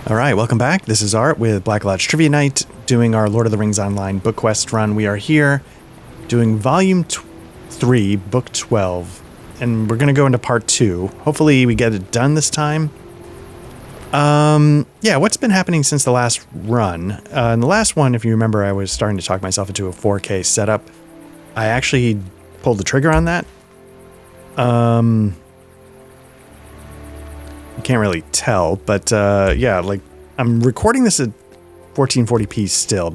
All right, welcome back. This is Art with Black Lodge Trivia Night, doing our Lord of the Rings Online book quest run. We are here doing Volume 3, Book 12, and we're going to go into Part 2. Hopefully we get it done this time. Yeah, what's been happening since the last run? In the last one, if you remember, I was starting to talk myself into a 4K setup. I actually pulled the trigger on that. You can't really tell, but yeah, like I'm recording this at 1440p still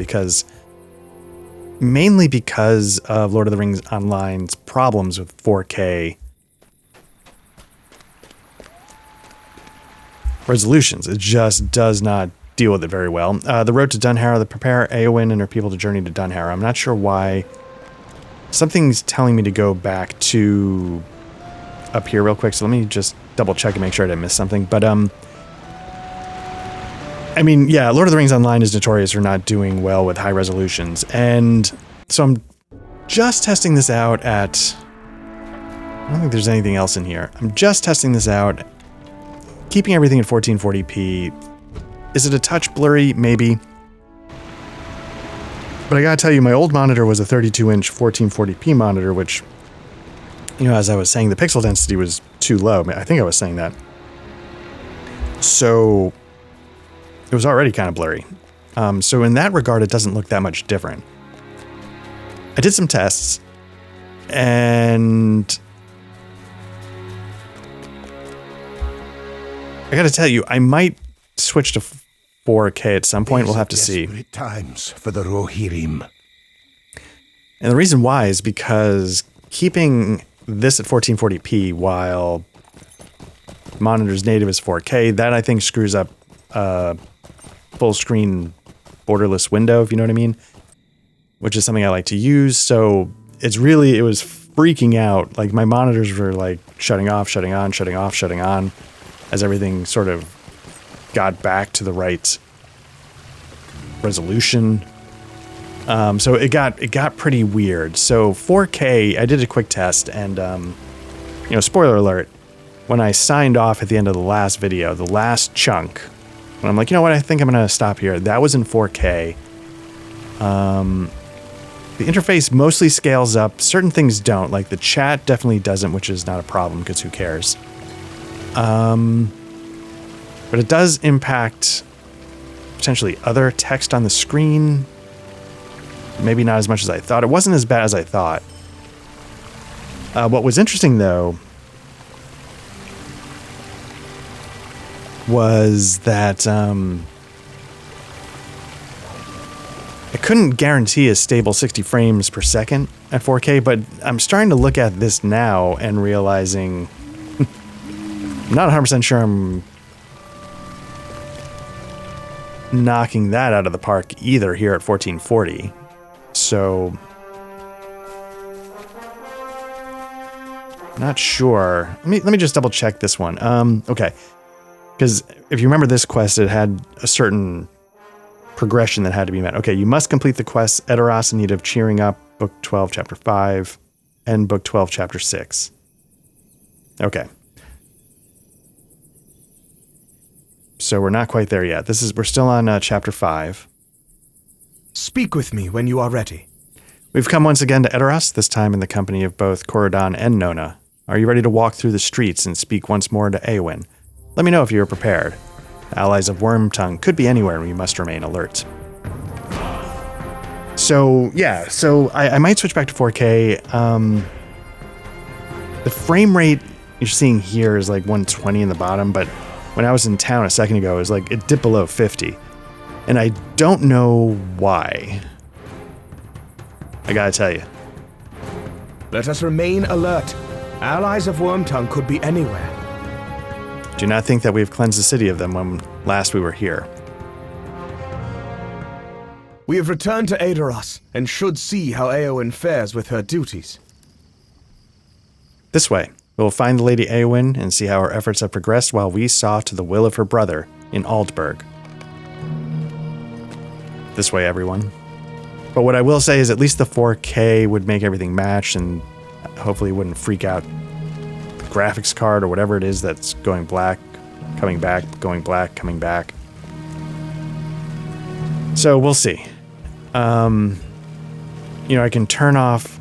mainly because of Lord of the Rings Online's problems with 4K resolutions. It just does not deal with it very well. The road to Dunharrow, to prepare Éowyn and her people to journey to Dunharrow. I'm not sure why. Something's telling me to go back to up here real quick, so let me just double check and make sure I didn't miss something. But I mean, yeah, Lord of the Rings Online is notorious for not doing well with high resolutions, and so I'm just testing this out at, I don't think there's anything else in here. I'm just testing this out, keeping everything at 1440p. Is it a touch blurry? Maybe. But I gotta tell you, my old monitor was a 32-inch 1440p monitor, which, you know, as I was saying, the pixel density was too low. I think I was saying that. So it was already kind of blurry. So in that regard, it doesn't look that much different. I did some tests, and I gotta tell you, I might switch to 4K at some point. We'll have to see. Desperate times for the Rohirrim. And the reason why is because keeping this at 1440p while monitor's native is 4K, that I think screws up full screen borderless window, if you know what I mean, which is something I like to use. So it was freaking out. Like my monitors were like shutting off, shutting on, shutting off, shutting on as everything sort of got back to the right resolution. So it got pretty weird. So 4K, I did a quick test, and you know, spoiler alert, when I signed off at the end of the last video, the last chunk, when I'm like, you know what, I think I'm gonna stop here, that was in 4K. The interface mostly scales up. Certain things don't, like the chat definitely doesn't, which is not a problem because who cares. But it does impact potentially other text on the screen. Maybe not as much as I thought. It wasn't as bad as I thought. What was interesting, though, was that I couldn't guarantee a stable 60 frames per second at 4K, but I'm starting to look at this now and realizing I'm not 100% sure I'm knocking that out of the park either here at 1440. So, not sure. Let me just double check this one. Okay, because if you remember this quest, it had a certain progression that had to be met. Okay, you must complete the quest Edoras in need of cheering up, Book 12, Chapter 5, and Book 12, Chapter 6. Okay. So we're not quite there yet. We're still on Chapter 5. Speak with me when you are ready. We've come once again to Edoras, this time in the company of both Corridon and Nona. Are you ready to walk through the streets and speak once more to Éowyn? Let me know if you are prepared. The allies of Wormtongue could be anywhere, and we must remain alert. So, yeah, I might switch back to 4K. The frame rate you're seeing here is like 120 in the bottom, but when I was in town a second ago, it was like it dipped below 50. And I don't know why. I gotta tell you. Let us remain alert. Allies of Wormtongue could be anywhere. Do not think that we have cleansed the city of them when last we were here. We have returned to Edoras, and should see how Éowyn fares with her duties. This way. We will find the Lady Éowyn and see how her efforts have progressed while we saw to the will of her brother in Aldburg. This way, everyone. But what I will say is at least the 4K would make everything match and hopefully wouldn't freak out graphics card or whatever it is that's going black, coming back, going black, coming back. So we'll see. I can turn off.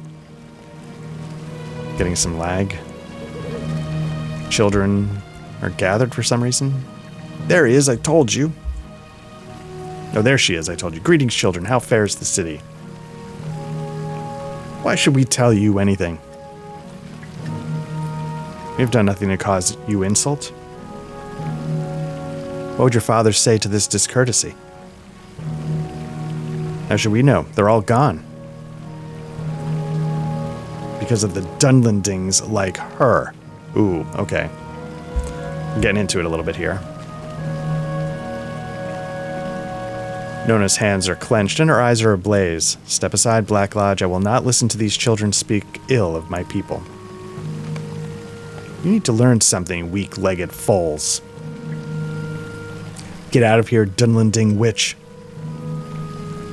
Getting some lag. Children are gathered for some reason. There he is, I told you. Oh, there she is, I told you. Greetings, children. How fares the city? Why should we tell you anything? We've done nothing to cause you insult. What would your father say to this discourtesy? How should we know? They're all gone. Because of the Dunlendings like her. Ooh, okay. I'm getting into it a little bit here. Nona's hands are clenched and her eyes are ablaze. Step aside, Black Lodge. I will not listen to these children speak ill of my people. You need to learn something, weak-legged foals. Get out of here, Dunlending witch.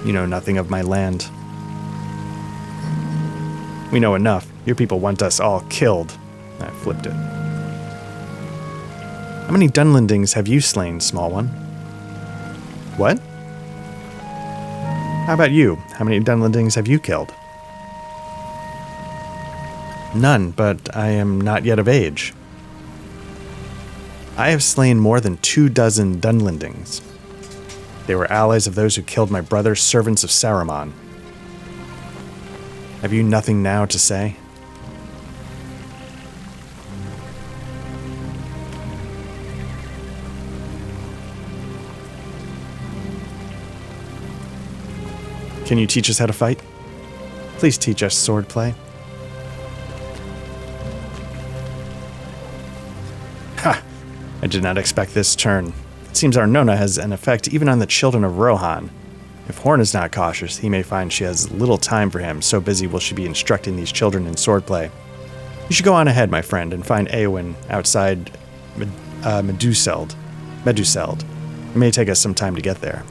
You know nothing of my land. We know enough. Your people want us all killed. I flipped it. How many Dunlendings have you slain, small one? What? How about you? How many Dunlendings have you killed? None, but I am not yet of age. I have slain more than 24 Dunlendings. They were allies of those who killed my brother, servants of Saruman. Have you nothing now to say? Can you teach us how to fight? Please teach us swordplay. Ha! I did not expect this turn. It seems our Nona has an effect even on the children of Rohan. If Horn is not cautious, he may find she has little time for him, so busy will she be instructing these children in swordplay. You should go on ahead, my friend, and find Eowyn outside Meduseld. It may take us some time to get there.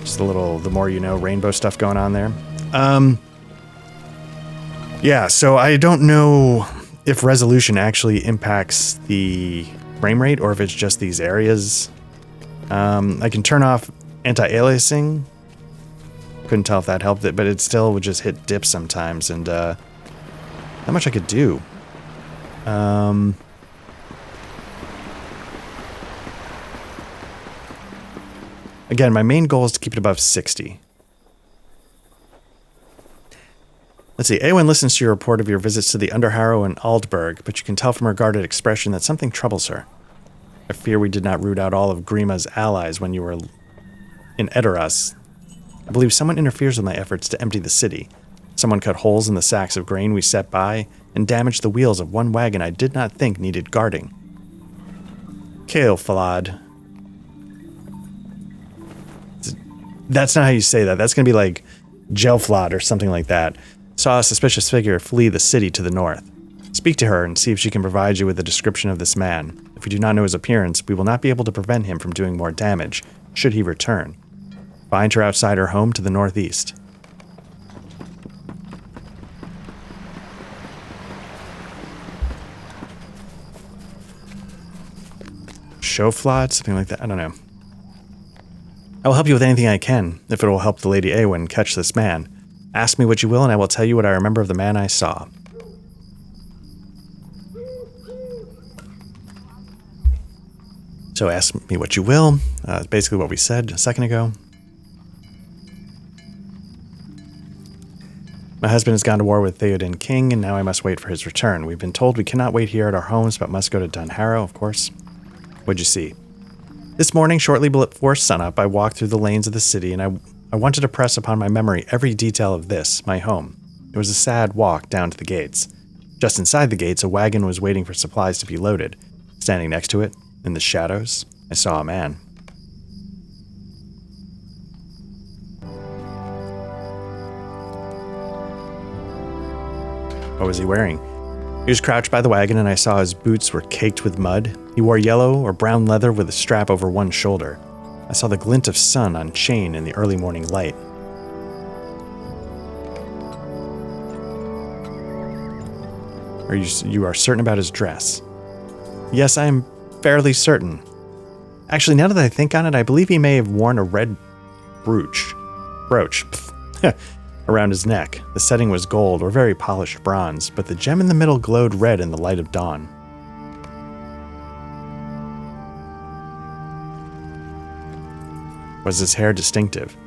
Just a little, the more you know, rainbow stuff going on there. Yeah, so I don't know if resolution actually impacts the frame rate or if it's just these areas. I can turn off anti-aliasing. Couldn't tell if that helped it, but it still would just hit dip sometimes, and not much I could do. Again, my main goal is to keep it above 60. Let's see, Eowyn listens to your report of your visits to the Underharrow and Aldburg, but you can tell from her guarded expression that something troubles her. I fear we did not root out all of Grima's allies when you were in Edoras. I believe someone interferes with my efforts to empty the city. Someone cut holes in the sacks of grain we set by, and damaged the wheels of one wagon I did not think needed guarding. Caelfalad. That's not how you say that. That's going to be like Gelflad or something like that. Saw a suspicious figure flee the city to the north. Speak to her and see if she can provide you with a description of this man. If we do not know his appearance, we will not be able to prevent him from doing more damage, should he return. Find her outside her home to the northeast. Shoflad? Something like that? I don't know. I will help you with anything I can, if it will help the Lady Eowyn catch this man. Ask me what you will, and I will tell you what I remember of the man I saw. So ask me what you will. Basically what we said a second ago. My husband has gone to war with Theoden King, and now I must wait for his return. We've been told we cannot wait here at our homes, but must go to Dunharrow, of course. What'd you see? This morning, shortly before sunup, I walked through the lanes of the city, and I wanted to press upon my memory every detail of this, my home. It was a sad walk down to the gates. Just inside the gates, a wagon was waiting for supplies to be loaded. Standing next to it, in the shadows, I saw a man. What was he wearing? He was crouched by the wagon, and I saw his boots were caked with mud. He wore yellow or brown leather with a strap over one shoulder. I saw the glint of sun on chain in the early morning light. You are certain about his dress? Yes, I am fairly certain. Actually, now that I think on it, I believe he may have worn a red brooch around his neck. The setting was gold or very polished bronze, but the gem in the middle glowed red in the light of dawn. Was his hair distinctive?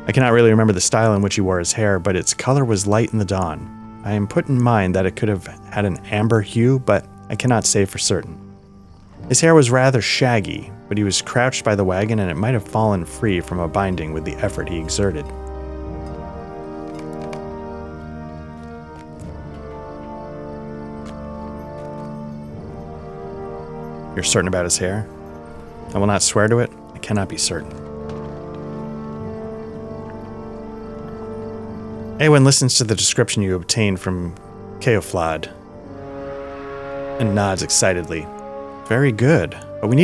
I cannot really remember the style in which he wore his hair, but its color was light in the dawn. I am put in mind that it could have had an amber hue, but I cannot say for certain. His hair was rather shaggy, but he was crouched by the wagon and it might have fallen free from a binding with the effort he exerted. You're certain about his hair? I will not swear to it. I cannot be certain. Eowyn listens to the description you obtained from Ceolflad and nods excitedly. Very good, but we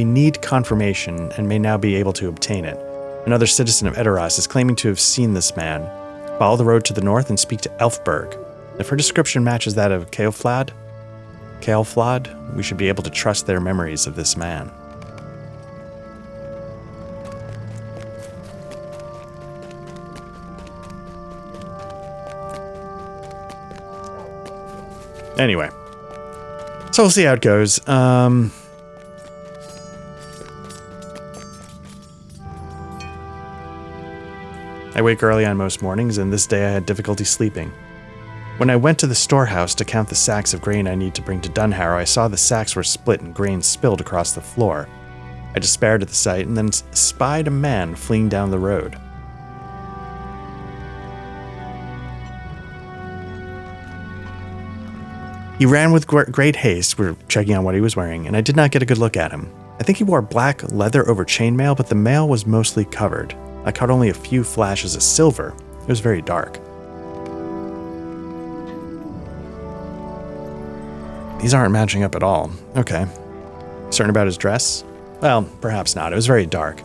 need confirmation and may now be able to obtain it. Another citizen of Edoras is claiming to have seen this man. Follow the road to the north and speak to Elfberg. If her description matches that of Ceolflad, we should be able to trust their memories of this man. Anyway, so we'll see how it goes. I wake early on most mornings, and this day I had difficulty sleeping. When I went to the storehouse to count the sacks of grain I need to bring to Dunharrow, I saw the sacks were split and grain spilled across the floor. I despaired at the sight and then spied a man fleeing down the road. He ran with great haste. We were checking on what he was wearing, and I did not get a good look at him. I think he wore black leather over chainmail, but the mail was mostly covered. I caught only a few flashes of silver. It was very dark. These aren't matching up at all. Okay. Certain about his dress? Well, perhaps not. It was very dark.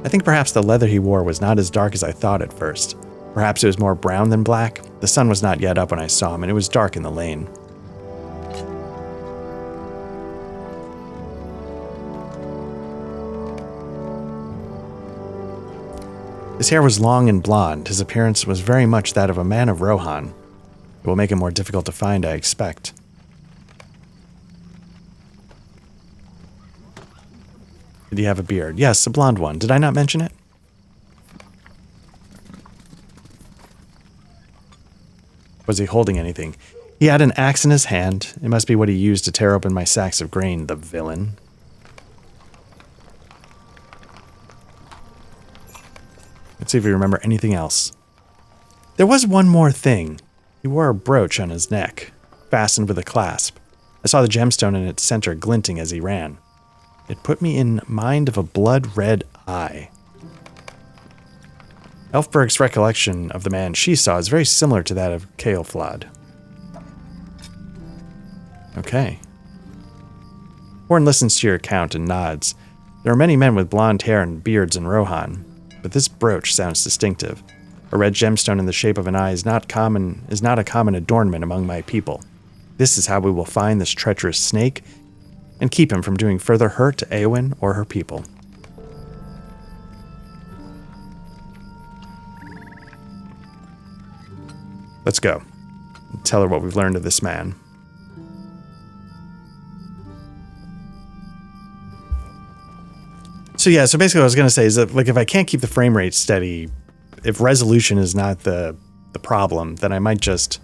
I think perhaps the leather he wore was not as dark as I thought at first. Perhaps it was more brown than black. The sun was not yet up when I saw him, and it was dark in the lane. His hair was long and blonde. His appearance was very much that of a man of Rohan. It will make him more difficult to find, I expect. Did he have a beard? Yes, a blonde one. Did I not mention it? Was he holding anything? He had an axe in his hand. It must be what he used to tear open my sacks of grain, the villain. Let's see if we remember anything else. There was one more thing. He wore a brooch on his neck, fastened with a clasp. I saw the gemstone in its center glinting as he ran. It put me in mind of a blood-red eye. Elfberg's recollection of the man she saw is very similar to that of Ceolflad. Okay. Horn listens to your account and nods. There are many men with blonde hair and beards in Rohan, but this brooch sounds distinctive. A red gemstone in the shape of an eye is not a common adornment among my people. This is how we will find this treacherous snake and keep him from doing further hurt to Eowyn or her people. Let's go. Tell her what we've learned of this man. So yeah, so basically what I was going to say is that, like, if I can't keep the frame rate steady, if resolution is not the problem, then I might just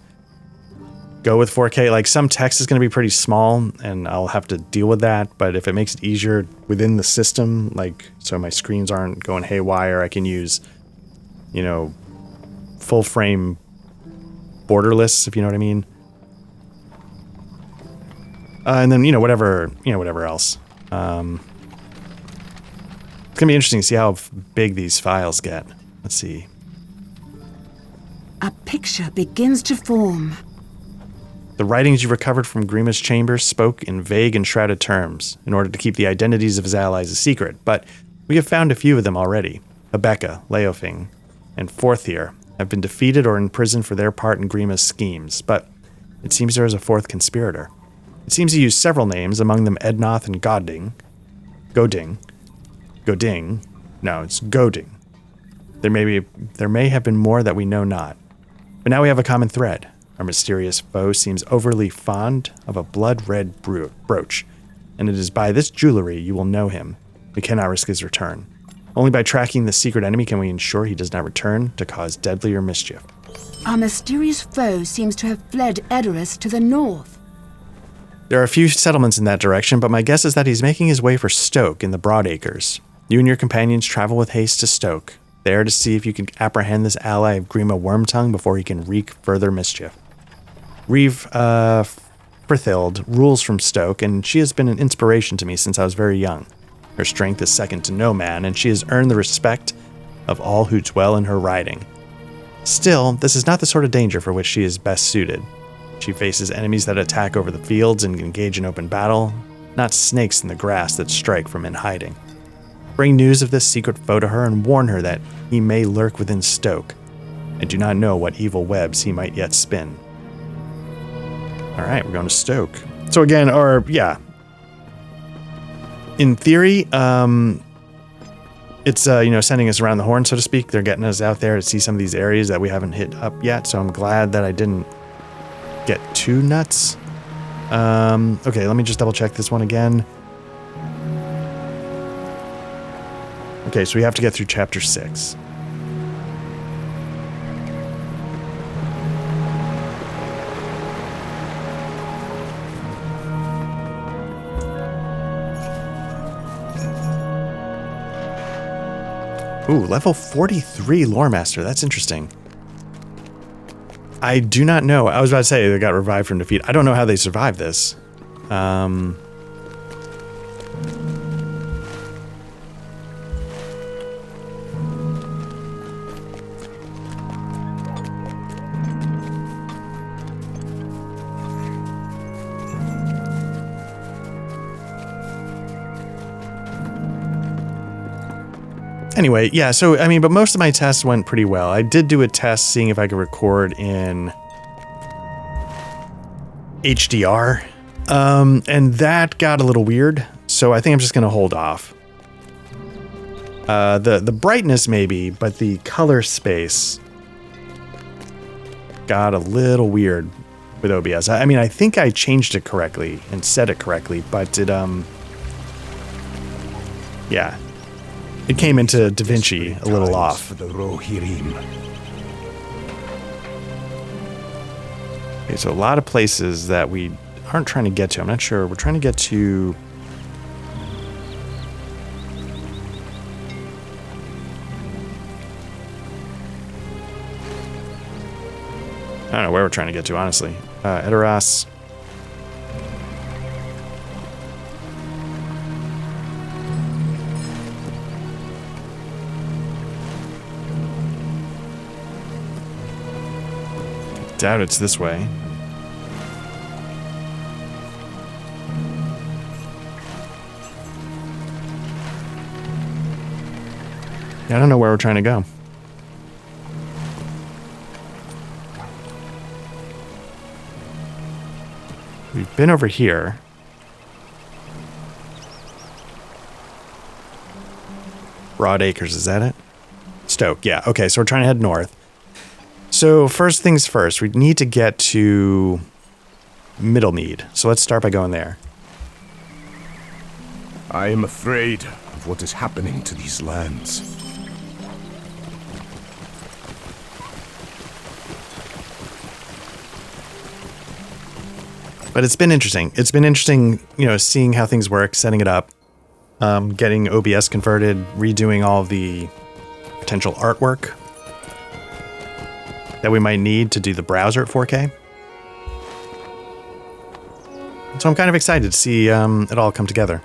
go with 4K. Like, some text is going to be pretty small, and I'll have to deal with that, but if it makes it easier within the system, like, so my screens aren't going haywire, I can use, you know, full frame borderless, if you know what I mean. And then, whatever else. It's going to be interesting to see how big these files get. Let's see. A picture begins to form. The writings you recovered from Grima's chambers spoke in vague and shrouded terms in order to keep the identities of his allies a secret, but we have found a few of them already. Abeka, Leofing, and Forthier have been defeated or imprisoned for their part in Grima's schemes, but it seems there is a fourth conspirator. It seems he used several names, among them Ednoth and Godding. Goding. Goding. No, it's Goding. There may have been more that we know not. But now we have a common thread. Our mysterious foe seems overly fond of a blood-red brooch, and it is by this jewelry you will know him. We cannot risk his return. Only by tracking the secret enemy can we ensure he does not return to cause deadlier mischief. Our mysterious foe seems to have fled Edoras to the north. There are a few settlements in that direction, but my guess is that he's making his way for Stoke in the Broadacres. You and your companions travel with haste to Stoke, there to see if you can apprehend this ally of Grima Wormtongue before he can wreak further mischief. Reeve Frithhild rules from Stoke, and she has been an inspiration to me since I was very young. Her strength is second to no man, and she has earned the respect of all who dwell in her riding. Still, this is not the sort of danger for which she is best suited. She faces enemies that attack over the fields and engage in open battle, not snakes in the grass that strike from in hiding. Bring news of this secret foe to her and warn her that he may lurk within Stoke. I do not know what evil webs he might yet spin. All right, we're going to Stoke. So again, in theory, it's sending us around the horn, so to speak. They're getting us out there to see some of these areas that we haven't hit up yet. So I'm glad that I didn't get too nuts. Okay, let me just double check this one again. Okay, so we have to get through chapter 6. Ooh, level 43 Lore Master. That's interesting. I do not know. I was about to say they got revived from defeat. I don't know how they survived this. Anyway, yeah, so, I mean, but most of my tests went pretty well. I did do a test seeing if I could record in HDR, and that got a little weird, so I think I'm just going to hold off. The brightness maybe, but the color space got a little weird with OBS. I mean, I think I changed it correctly and set it correctly, but it, yeah. It came into DaVinci a little off. For the Rohirrim. Okay, so a lot of places that we aren't trying to get to. I'm not sure. We're trying to get to... I don't know where we're trying to get to, honestly. Edoras. Doubt it's this way. Yeah, I don't know where we're trying to go. We've been over here. Broadacres, is that it? Stoke, yeah. Okay, so we're trying to head north. So first things first, we need to get to Middlemead. So let's start by going there. I am afraid of what is happening to these lands. But it's been interesting. It's been interesting, seeing how things work, setting it up, getting OBS converted, redoing all the potential artwork that we might need to do the browser at 4K. So I'm kind of excited to see it all come together.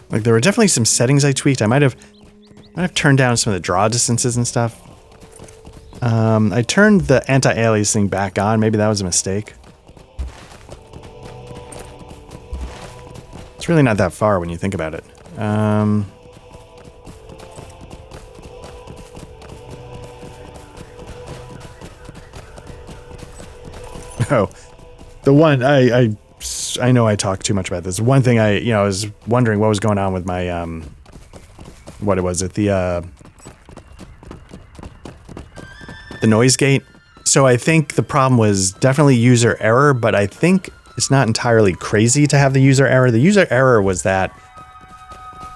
Like, there were definitely some settings I tweaked. I might have turned down some of the draw distances and stuff. I turned the anti-aliasing back on. Maybe that was a mistake. It's really not that far when you think about it. Oh, the one I know I talk too much about this. One thing I was wondering what was going on with my what was it, the noise gate. So I think the problem was definitely user error, but I think it's not entirely crazy to have the user error. The user error was that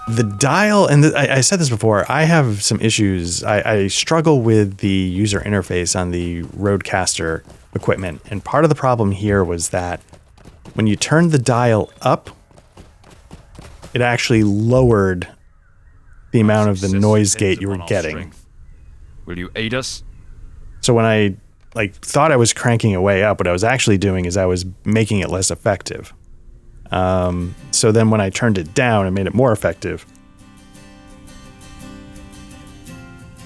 the dial, and I said this before, I have some issues. I struggle with the user interface on the Rodecaster equipment, and part of the problem here was that when you turned the dial up, it actually lowered the amount of the noise gate you were getting. Will you aid us? So when I thought I was cranking it way up, what I was actually doing is I was making it less effective. So then when I turned it down and made it more effective,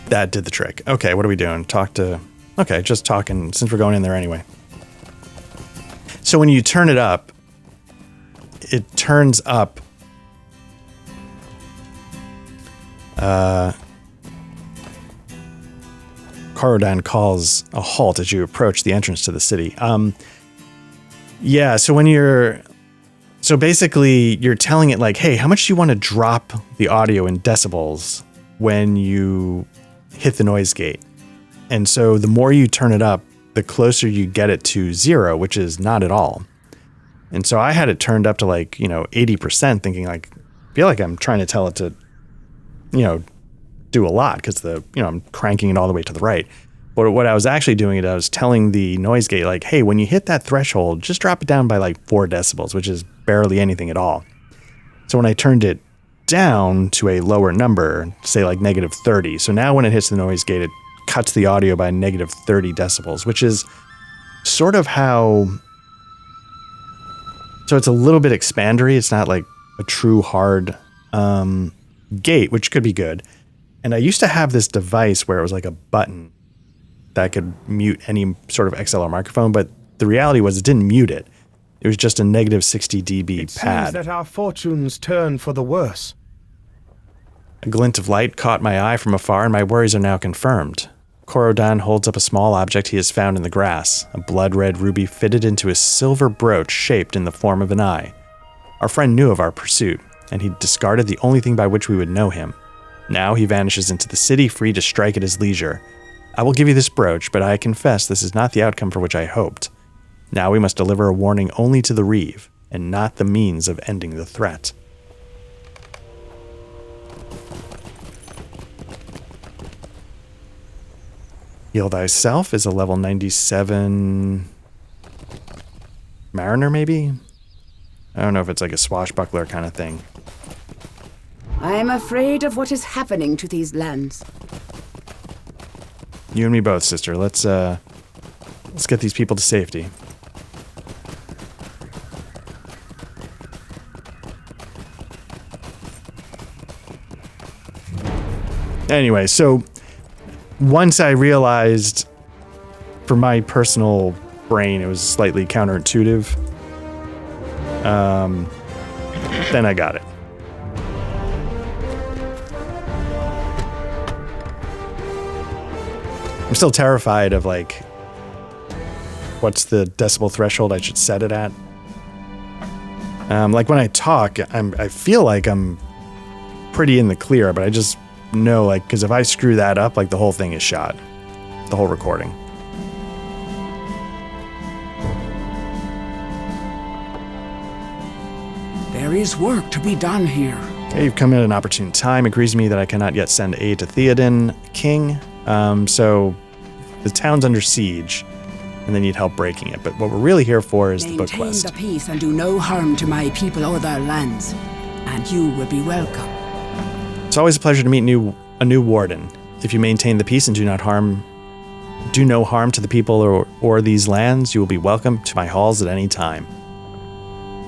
that did the trick. Okay, what are we doing? Okay, just talking since we're going in there anyway. So when you turn it up, it turns up Corridon calls a halt as you approach the entrance to the city. Yeah, so basically you're telling it like, hey, how much do you want to drop the audio in decibels when you hit the noise gate? And so the more you turn it up, the closer you get it to 0, which is not at all. And so I had it turned up to 80%, thinking I feel like I'm trying to tell it to, do a lot because I'm cranking it all the way to the right. But what I was actually doing I was telling the noise gate like, hey, when you hit that threshold, just drop it down by 4 decibels, which is barely anything at all. So when I turned it down to a lower number, say -30. So now when it hits the noise gate, it cuts the audio by -30 decibels, which is sort of how. So it's a little bit expandery. It's not like a true hard gate, which could be good. And I used to have this device where it was like a button that could mute any sort of XLR microphone, but the reality was it didn't mute it. It was just a -60 dB it pad. Seems that our fortunes turn for the worse. A glint of light caught my eye from afar, and my worries are now confirmed. Corridon holds up a small object he has found in the grass, a blood-red ruby fitted into a silver brooch shaped in the form of an eye. Our friend knew of our pursuit, and he discarded the only thing by which we would know him. Now he vanishes into the city, free to strike at his leisure. I will give you this brooch, but I confess this is not the outcome for which I hoped. Now we must deliver a warning only to the Reeve, and not the means of ending the threat. Heal Thyself is a level 97 Mariner, maybe? I don't know if it's like a swashbuckler kind of thing. I am afraid of what is happening to these lands. You and me both, sister. Let's get these people to safety. Anyway, so once I realized, for my personal brain, it was slightly counterintuitive, then I got it. I'm still terrified of what's the decibel threshold I should set it at. When I talk, I feel like I'm pretty in the clear, but I just know because if I screw that up, the whole thing is shot, the whole recording. There is work to be done here. Okay, you've come at an opportune time. It grieves to me that I cannot yet send aid to Theoden, King. So the town's under siege, and they need help breaking it. But what we're really here for is the book quest. Maintain the peace and do no harm to my people or their lands, and you will be welcome. It's always a pleasure to meet a new warden. If you maintain the peace and do no harm to the people or these lands, you will be welcome to my halls at any time.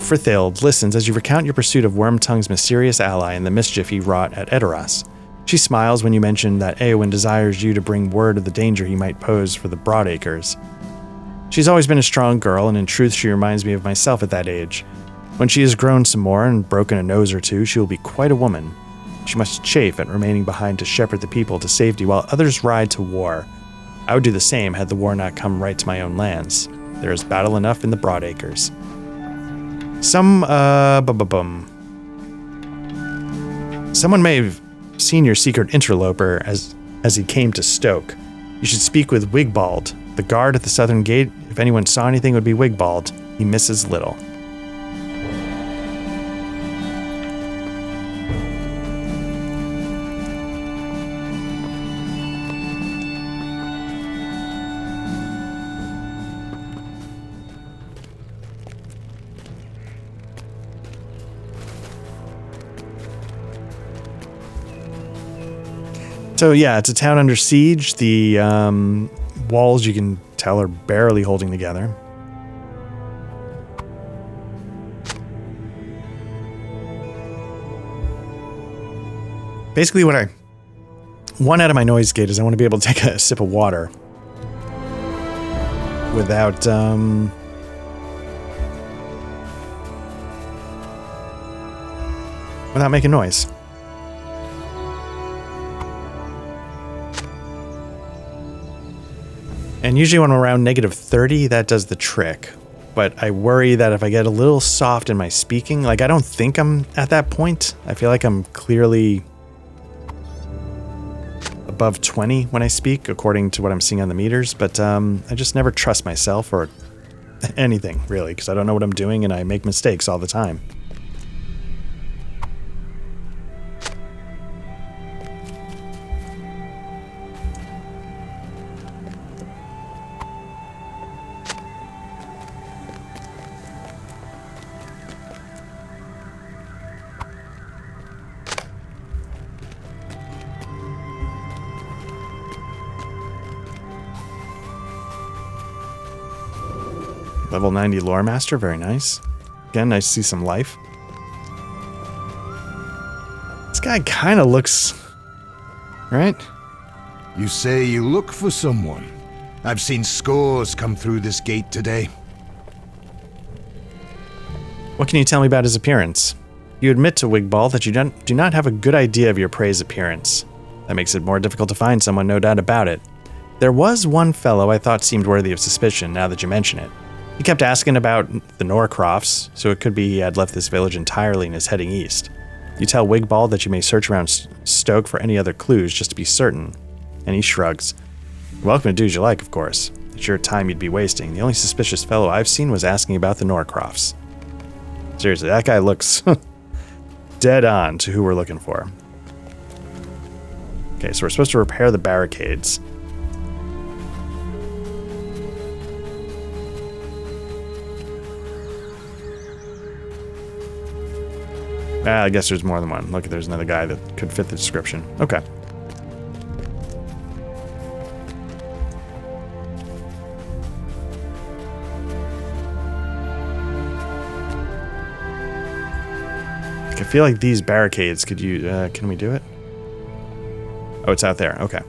Frithild listens as you recount your pursuit of Wormtongue's mysterious ally and the mischief he wrought at Edoras. She smiles when you mention that Eowyn desires you to bring word of the danger he might pose for the Broadacres. She's always been a strong girl, and in truth she reminds me of myself at that age. When she has grown some more and broken a nose or two, she will be quite a woman. She must chafe at remaining behind to shepherd the people to safety while others ride to war. I would do the same had the war not come right to my own lands. There is battle enough in the Broadacres. Someone may have seen your secret interloper as he came to Stoke. You should speak with Wigbald, the guard at the southern gate. If anyone saw anything, it would be Wigbald. He misses little. So yeah, it's a town under siege. The walls, you can tell, are barely holding together. Basically what I want out of my noise gate is I want to be able to take a sip of water without making noise. And usually when I'm around -30, that does the trick. But I worry that if I get a little soft in my speaking, like I don't think I'm at that point. I feel like I'm clearly above 20 when I speak, according to what I'm seeing on the meters. But I just never trust myself or anything, really, because I don't know what I'm doing and I make mistakes all the time. Level 90 Lore Master, very nice. Again, nice to see some life. This guy kind of looks... right? You say you look for someone. I've seen scores come through this gate today. What can you tell me about his appearance? You admit to Wigbald that you do not have a good idea of your prey's appearance. That makes it more difficult to find someone, no doubt about it. There was one fellow I thought seemed worthy of suspicion, now that you mention it. He kept asking about the Norcrofts, so it could be he had left this village entirely and is heading east. You tell Wigbald that you may search around Stoke for any other clues just to be certain, and he shrugs. You're welcome to do as you like, of course. It's your time you'd be wasting. The only suspicious fellow I've seen was asking about the Norcrofts. Seriously, that guy looks dead on to who we're looking for. Okay, so we're supposed to repair the barricades. I guess there's more than one. Look, there's another guy that could fit the description. Okay. I feel like these barricades could use... can we do it? Oh, it's out there. Okay.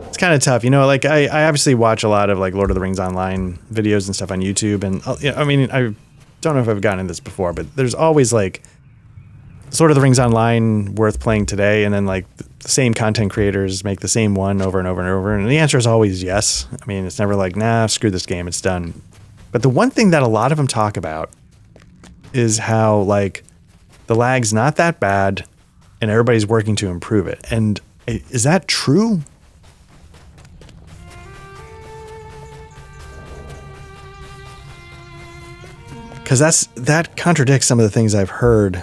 It's kind of tough, you know, like I obviously watch a lot of like Lord of the Rings Online videos and stuff on YouTube. And I mean, I don't know if I've gotten into this before, but there's always like Lord of the Rings Online worth playing today. And then like the same content creators make the same one over and over and over. And the answer is always yes. I mean, it's never like, nah, screw this game, it's done. But the one thing that a lot of them talk about is how like the lag's not that bad and everybody's working to improve it. And is that true? Because that contradicts some of the things I've heard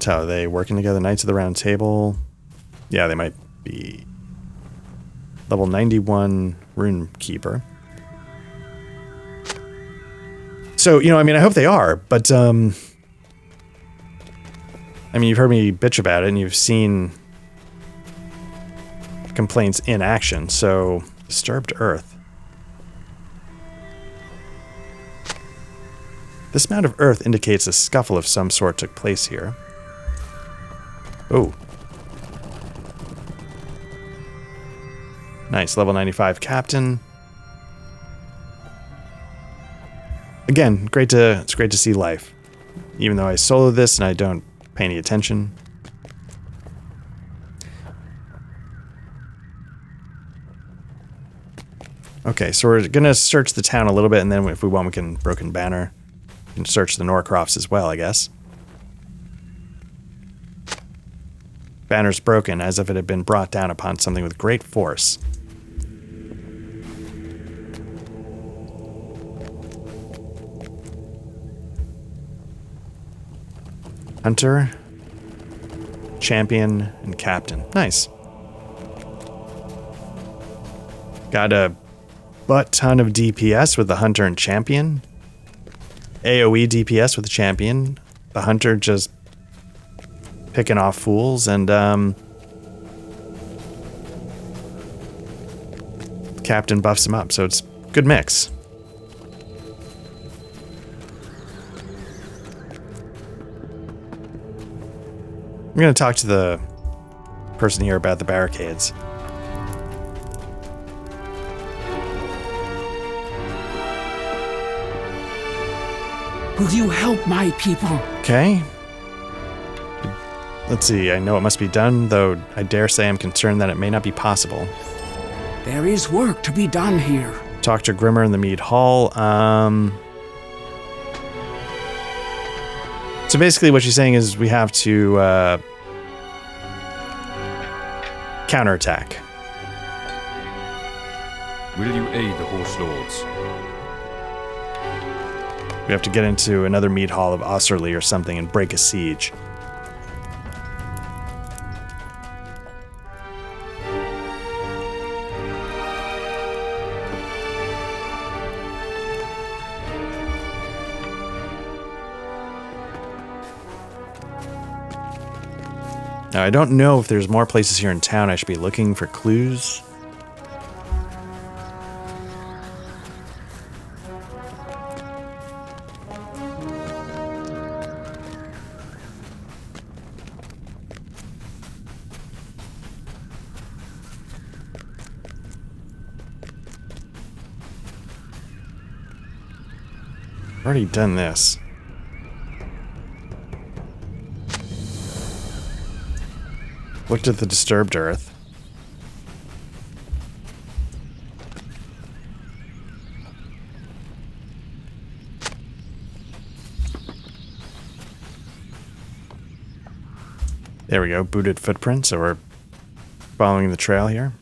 How are they working together? Knights of the Round Table. Yeah, they might be level 91 Rune Keeper. So, you know, I mean, I hope they are, but, I mean, you've heard me bitch about it, and you've seen complaints in action, so Disturbed Earth. This amount of earth indicates a scuffle of some sort took place here. Oh. Nice, level 95 captain. Again, it's great to see life. Even though I solo this and I don't pay any attention. Okay, so we're gonna search the town a little bit, and then if we want, we can Broken Banner. We can search the Norcrofts as well, I guess. Banner's broken, as if it had been brought down upon something with great force. Hunter, champion, and captain. Nice. Got a butt ton of DPS with the hunter and champion. AoE DPS with the champion. The hunter just picking off fools, and captain buffs him up, so it's a good mix. I'm going to talk to the person here about the barricades. Will you help my people? Okay. Let's see, I know it must be done, though I dare say I'm concerned that it may not be possible. There is work to be done here. Talk to Grimmer in the Mead Hall. So basically what she's saying is we have to counterattack. Will you aid the Horse Lords? We have to get into another mead hall of Osserly or something and break a siege. Now, I don't know if there's more places here in town I should be looking for clues. Already done this. Looked at the disturbed earth. There we go, booted footprints, so we're following the trail here.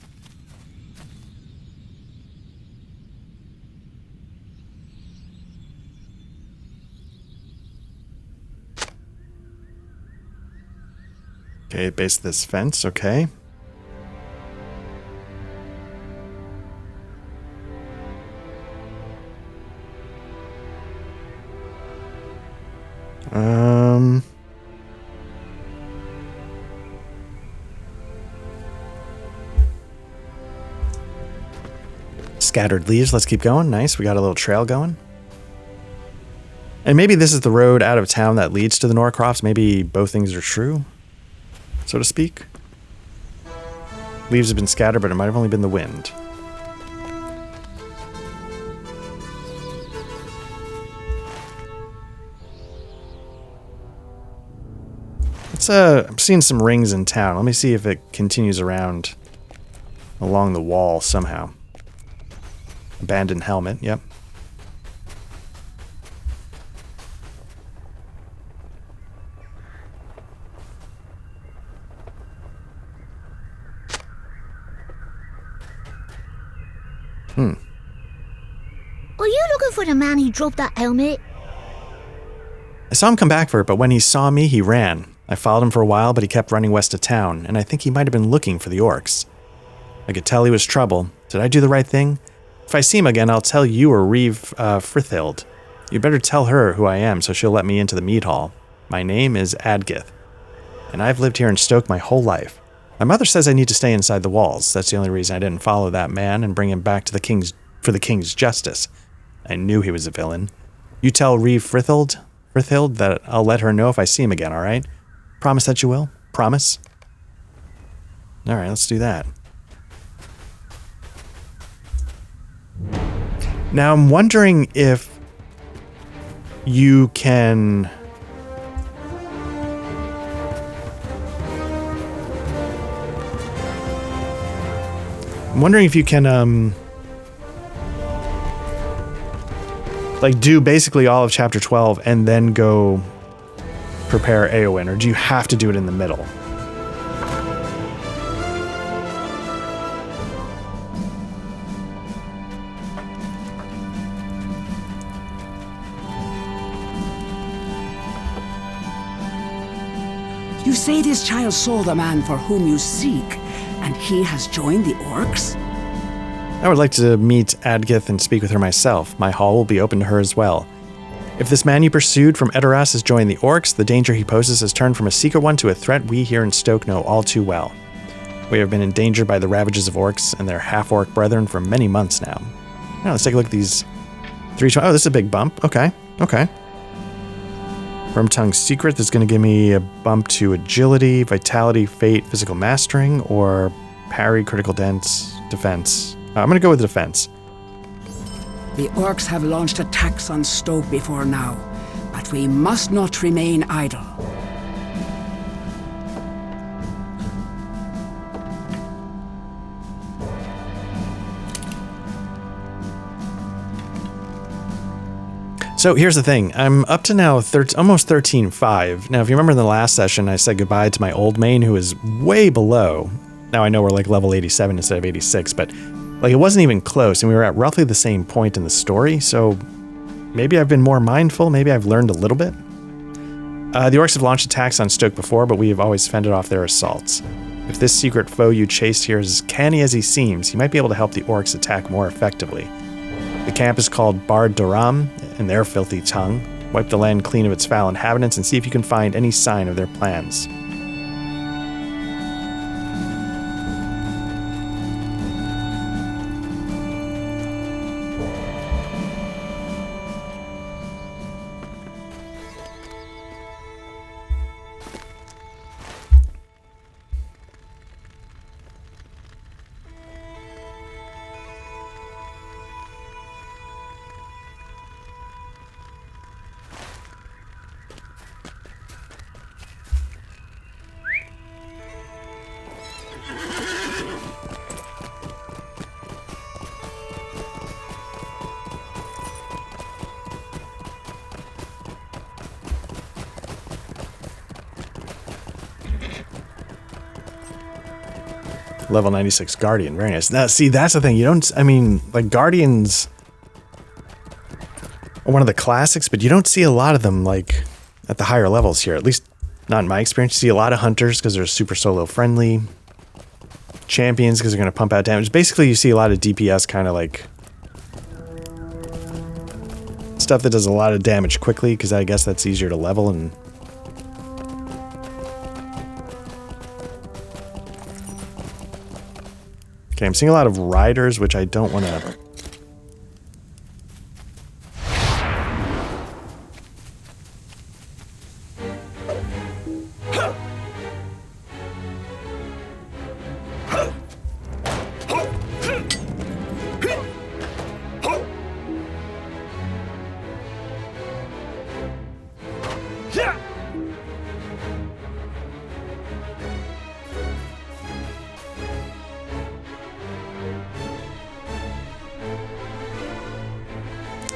Okay, base of this fence, okay. Scattered leaves, let's keep going. Nice, we got a little trail going. And maybe this is the road out of town that leads to the Norcrofts. Maybe both things are true, so to speak. Leaves have been scattered, but it might have only been the wind. I'm seeing some rings in town. Let me see if it continues around along the wall somehow. Abandoned helmet, yep. Are you looking for the man who dropped that helmet? I saw him come back for it, but when he saw me, he ran. I followed him for a while, but he kept running west of town, and I think he might have been looking for the orcs. I could tell he was trouble. Did I do the right thing? If I see him again, I'll tell you or Reeve Frithhild. You better tell her who I am so she'll let me into the mead hall. My name is Adgith, and I've lived here in Stoke my whole life. My mother says I need to stay inside the walls. That's the only reason I didn't follow that man and bring him back to the king's for the king's justice. I knew he was a villain. You tell Reeve Frithhild that I'll let her know if I see him again, all right? Promise that you will? Promise? All right, let's do that. Now, I'm wondering if you can... I'm wondering if you can, like, do basically all of Chapter 12 and then go prepare Eowyn, or do you have to do it in the middle? You say this child saw the man for whom you seek, and he has joined the orcs? I would like to meet Adgith and speak with her myself. My hall will be open to her as well. If this man you pursued from Edoras has joined the orcs, the danger he poses has turned from a secret one to a threat we here in Stoke know all too well. We have been endangered by the ravages of orcs and their half-orc brethren for many months now. Now let's take a look at these 3... Oh, this is a big bump. Okay. Wormtongue's Secret, that's going to give me a bump to Agility, Vitality, Fate, Physical Mastering, or Parry, Critical Defense. I'm going to go with Defense. The orcs have launched attacks on Stoke before now, but we must not remain idle. So here's the thing. I'm up to now almost 13.5. Now, if you remember in the last session, I said goodbye to my old main who is way below. Now I know we're like level 87 instead of 86, but like it wasn't even close, and we were at roughly the same point in the story, so maybe I've been more mindful, maybe I've learned a little bit. The orcs have launched attacks on Stoke before, but we have always fended off their assaults. If this secret foe you chased here is as canny as he seems, he might be able to help the orcs attack more effectively. The camp is called Bard Doram, in their filthy tongue. Wipe the land clean of its foul inhabitants and see if you can find any sign of their plans. Level 96 Guardian, very nice. Now, see, that's the thing. You don't, I mean, like, Guardians are one of the classics, but you don't see a lot of them, like, at the higher levels here. At least, not in my experience. You see a lot of Hunters, because they're super solo friendly. Champions, because they're going to pump out damage. Basically, you see a lot of DPS kind of, like, stuff that does a lot of damage quickly, because I guess that's easier to level and... Okay, I'm seeing a lot of riders, which I don't want to...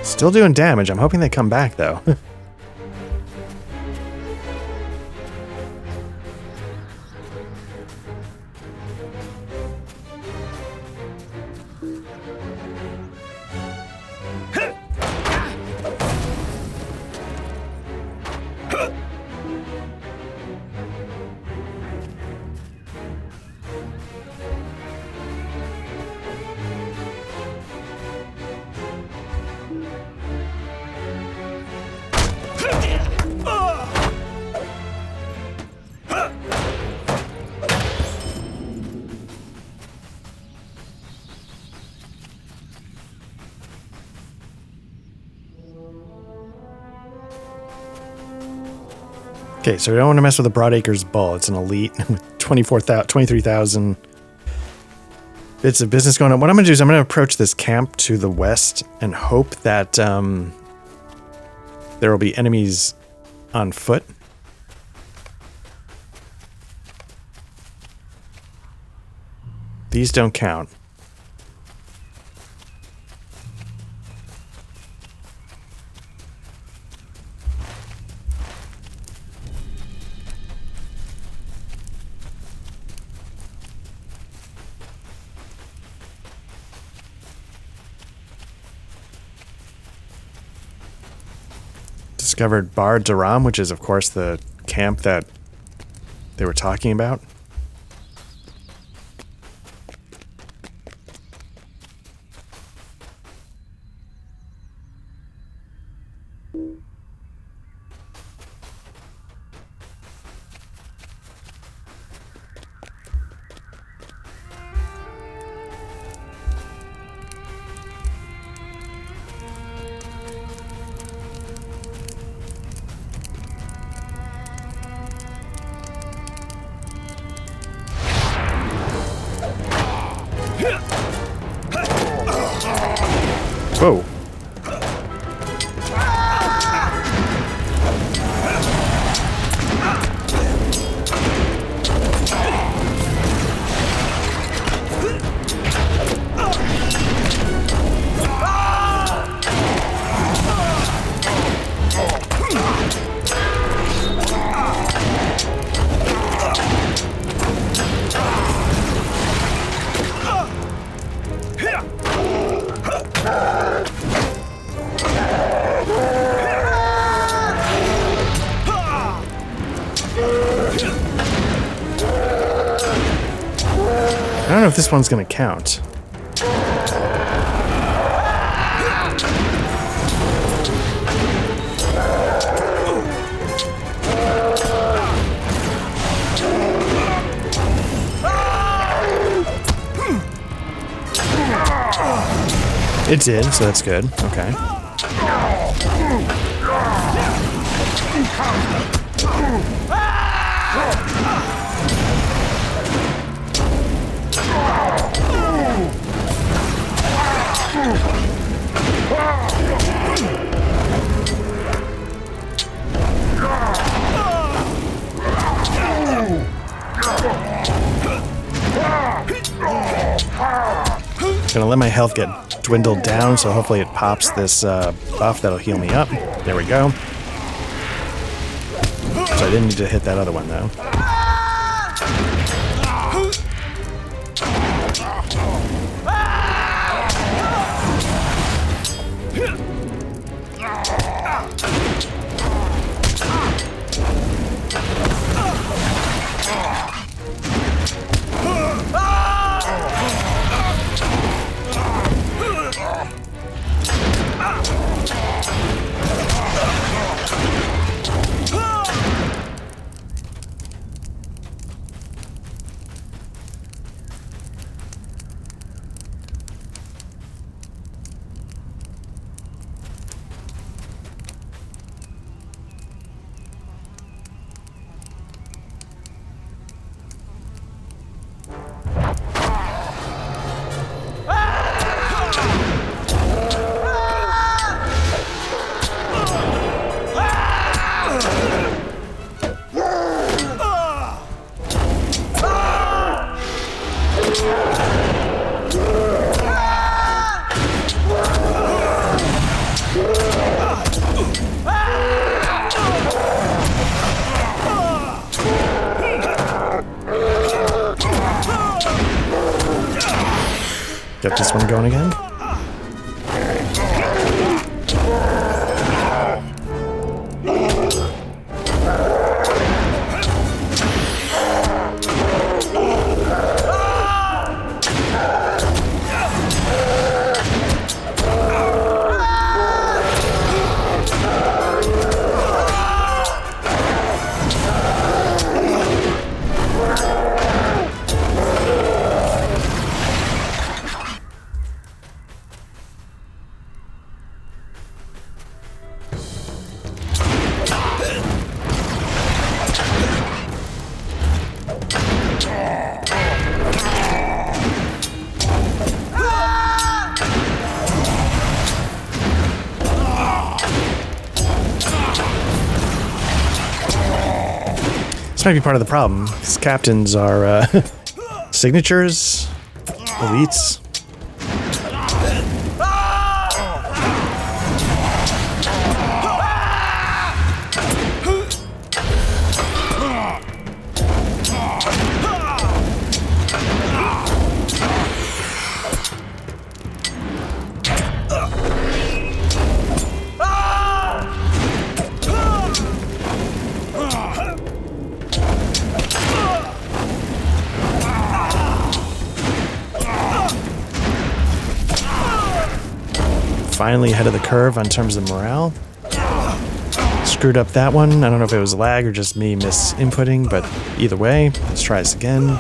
Still doing damage. I'm hoping they come back, though. Okay, so we don't want to mess with the Broadacre's Bull. It's an elite with 23,000 bits of business going on. What I'm going to do is I'm going to approach this camp to the west and hope that there will be enemies on foot. These don't count. Discovered Bar Duram, which is, of course, the camp that they were talking about. Whoa. I don't know if this one's going to count. It did, so that's good. Okay. Gonna let my health get dwindled down, so hopefully it pops this buff that'll heal me up. There we go. So I didn't need to hit that other one, though. Get this one going again. This might be part of the problem. These captains are signatures, elites. Finally ahead of the curve on terms of morale. Screwed up that one. I don't know if it was lag or just me misinputting, but either way, let's try this again.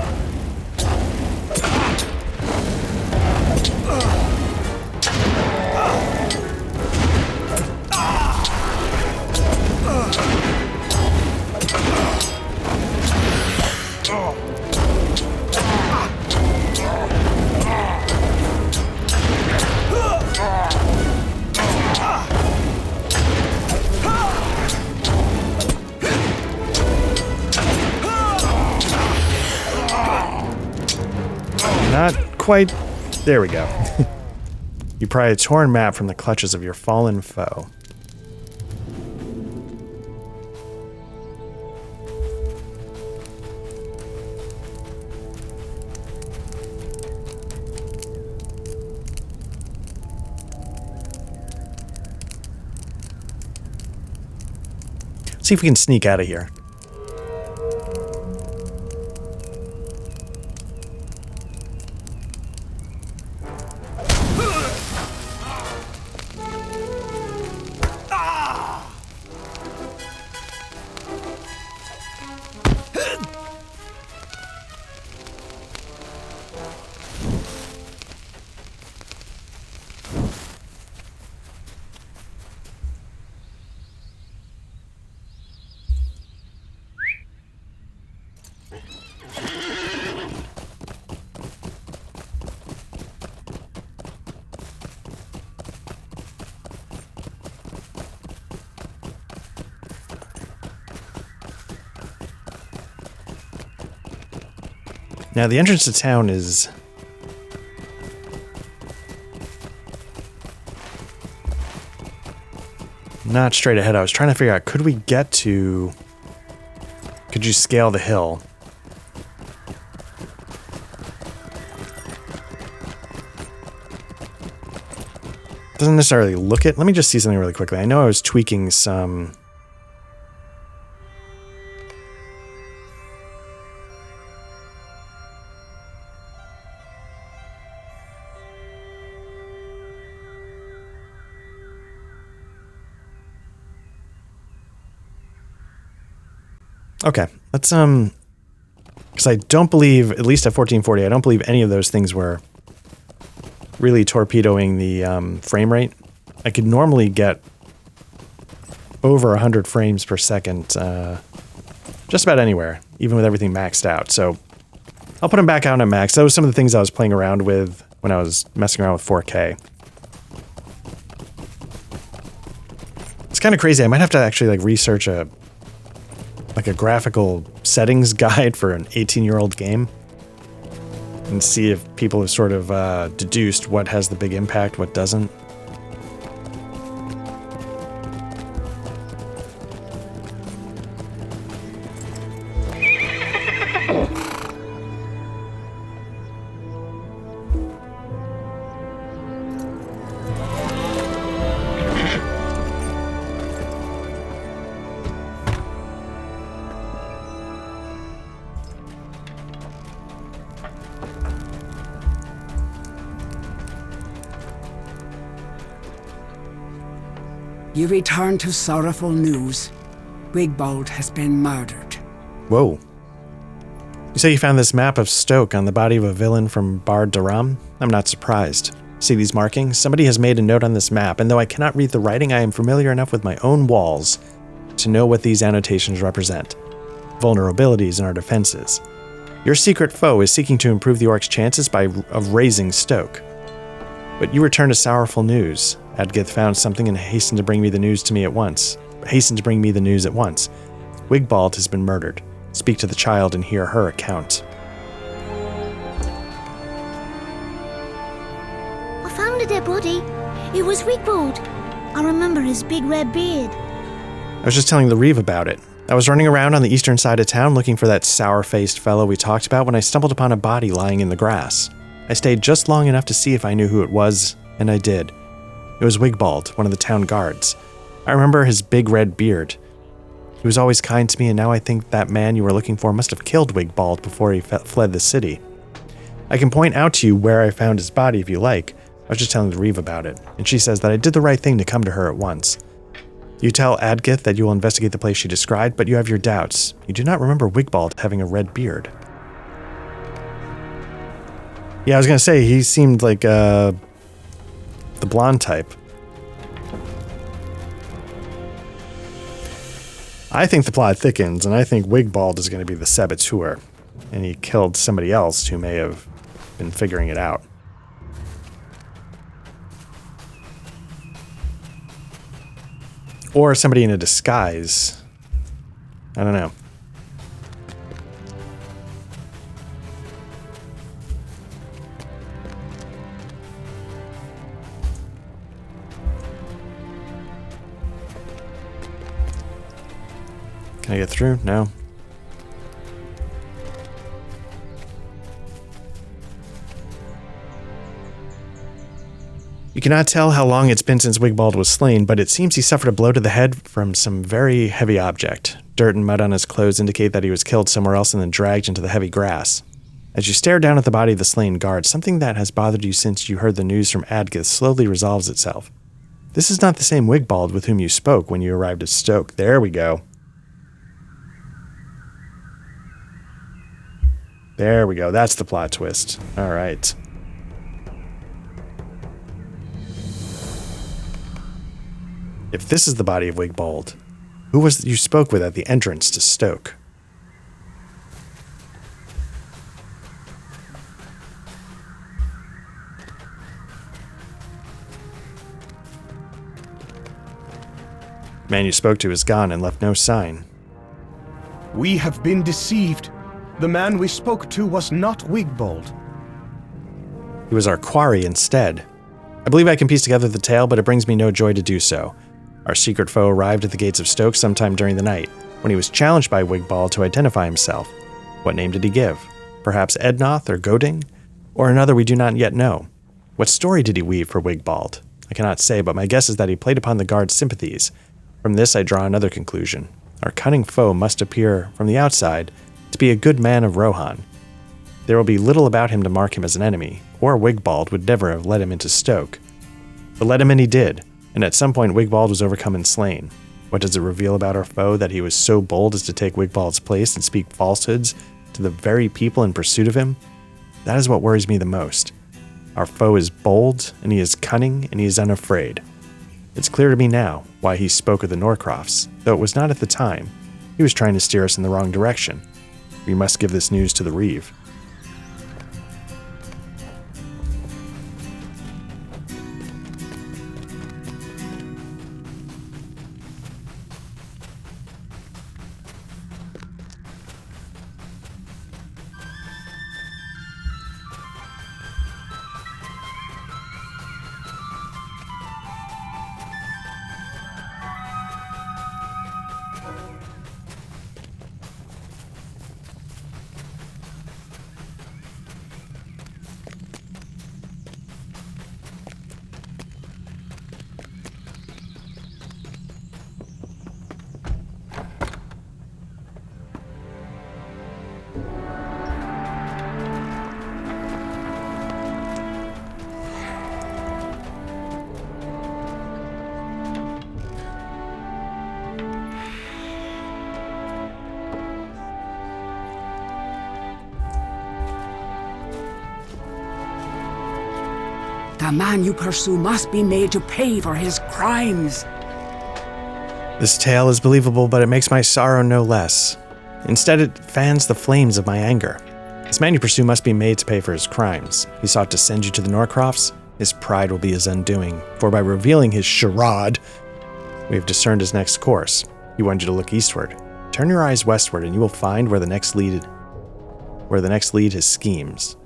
Not quite. There we go. You pry a torn map from the clutches of your fallen foe. See if we can sneak out of here. Now, the entrance to town is not straight ahead. I was trying to figure out, could you scale the hill? Doesn't necessarily look it. Let me just see something really quickly. I know I was tweaking some... Okay, let's, because I don't believe, at least at 1440, I don't believe any of those things were really torpedoing the frame rate. I could normally get over 100 frames per second just about anywhere, even with everything maxed out. So I'll put them back out at max. That was some of the things I was playing around with when I was messing around with 4K. It's kind of crazy. I might have to actually like research a graphical settings guide for an 18-year-old game and see if people have sort of deduced what has the big impact, what doesn't. You return to sorrowful news. Wigbold has been murdered. Whoa. You say you found this map of Stoke on the body of a villain from Bard Daram? I'm not surprised. See these markings? Somebody has made a note on this map, and though I cannot read the writing, I am familiar enough with my own walls to know what these annotations represent. Vulnerabilities in our defenses. Your secret foe is seeking to improve the Orcs' chances of razing Stoke. But you return to sorrowful news. Adgith found something and hastened to bring me the news at once. Wigbald has been murdered. speak to the child and hear her account. I found a dead body. It was Wigbold. I remember his big red beard. I was just telling the Reeve about it. I was running around on the eastern side of town looking for that sour-faced fellow we talked about when I stumbled upon a body lying in the grass. I stayed just long enough to see if I knew who it was, and I did. It was Wigbold, one of the town guards. I remember his big red beard. He was always kind to me, and now I think that man you were looking for must have killed Wigbold before he fled the city. I can point out to you where I found his body if you like. I was just telling the Reeve about it, and she says that I did the right thing to come to her at once. You tell Adgith that you will investigate the place she described, but you have your doubts. You do not remember Wigbold having a red beard. Yeah, I was going to say, he seemed like the blonde type. I think the plot thickens, and I think Wigbold is going to be the saboteur, and he killed somebody else who may have been figuring it out. Or somebody in a disguise. I don't know. Can I get through? No. You cannot tell how long it's been since Wigbold was slain, but it seems he suffered a blow to the head from some very heavy object. Dirt and mud on his clothes indicate that he was killed somewhere else and then dragged into the heavy grass. As you stare down at the body of the slain guard, something that has bothered you since you heard the news from Adgith slowly resolves itself. This is not the same Wigbold with whom you spoke when you arrived at Stoke. There we go. There we go. That's the plot twist. All right. If this is the body of Wigbold, who was it you spoke with at the entrance to Stoke? The man you spoke to is gone and left no sign. We have been deceived. The man we spoke to was not Wigbold. He was our quarry instead. I believe I can piece together the tale, but it brings me no joy to do so. Our secret foe arrived at the gates of Stoke sometime during the night, when he was challenged by Wigbold to identify himself. What name did he give? Perhaps Ednoth or Goding? Or another we do not yet know? What story did he weave for Wigbold? I cannot say, but my guess is that he played upon the guard's sympathies. From this I draw another conclusion. Our cunning foe must appear, from the outside, to be a good man of Rohan. There will be little about him to mark him as an enemy, or Wigbold would never have let him into Stoke. But let him in he did, and at some point Wigbold was overcome and slain. What does it reveal about our foe that he was so bold as to take Wigbold's place and speak falsehoods to the very people in pursuit of him? That is what worries me the most. Our foe is bold, and he is cunning, and he is unafraid. It's clear to me now why he spoke of the Norcrofts, though it was not at the time. He was trying to steer us in the wrong direction. We must give this news to the Reeve. The man you pursue must be made to pay for his crimes. This tale is believable, but it makes my sorrow no less. Instead, it fans the flames of my anger. This man you pursue must be made to pay for his crimes. He sought to send you to the Norcrofts. His pride will be his undoing, for by revealing his charade, we have discerned his next course. He wanted you to look eastward. Turn your eyes westward and you will find where the next lead his schemes.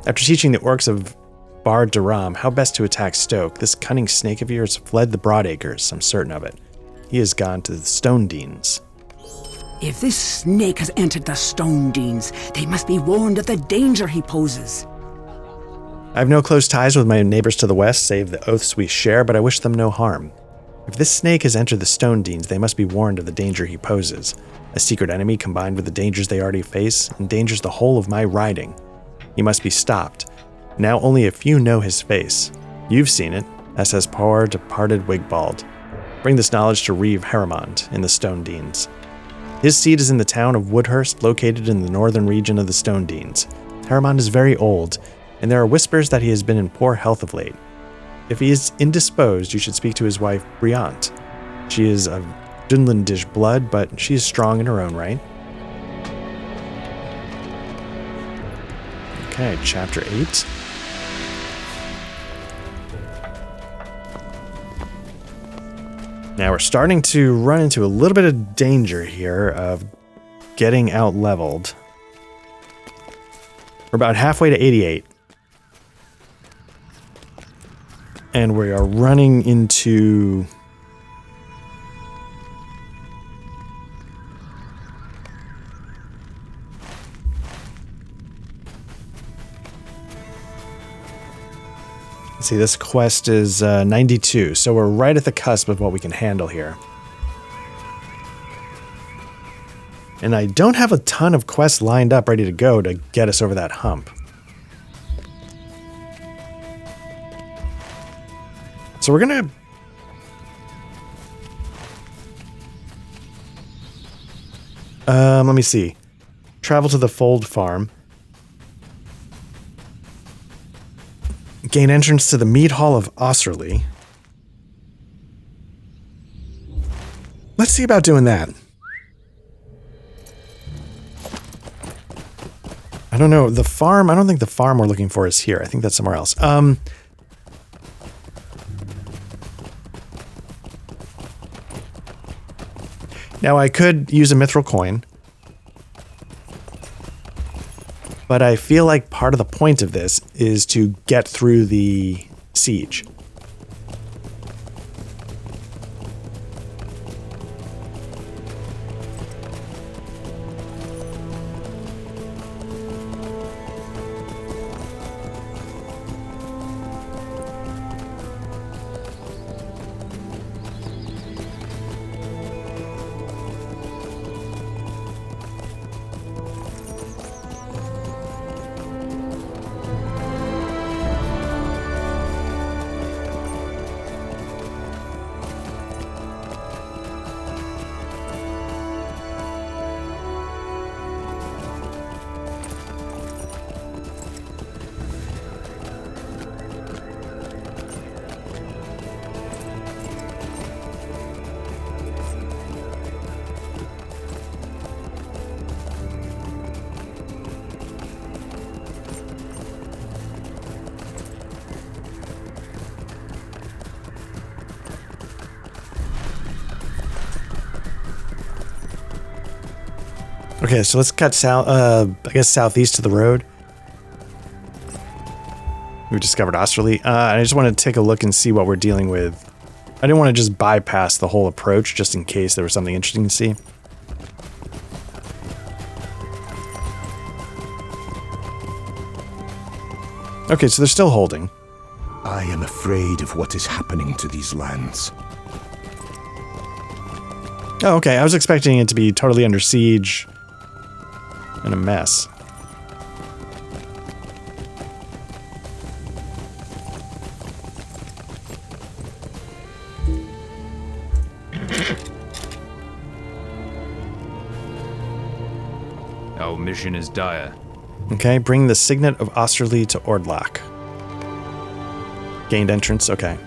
After teaching the orcs of Bar Duram how best to attack Stoke, this cunning snake of yours fled the Broadacres, I'm certain of it. He has gone to the Stone Deans. If this snake has entered the Stone Deans, they must be warned of the danger he poses. I have no close ties with my neighbors to the west, save the oaths we share, but I wish them no harm. If this snake has entered the Stone Deans, they must be warned of the danger he poses. A secret enemy combined with the dangers they already face endangers the whole of my riding. He must be stopped. Now only a few know his face. You've seen it, as has poor departed Wigbald. Bring this knowledge to Reeve Harrimond in the Stone Deans. His seat is in the town of Woodhurst, located in the northern region of the Stone Deans. Harrimond is very old, and there are whispers that he has been in poor health of late. If he is indisposed, you should speak to his wife, Briant. She is of Dunlandish blood, but she is strong in her own right. Okay, chapter 8. Now we're starting to run into a little bit of danger here of getting out leveled. We're about halfway to 88. And we are running into... Let's see, this quest is 92, so we're right at the cusp of what we can handle here. And I don't have a ton of quests lined up ready to go to get us over that hump. So we're gonna... let me see. Travel to the Fold Farm. Gain entrance to the Mead Hall of Osserley. Let's see about doing that. I don't know. The farm, I don't think the farm we're looking for is here. I think that's somewhere else. Now I could use a mithril coin. But I feel like part of the point of this is to get through the siege. Okay, so let's cut south, I guess southeast to the road. We discovered Osterley. I just want to take a look and see what we're dealing with. I didn't want to just bypass the whole approach just in case there was something interesting to see. Okay, so they're still holding. I am afraid of what is happening to these lands. Oh, okay. I was expecting it to be totally under siege and a mess. Our mission is dire. Okay, bring the signet of Osterley to Ordlach. Gained entrance, okay.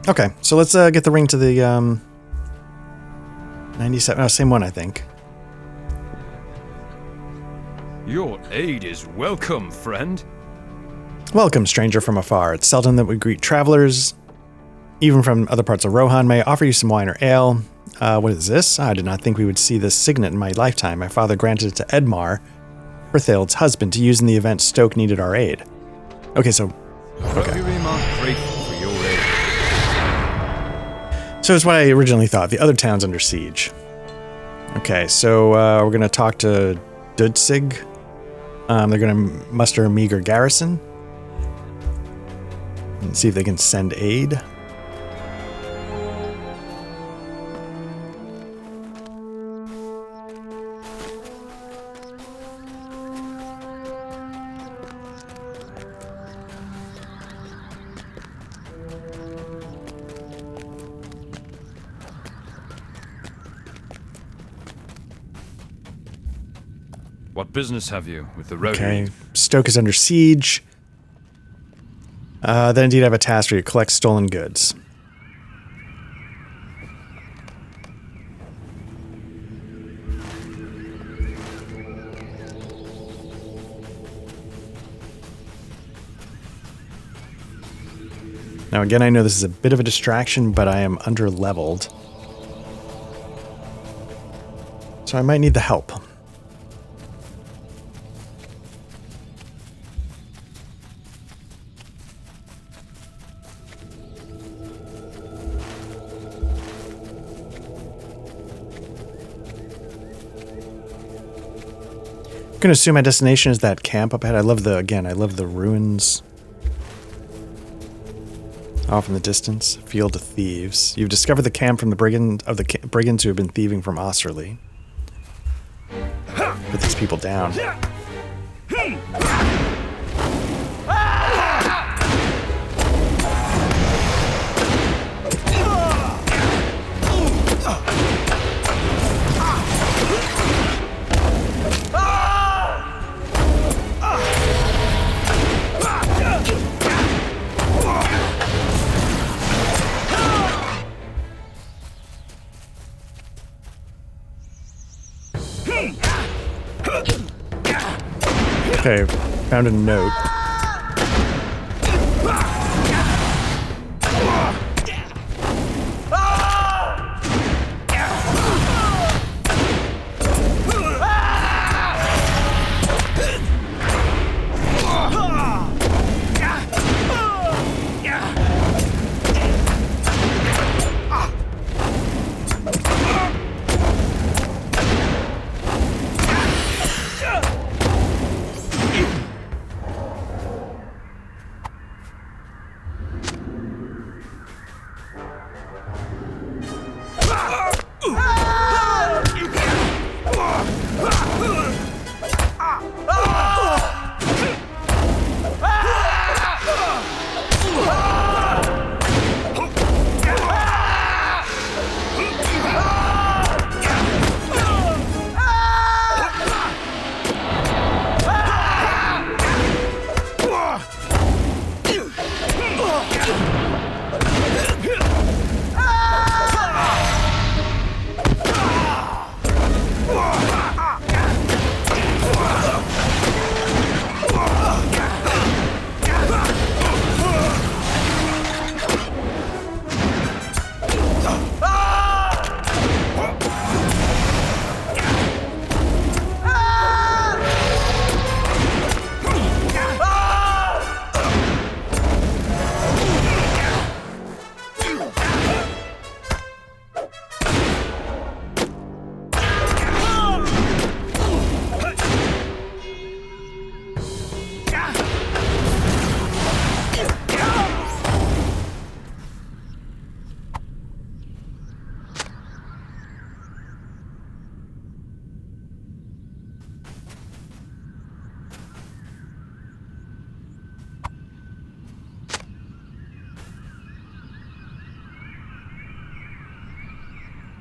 Okay, so let's get the ring to the 97. Oh, same one, I think. Your aid is welcome, friend. Welcome, stranger from afar. It's seldom that we greet travelers, even from other parts of Rohan. May I offer you some wine or ale? What is this? I did not think we would see this signet in my lifetime. My father granted it to Edmar, Berthaild's husband, to use in the event Stoke needed our aid. Okay, so... Okay. I'm grateful for your aid. So it's what I originally thought. The other town's under siege. Okay, so we're going to talk to Dudsig. They're going to muster a meager garrison. And see if they can send aid. What business have you with the Rotary? Okay, Stoke is under siege. Then indeed I have a task for you. Collect stolen goods. Now again, I know this is a bit of a distraction, but I am under-leveled. So I might need the help. I'm going to assume my destination is that camp up ahead. I love the ruins. Off in the distance, field of thieves. You've discovered the camp from the brigands who have been thieving from Osterley. Put these people down. Okay, found a note.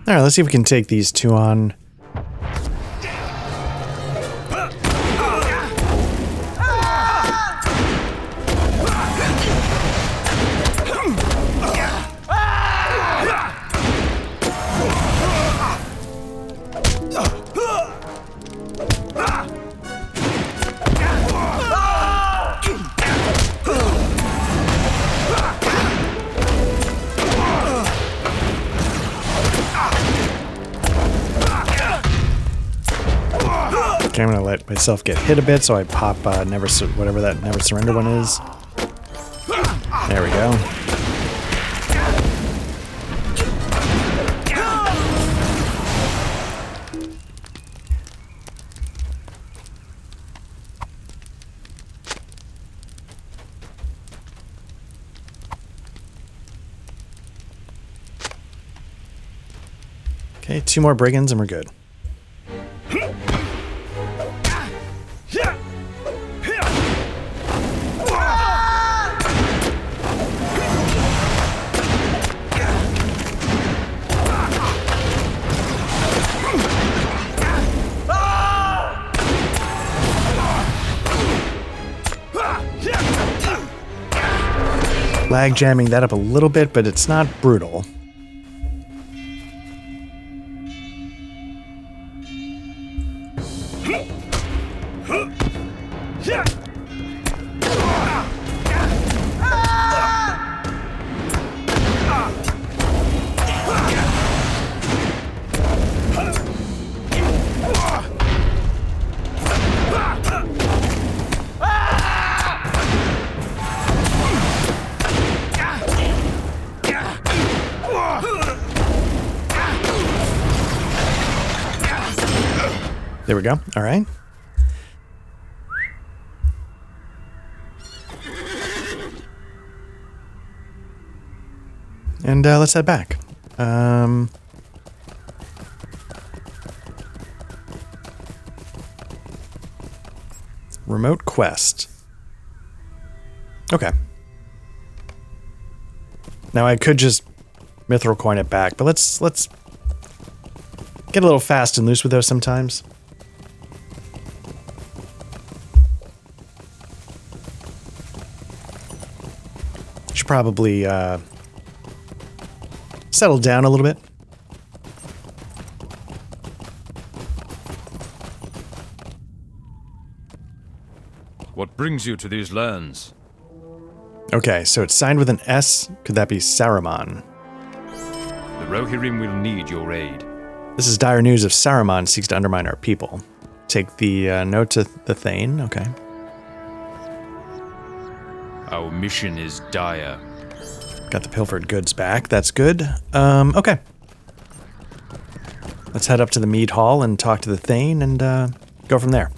All right, let's see if we can take these two on. Okay, I'm gonna let myself get hit a bit, so I pop whatever that never surrender one is. There we go. Okay, 2 more brigands and we're good. Lag jamming that up a little bit, but it's not brutal. There we go. All right. And let's head back. Remote quest. Okay. Now I could just mithril coin it back, but let's get a little fast and loose with those sometimes. Should probably settle down a little bit. What brings you to these lands? Okay, so it's signed with an S. Could that be Saruman? The Rohirrim will need your aid. This is dire news if Saruman seeks to undermine our people. Take the note to the Thane. Okay. Our mission is dire. Got the pilfered goods back. That's good. Okay. Let's head up to the mead hall and talk to the Thane and go from there.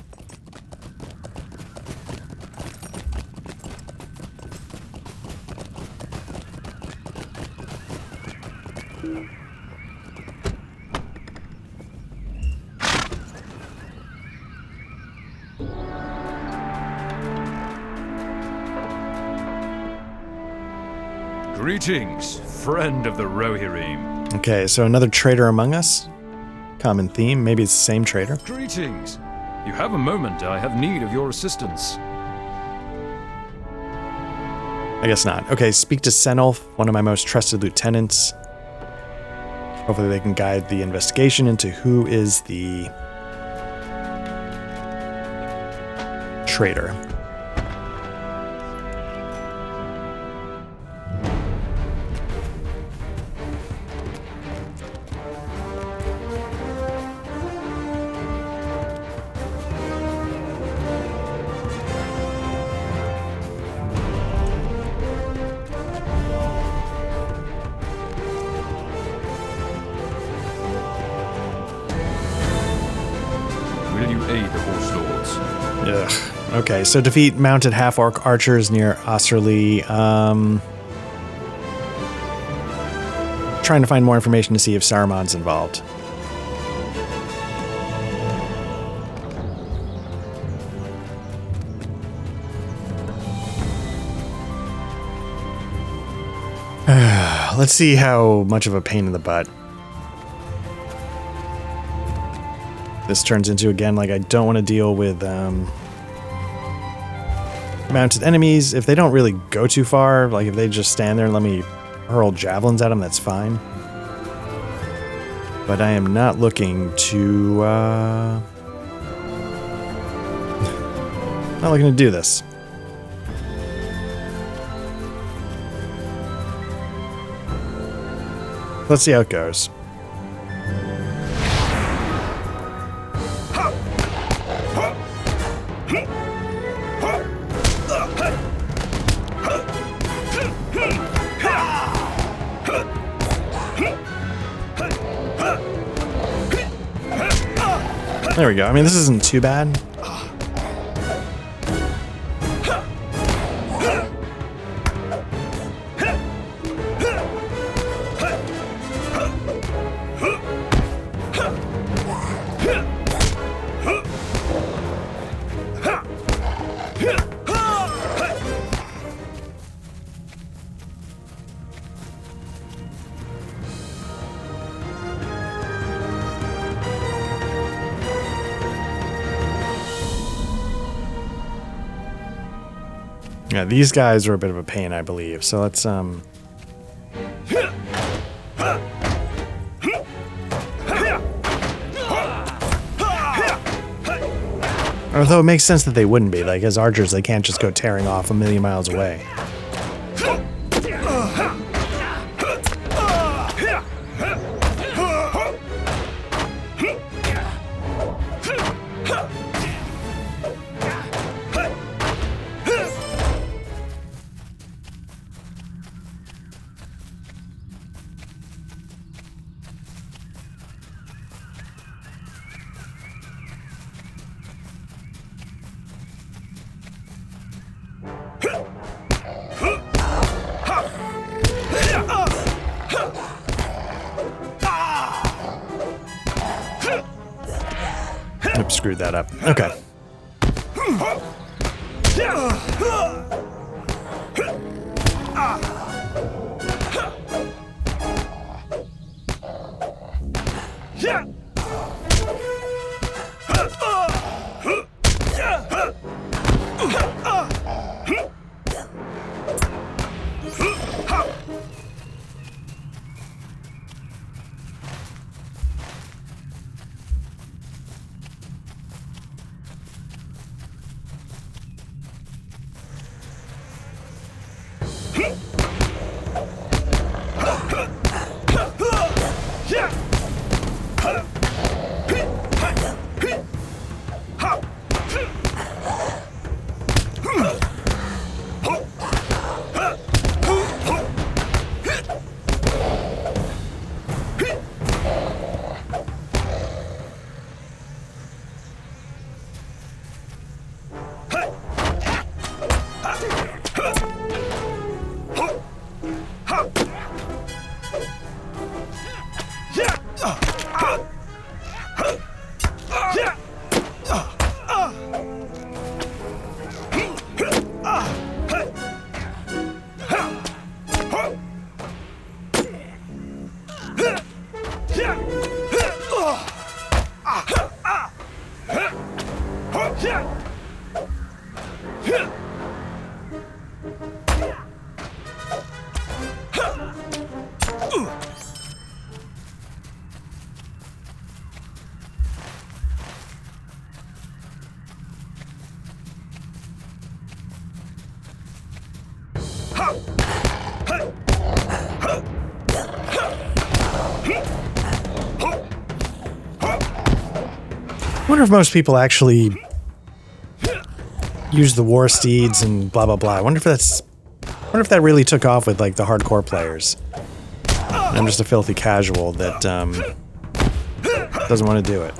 Greetings, friend of the Rohirrim. Okay, so another traitor among us. Common theme. Maybe it's the same traitor. Greetings. You have a moment. I have need of your assistance. I guess not. Okay, speak to Senulf, one of my most trusted lieutenants. Hopefully they can guide the investigation into who is the traitor. Will you aid the Horse Lords? Ugh. Okay, so defeat mounted half-orc archers near Osserly. Trying to find more information to see if Saruman's involved. Let's see how much of a pain in the butt this turns into again. Like, I don't want to deal with mounted enemies. If they don't really go too far, like if they just stand there and let me hurl javelins at them, that's fine. But I am not looking to not looking to do this. Let's see how it goes. There we go. I mean, this isn't too bad. Yeah, these guys are a bit of a pain, I believe. So let's although it makes sense that they wouldn't be. Like, as archers, they can't just go tearing off a million miles away. Oops, screwed that up. Okay. I wonder if most people actually use the war steeds and blah blah blah. I wonder if that really took off with like the hardcore players. I'm just a filthy casual that doesn't want to do it.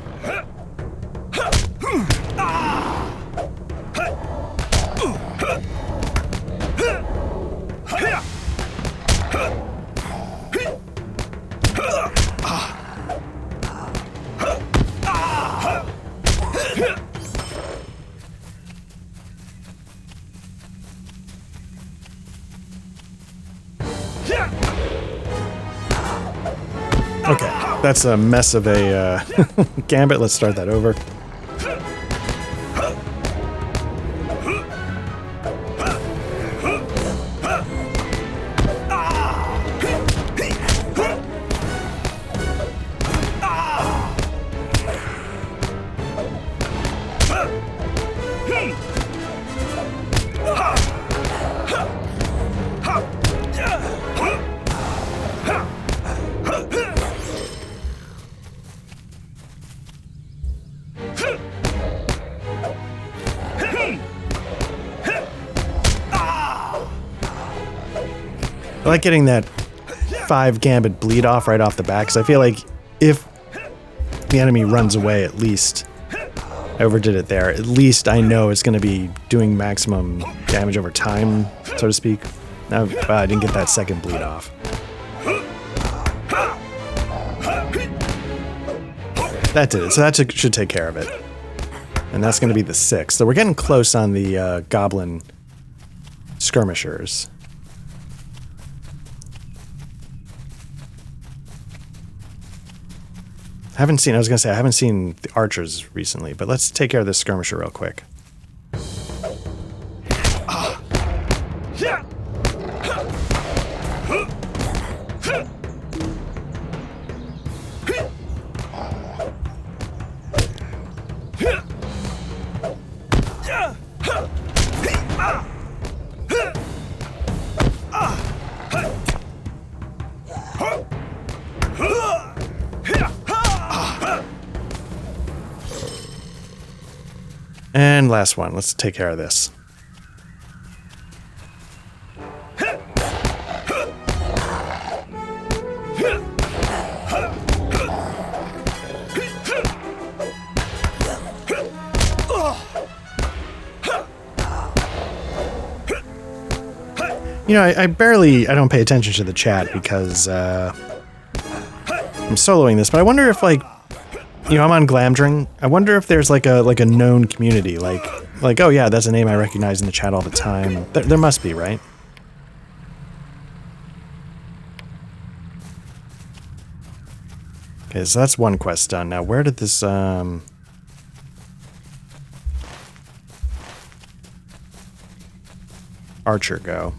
Okay, that's a mess of a gambit. Let's start that over. I like getting that 5 gambit bleed off right off the bat, because I feel like if the enemy runs away, at least, I overdid it there, at least I know it's going to be doing maximum damage over time, so to speak. Now, I didn't get that second bleed off. That did it, so that should take care of it. And that's going to be the 6th. So we're getting close on the goblin skirmishers. I was going to say, I haven't seen the archers recently, but let's take care of this skirmisher real quick. And last one. Let's take care of this. You know, I don't pay attention to the chat because I'm soloing this, but I wonder if, like, you know, I'm on Glamdring. I wonder if there's like a known community, like oh yeah, that's a name I recognize in the chat all the time. There must be, right? Okay, so that's one quest done. Now, where did this archer go?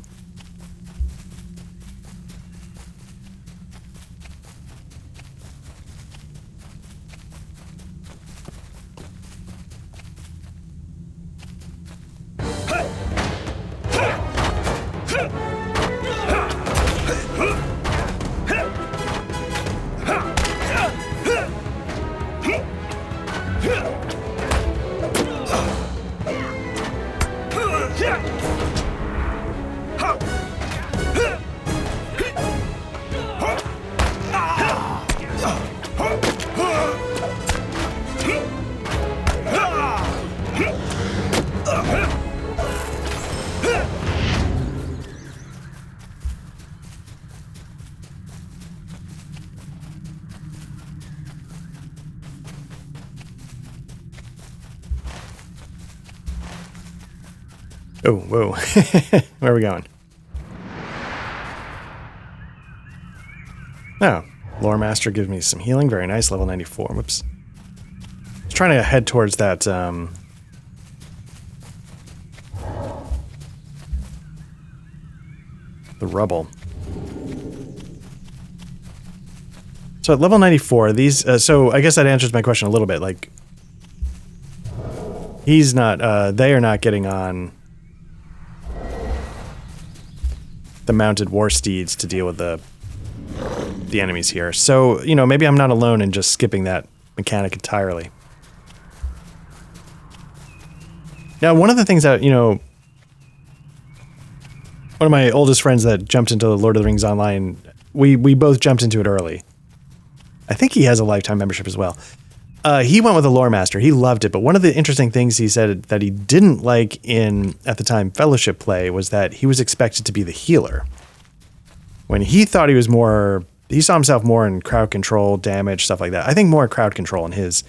Oh, whoa. Where are we going? Oh, Lore Master gives me some healing. Very nice. Level 94. Whoops. I was trying to head towards that, the rubble. So at level 94, these, so I guess that answers my question a little bit. Like, he's not, they are not getting on the mounted war steeds to deal with the enemies here. So, you know, maybe I'm not alone in just skipping that mechanic entirely. Now, one of the things that, you know, one of my oldest friends that jumped into Lord of the Rings Online, we both jumped into it early. I think he has a lifetime membership as well. He went with a Lore Master. He loved it, but one of the interesting things he said that he didn't like in, at the time, Fellowship play was that he was expected to be the healer. When he thought he was more, he saw himself more in crowd control, damage, stuff like that. I think more crowd control in his.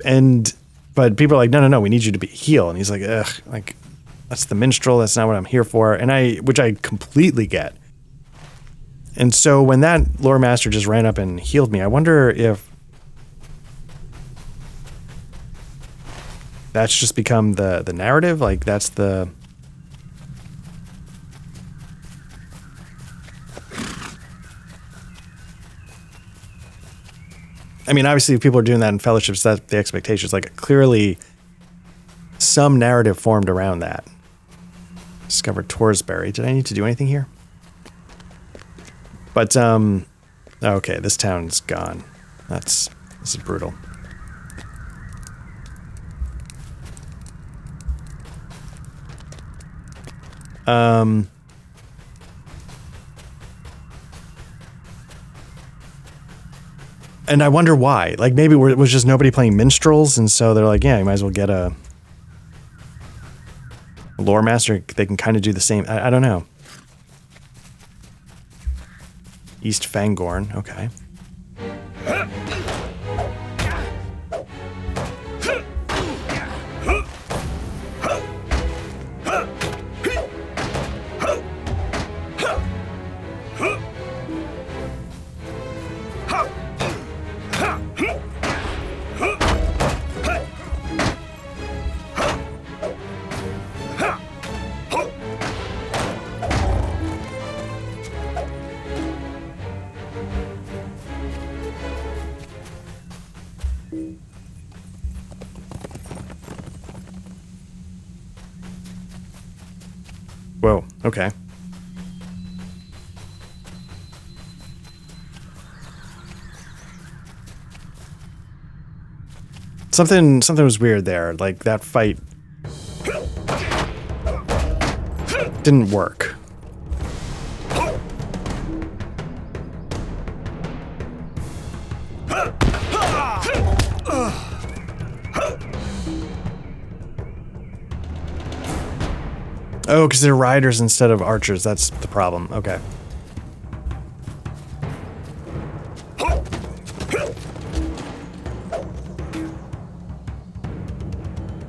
But people are like, no, we need you to be heal. And he's like, ugh, like, that's the minstrel. That's not what I'm here for. Which I completely get. And so when that Lore Master just ran up and healed me, I wonder if that's just become the narrative. Like, that's the... I mean, obviously, if people are doing that in Fellowships, that's the expectations. Like, clearly, some narrative formed around that. Discovered Torsbury. Did I need to do anything here? But, okay, this town's gone. This is brutal. And I wonder why. Like, maybe it was just nobody playing minstrels, and so they're like, yeah, you might as well get a lore master. They can kind of do the same. I don't know. East Fangorn, okay. Whoa, okay. Something was weird there. Like, that fight didn't work. Oh, because they're riders instead of archers. That's the problem. Okay.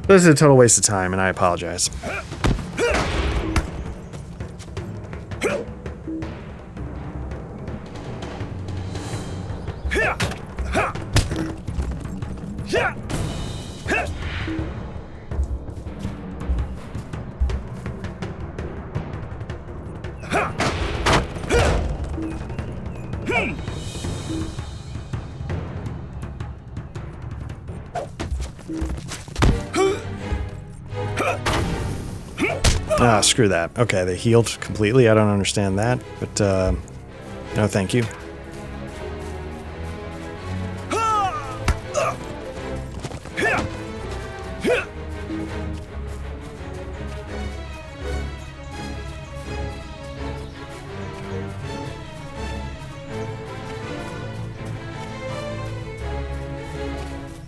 This is a total waste of time, and I apologize. Ah, screw that. Okay, they healed completely. I don't understand that, but no thank you.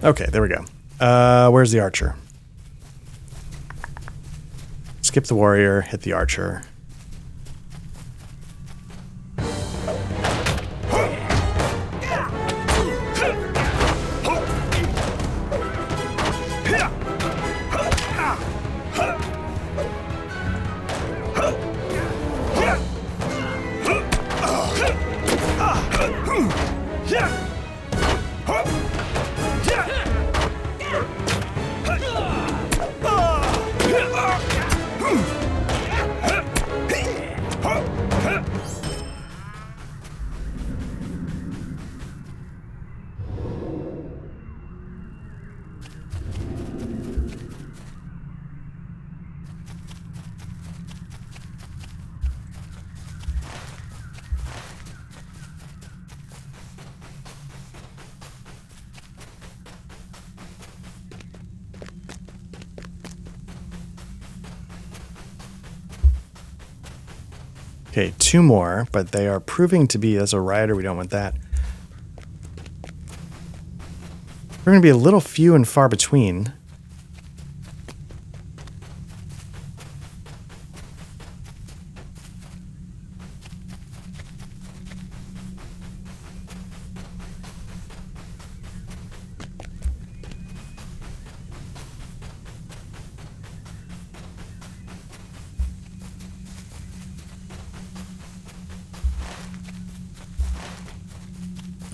Okay, there we go. Where's the archer? Skip the warrior, hit the archer. Okay, 2 more, but they are proving to be, as a rider, we don't want that. We're going to be a little few and far between.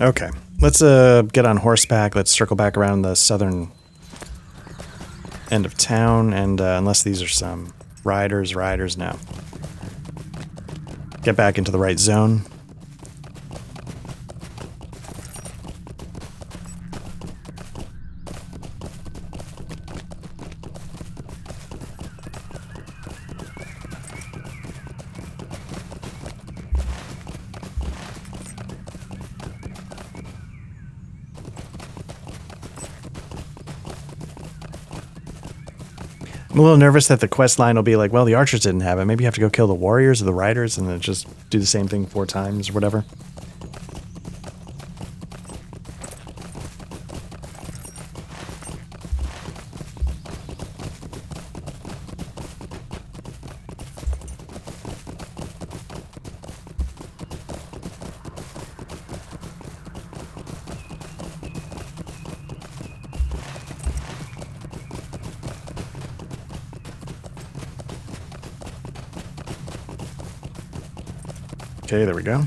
Okay, let's get on horseback. Let's circle back around the southern end of town, and unless these are some riders now. Get back into the right zone. I'm a little nervous that the quest line will be like, well, the archers didn't have it. Maybe you have to go kill the warriors or the riders and then just do the same thing 4 times or whatever. Okay, there we go.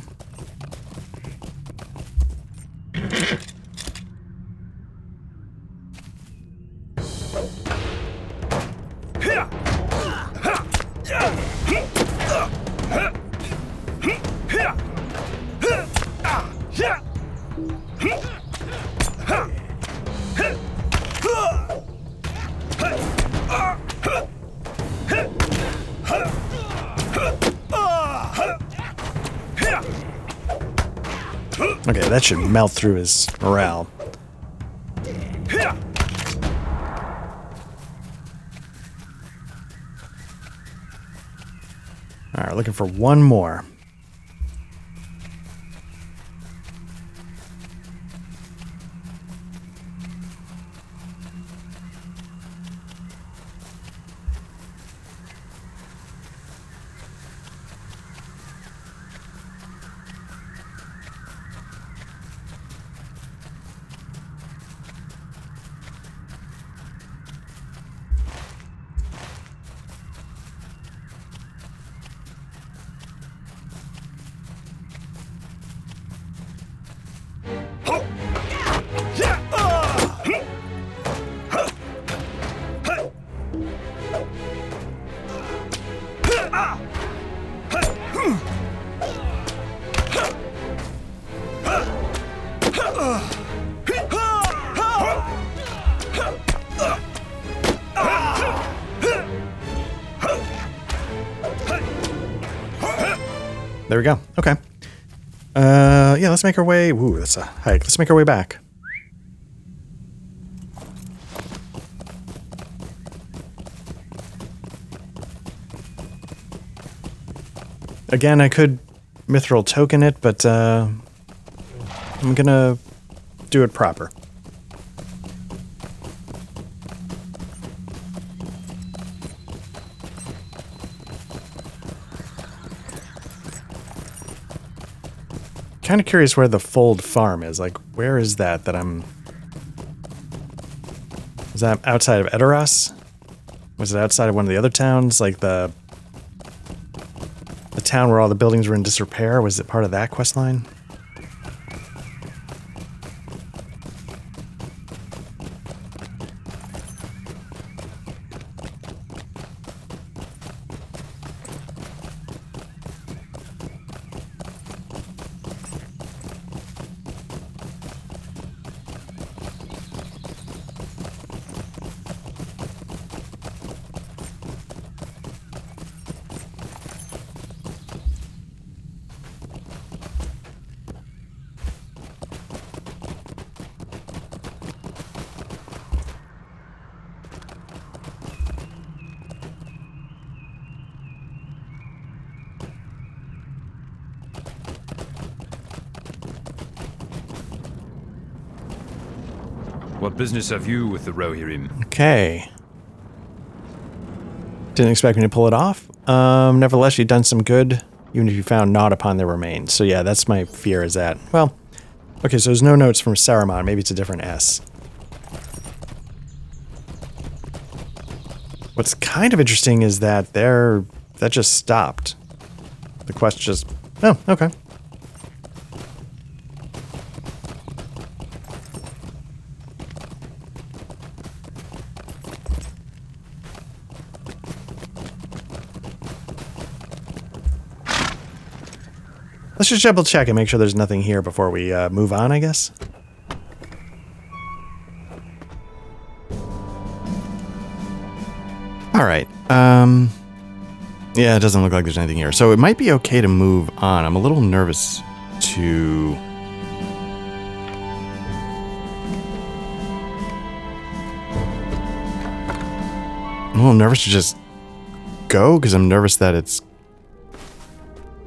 Okay, that should melt through his morale. Alright, looking for one more. There we go. Okay. Yeah, let's make our way... Ooh, that's a hike. Let's make our way back. Again, I could mithril token it, but I'm gonna do it proper. Kind of curious where the Fold Farm is. Like, where is that I'm... Is that outside of Edoras? Was it outside of one of the other towns? Like the town where all the buildings were in disrepair? Was it part of that quest line? What business have you with the Rohirrim? Okay. Didn't expect me to pull it off. Nevertheless, you've done some good, even if you found naught upon their remains. So yeah, that's my fear, is that... Well, okay, so there's no notes from Saruman. Maybe it's a different S. What's kind of interesting is that that just stopped. The quest just... Oh, okay. Let's just double check and make sure there's nothing here before we move on, I guess. All right. Yeah, it doesn't look like there's anything here. So it might be okay to move on. I'm a little nervous to... I'm a little nervous to just go because I'm nervous that it's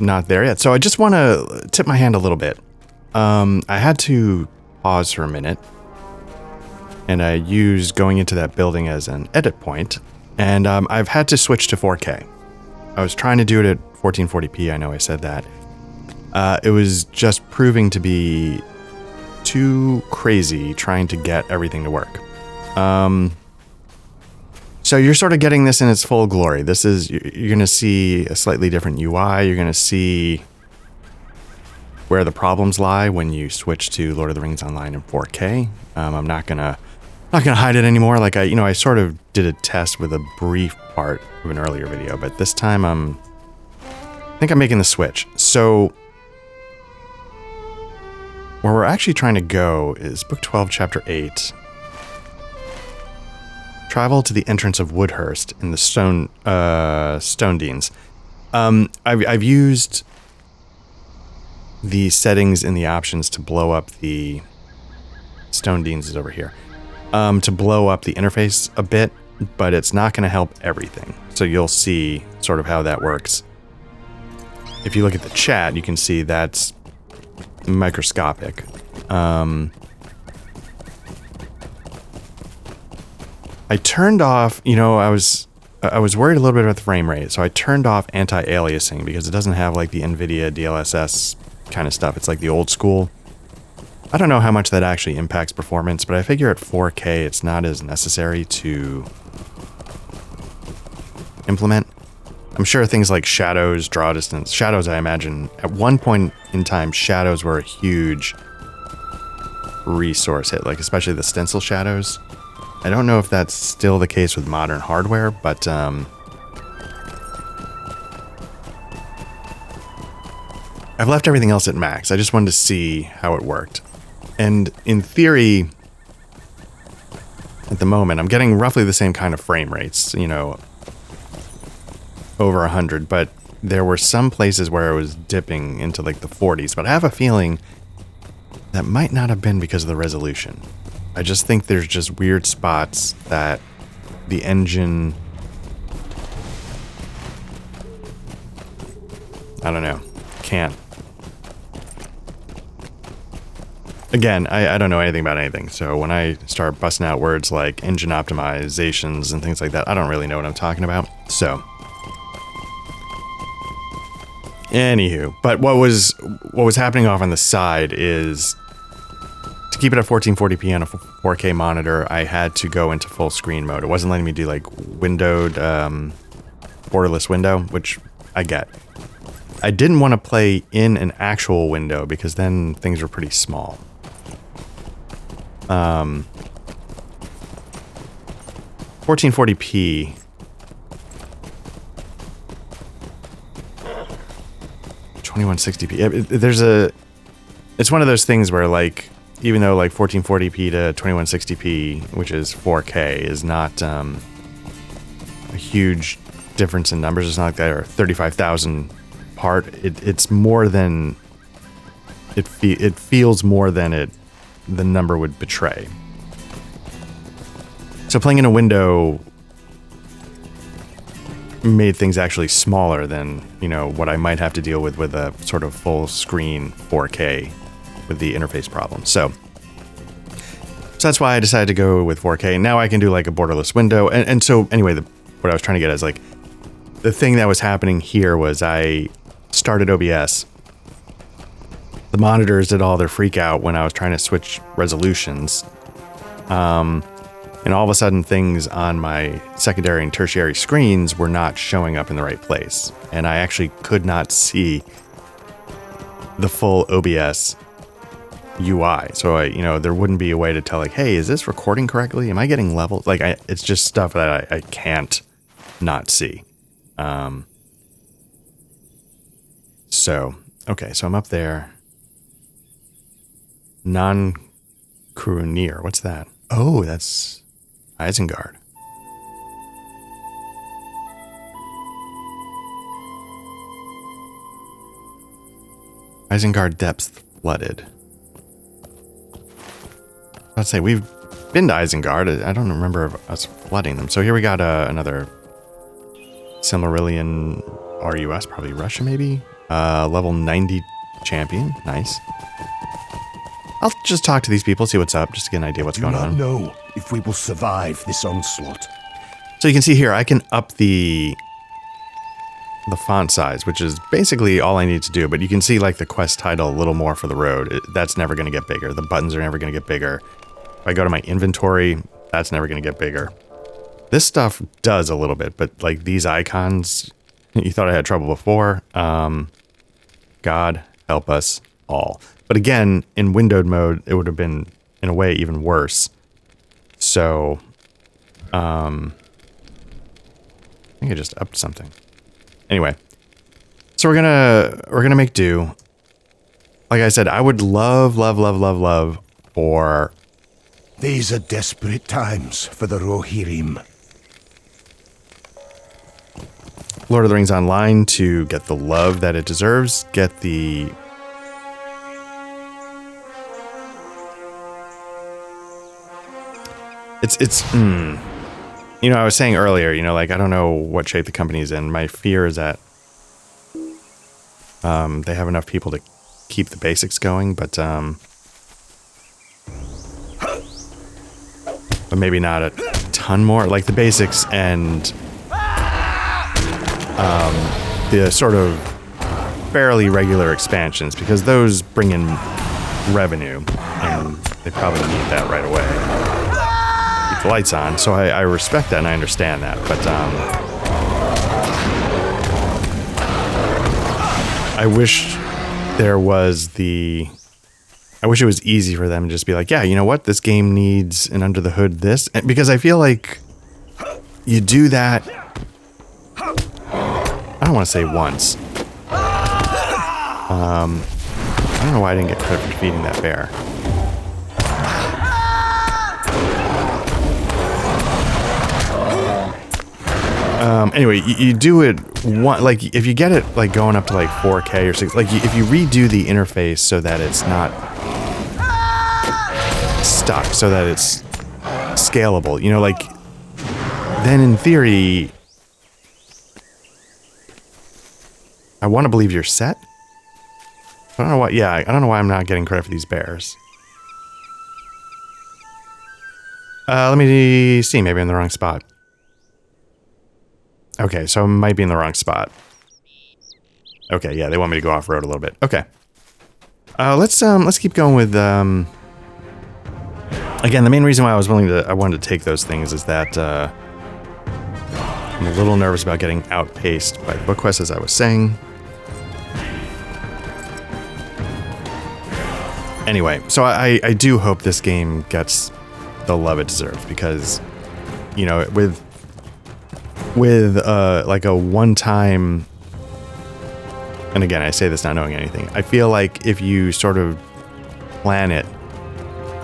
not there yet. So I just want to tip my hand a little bit. I had to pause for a minute, and I used going into that building as an edit point, and I've had to switch to 4K. I was trying to do it at 1440p. I know I said that. It was just proving to be too crazy trying to get everything to work. So you're sort of getting this in its full glory. This is, you're going to see a slightly different UI. You're going to see where the problems lie when you switch to Lord of the Rings Online in 4K. I'm not gonna hide it anymore. Like I sort of did a test with a brief part of an earlier video, but this time I think I'm making the switch. So where we're actually trying to go is Book 12, Chapter 8. Travel to the entrance of Woodhurst in the Stone Deans. I've used the settings in the options to blow up the Stone Deans is over here. To blow up the interface a bit, but it's not going to help everything. So you'll see sort of how that works. If you look at the chat, you can see that's microscopic. I turned off, I was worried a little bit about the frame rate, so I turned off anti-aliasing because it doesn't have like the NVIDIA DLSS kind of stuff. It's like the old school. I don't know how much that actually impacts performance, but I figure at 4K it's not as necessary to implement. I'm sure things like shadows, draw distance. Shadows, I imagine, at one point in time, shadows were a huge resource hit, like especially the stencil shadows. I don't know if that's still the case with modern hardware, but I've left everything else at max. I just wanted to see how it worked. And in theory, at the moment, I'm getting roughly the same kind of frame rates, over 100, but there were some places where it was dipping into like the 40s, but I have a feeling that might not have been because of the resolution. I just think there's just weird spots that the engine, I don't know, can't. Again, I don't know anything about anything, so when I start busting out words like engine optimizations and things like that, I don't really know what I'm talking about. So, anywho, but what was happening off on the side is to keep it at 1440p on a 4K monitor, I had to go into full screen mode. It wasn't letting me do like windowed, borderless window, which I get. I didn't want to play in an actual window because then things were pretty small. 1440p. 2160p. It's one of those things where like, even though like 1440p to 2160p, which is 4K, is not a huge difference in numbers. It's not like they're 35,000 apart. It's more than it feels more than the number would betray. So playing in a window made things actually smaller than, what I might have to deal with a sort of full screen 4K with the interface problem. So that's why I decided to go with 4K. Now I can do like a borderless window. And so anyway, what I was trying to get at is like, the thing that was happening here was I started OBS. The monitors did all their freak out when I was trying to switch resolutions. And all of a sudden things on my secondary and tertiary screens were not showing up in the right place. And I actually could not see the full OBS UI. So there wouldn't be a way to tell like, hey, is this recording correctly? Am I getting levels? Like it's just stuff that I can't not see. So I'm up there. Non-Krunir. What's that? Oh, that's Isengard. Isengard depths flooded. I'd say we've been to Isengard. I don't remember us flooding them. So here we got another Silmarillion RUS, probably Russia maybe. Level 90 champion. Nice. I'll just talk to these people, see what's up, just to get an idea what's going on. Do not know if we will survive this onslaught. So you can see here, I can up the font size, which is basically all I need to do. But you can see like the quest title a little more for the road. That's never going to get bigger. The buttons are never going to get bigger. If I go to my inventory, that's never going to get bigger. This stuff does a little bit, but like these icons, you thought I had trouble before. God help us. all. But again, in windowed mode, it would have been, in a way, even worse. So, I think I just upped something. Anyway, so we're gonna make do. Like I said, I would love for... These are desperate times for the Rohirrim. Lord of the Rings Online to get the love that it deserves, get the... You know, I was saying earlier, you know, like, I don't know what shape the company's in. My fear is that they have enough people to keep the basics going, but maybe not a ton more. Like, the basics and the sort of fairly regular expansions, because those bring in revenue, and they probably need that right away. Keep the lights on, so I respect that and I understand that, but I wish there was I wish it was easy for them to just be like, yeah, you know what, this game needs an under the hood this, because I feel like you do that, I don't want to say once. I don't know why I didn't get credit for defeating that bear. Anyway, you do it one, like, if you get it like going up to like 4K or 6, like if you redo the interface so that it's not stuck, so that it's scalable, you know, like, then in theory, I want to believe you're set. I don't know why. Yeah, I don't know why I'm not getting credit for these bears. Let me see. Maybe I'm in the wrong spot. Okay, so I might be in the wrong spot. Okay, yeah, they want me to go off road a little bit. Okay. Let's keep going with again, the main reason why I wanted to take those things is that I'm a little nervous about getting outpaced by the book quest, as I was saying. Anyway, so I do hope this game gets the love it deserves, because, you know, with like a one-time, and again, I say this not knowing anything, I feel like if you sort of plan it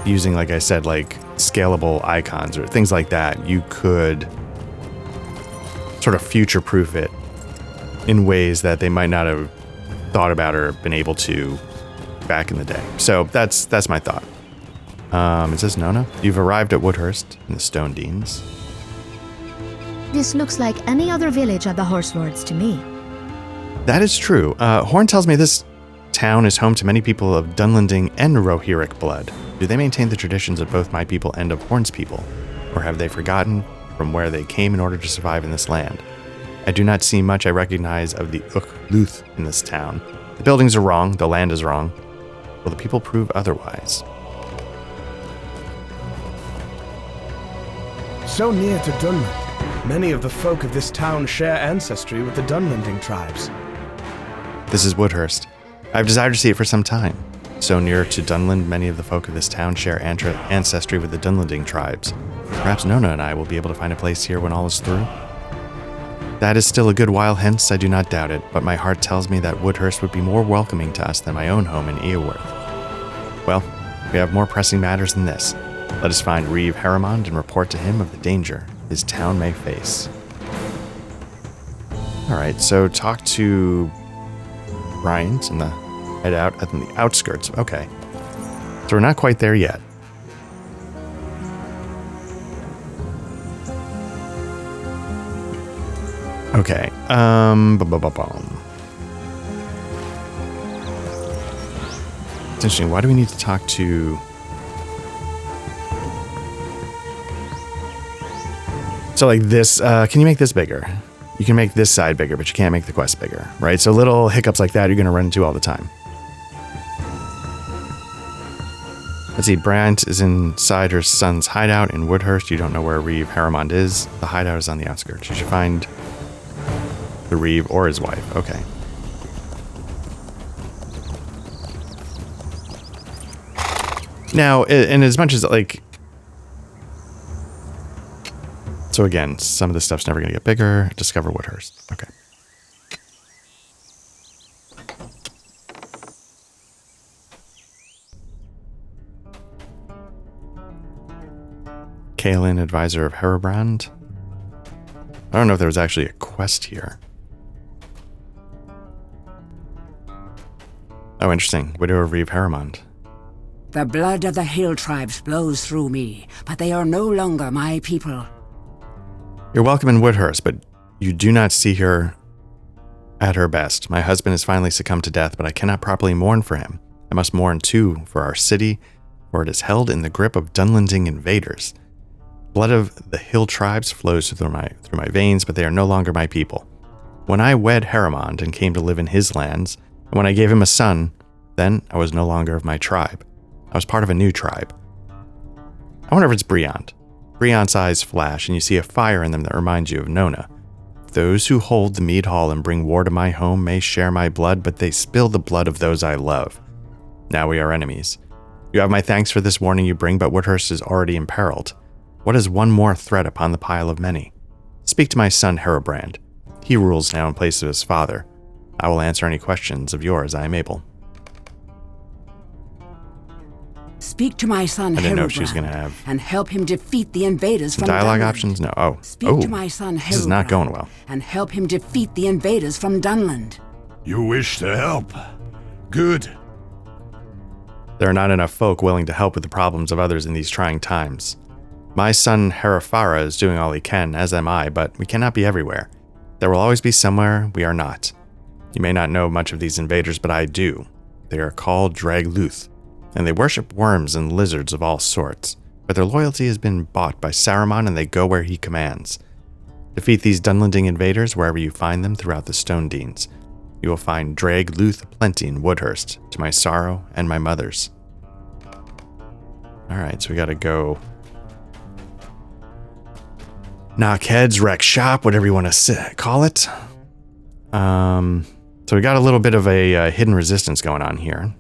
using, like I said, like scalable icons or things like that, you could sort of future-proof it in ways that they might not have thought about or been able to back in the day. So that's my thought. It says, Nona, you've arrived at Woodhurst in the Stone Deans. This looks like any other village of the Horse Lords to me. That is true. Horn tells me this town is home to many people of Dunlending and Rohirric blood. Do they maintain the traditions of both my people and of Horn's people? Or have they forgotten from where they came in order to survive in this land? I do not see much I recognize of the Luth in this town. The buildings are wrong, the land is wrong. Will the people prove otherwise? So near to Dunland, many of the folk of this town share ancestry with the Dunlending tribes. This is Woodhurst. I've desired to see it for some time. So near to Dunland, many of the folk of this town share ancestry with the Dunlending tribes. Perhaps Nona and I will be able to find a place here when all is through. That is still a good while hence, I do not doubt it, but my heart tells me that Woodhurst would be more welcoming to us than my own home in Eoworth. Well, we have more pressing matters than this. Let us find Reeve Harrimond and report to him of the danger his town may face. Alright, so talk to Bryant and head out at the outskirts. Okay. So we're not quite there yet. Okay. It's interesting. Why do we need to talk to... So like this, can you make this bigger? You can make this side bigger, but you can't make the quest bigger, right? So little hiccups like that you're going to run into all the time. Let's see, Brant is inside her son's hideout in Woodhurst. You don't know where Reeve Harrimond is. The hideout is on the outskirts. You should find the Reeve or his wife. Okay. Now, and as much as like, so again, some of this stuff's never going to get bigger. Discover Woodhurst. Okay. Kaelin, advisor of Herobrand. I don't know if there was actually a quest here. Oh, interesting. Widow of Reeve Heremond. The blood of the hill tribes flows through me, but they are no longer my people. You're welcome in Woodhurst, but you do not see her at her best. My husband has finally succumbed to death, but I cannot properly mourn for him. I must mourn too for our city, for it is held in the grip of Dunlending invaders. Blood of the hill tribes flows through my veins, but they are no longer my people. When I wed Heremond and came to live in his lands, and when I gave him a son, then I was no longer of my tribe. I was part of a new tribe. I wonder if it's Briand. Briand's eyes flash, and you see a fire in them that reminds you of Nona. Those who hold the mead hall and bring war to my home may share my blood, but they spill the blood of those I love. Now we are enemies. You have my thanks for this warning you bring, but Woodhurst is already imperiled. What is one more threat upon the pile of many? Speak to my son Herobrand. He rules now in place of his father. I will answer any questions of yours I am able. Speak to my son I didn't know if she was Herobrand going to have and help him defeat the invaders from dialogue Dunland. options. No. Oh. Speak to my son Herobrand This is not going well. and help him defeat the invaders from Dunland. You wish to help? Good. There are not enough folk willing to help with the problems of others in these trying times. My son Herefara is doing all he can, as am I, but we cannot be everywhere. There will always be somewhere we are not. You may not know much of these invaders, but I do. They are called Dragluth, and they worship worms and lizards of all sorts, but their loyalty has been bought by Saruman and they go where he commands. Defeat these Dunlending invaders wherever you find them throughout the Stone Deans. You will find Dragluth aplenty in Woodhurst, to my sorrow and my mother's. Alright, so we gotta go knock heads, wreck shop, whatever you want to call it. So we got a little bit of a hidden resistance going on here.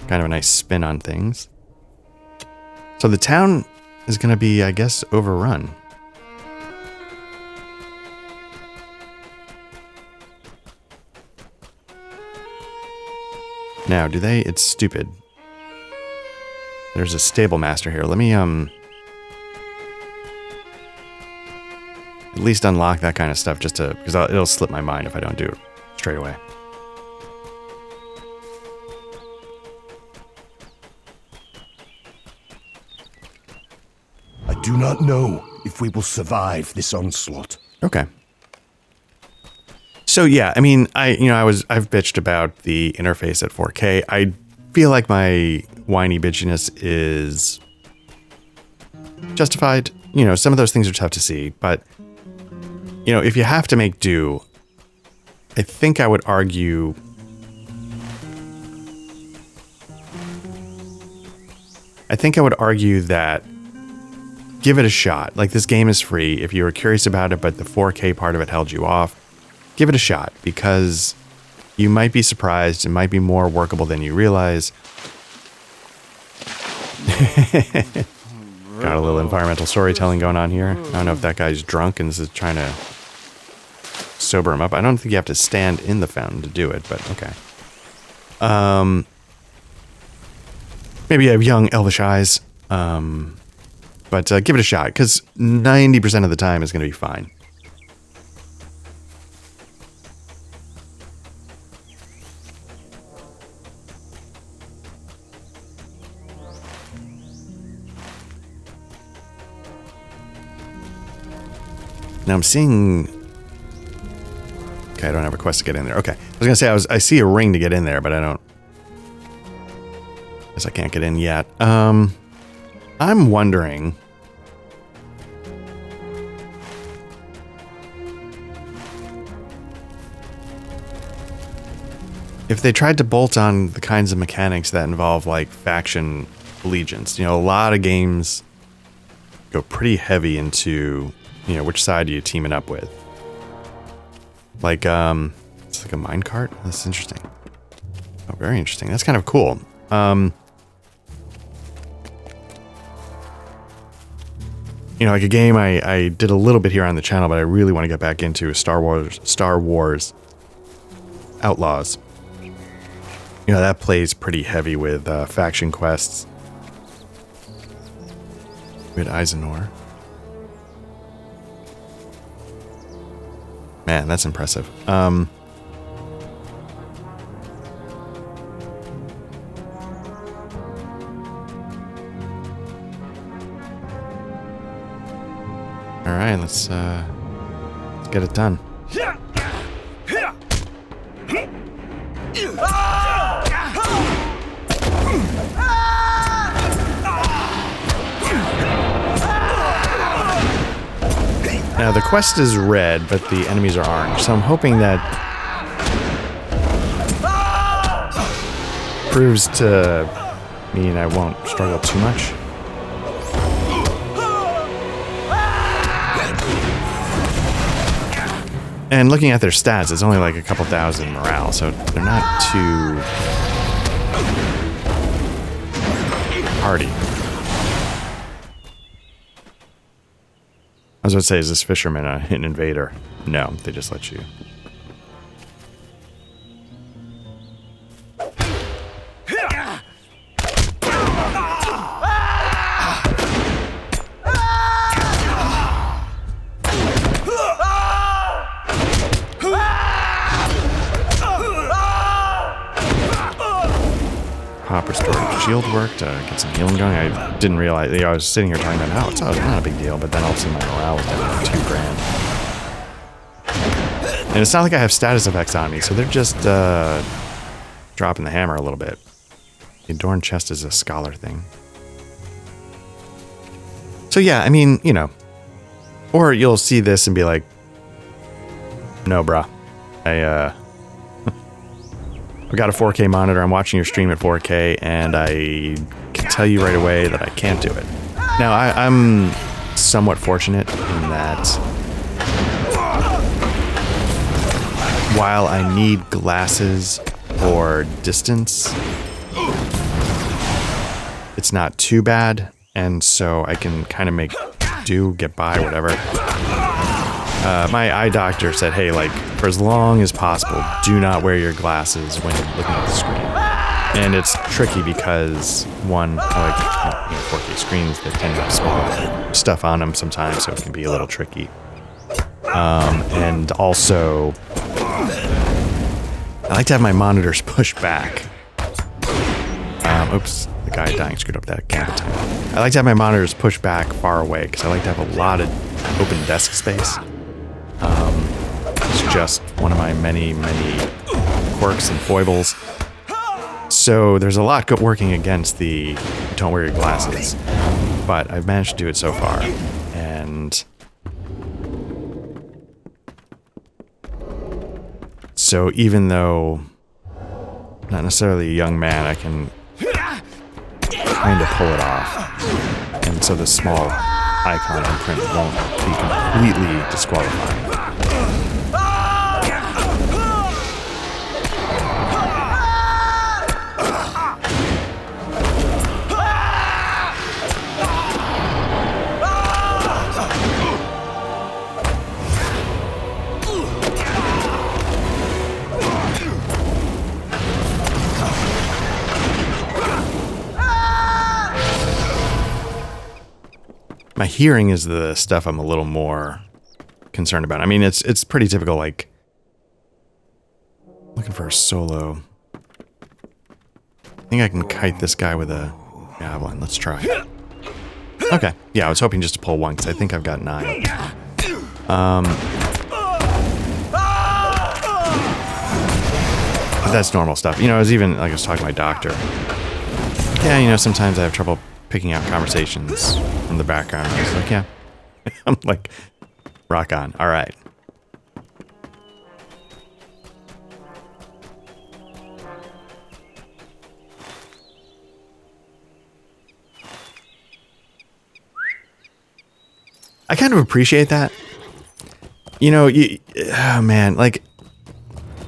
Kind of a nice spin on things. So the town is going to be, I guess, overrun. Now, do they? It's stupid. There's a stable master here. Let me, at least unlock that kind of stuff just to, because it'll slip my mind if I don't do it straight away. I do not know if we will survive this onslaught. Okay. So yeah, I mean, I've bitched about the interface at 4K. I feel like my whiny bitchiness is justified. You know, some of those things are tough to see, but you know, if you have to make do, I think I would argue that give it a shot. Like, this game is free. If you were curious about it, but the 4K part of it held you off, give it a shot, because you might be surprised. It might be more workable than you realize. Got a little environmental storytelling going on here. I don't know if that guy's drunk and this is trying to sober him up. I don't think you have to stand in the fountain to do it, but okay. Maybe you have young elvish eyes, but give it a shot, because 90% of the time is going to be fine. Now I'm seeing... Okay, I don't have a quest to get in there. Okay. I was going to say, I see a ring to get in there, but I don't... Guess I can't get in yet. I'm wondering... if they tried to bolt on the kinds of mechanics that involve, like, faction allegiance. You know, a lot of games go pretty heavy into... you know, which side are you teaming up with? Like, it's like a minecart? That's interesting. Oh, very interesting. That's kind of cool. You know, like a game I did a little bit here on the channel, but I really want to get back into is Star Wars Outlaws. You know, that plays pretty heavy with faction quests. With Eisenhower. Man, that's impressive. All right, let's get it done. Now the quest is red, but the enemies are orange, so I'm hoping that proves to mean I won't struggle too much. And looking at their stats, it's only like a couple thousand morale, so they're not too hardy. I was going to say, is this fisherman an invader? No, they just let you. Pop restored shield worked, get some healing going. I didn't realize, I was sitting here talking about, oh, it's not a big deal, but then all of a sudden my morale was down to 2 grand. And it's not like I have status effects on me, so they're just dropping the hammer a little bit. The adorned chest is a scholar thing. So yeah, I mean, you know, or you'll see this and be like, no, bruh, I've got a 4K monitor, I'm watching your stream at 4K, and I can tell you right away that I can't do it. Now, I'm somewhat fortunate in that while I need glasses or distance, it's not too bad, and so I can kind of make do, get by, whatever. My eye doctor said, hey, like, for as long as possible, do not wear your glasses when you're looking at the screen. And it's tricky because, one, I like 4K screens, they tend to have small stuff on them sometimes, so it can be a little tricky. And also, I like to have my monitors pushed back. Oops, the guy dying screwed up that gambit time. I like to have my monitors pushed back far away because I like to have a lot of open desk space. It's just one of my many, many quirks and foibles. So there's a lot working against the don't wear your glasses, but I've managed to do it so far. And so even though not necessarily a young man, I can kind of pull it off. And so the small icon imprint won't be completely disqualifying. My hearing is the stuff I'm a little more concerned about. I mean, it's pretty typical, like, looking for a solo. I think I can kite this guy with a javelin. Let's try. Okay. Yeah, I was hoping just to pull one, because I think I've got 9. But that's normal stuff. You know, I was even, like, I was talking to my doctor. Yeah, you know, sometimes I have trouble picking out conversations from the background. I was like, yeah. I'm like, rock on. All right. I kind of appreciate that. You know, oh man, like,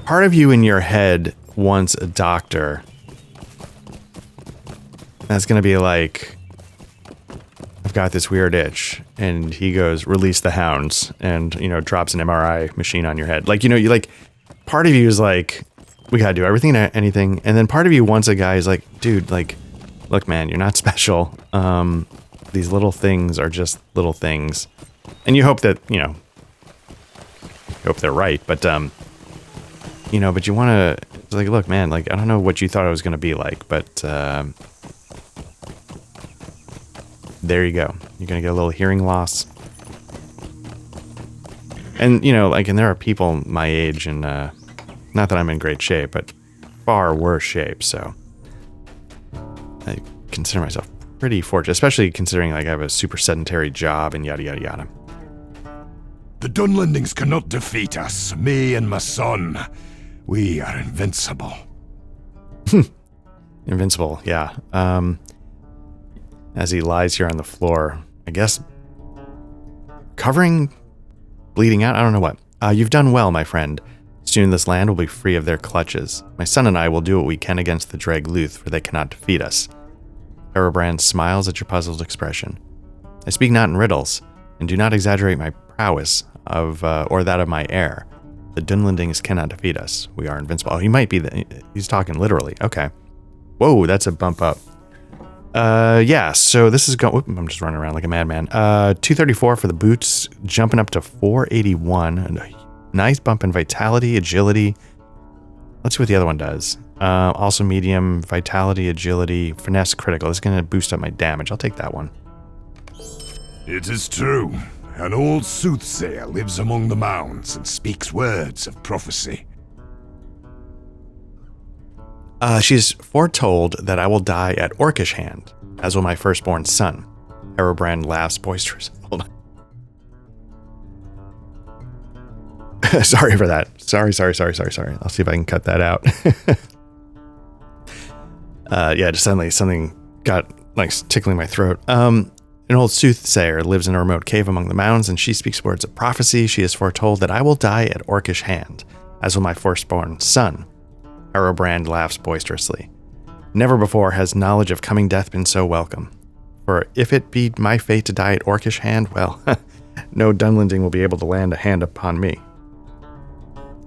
part of you in your head wants a doctor that's going to be like, I've got this weird itch. And he goes, release the hounds, and, you know, drops an MRI machine on your head. Like, you know, you like, part of you is like, we gotta do everything and anything. And then part of you wants a guy who's like, dude, like, look, man, you're not special. These little things are just little things. And you hope that, you know, hope they're right. But, you know, but you want to, it's like, look, man, like, I don't know what you thought it was going to be like, but there you go. You're going to get a little hearing loss. And, you know, like, and there are people my age and, not that I'm in great shape, but far worse shape. So I consider myself pretty fortunate, especially considering like I have a super sedentary job and yada, yada, yada. The Dunlendings cannot defeat us, me and my son. We are invincible. Invincible, yeah. As he lies here on the floor, I guess, covering, bleeding out, I don't know what. You've done well, my friend. Soon this land will be free of their clutches. My son and I will do what we can against the Dreg Luth, for they cannot defeat us. Herobrand smiles at your puzzled expression. I speak not in riddles, and do not exaggerate my prowess of, or that of my heir. The Dunlendings cannot defeat us. We are invincible. Oh, he might be he's talking literally. Okay. Whoa, that's a bump up. Yeah, so this is going, I'm just running around like a madman. 234 for the boots, jumping up to 481. A nice bump in vitality, agility. Let's see what the other one does. Also medium, vitality, agility, finesse, critical. This is going to boost up my damage. I'll take that one. It is true. An old soothsayer lives among the mounds and speaks words of prophecy. She's foretold that I will die at Orcish hand, as will my firstborn son. Herobrand laughs boisterously. Hold on. Sorry for that. Sorry. I'll see if I can cut that out. Yeah, just suddenly something got like tickling my throat. An old soothsayer lives in a remote cave among the mountains, and she speaks words of prophecy. She is foretold that I will die at Orcish hand, as will my firstborn son. Herobrand laughs boisterously. Never before has knowledge of coming death been so welcome. For if it be my fate to die at Orcish hand, well, no Dunlending will be able to land a hand upon me.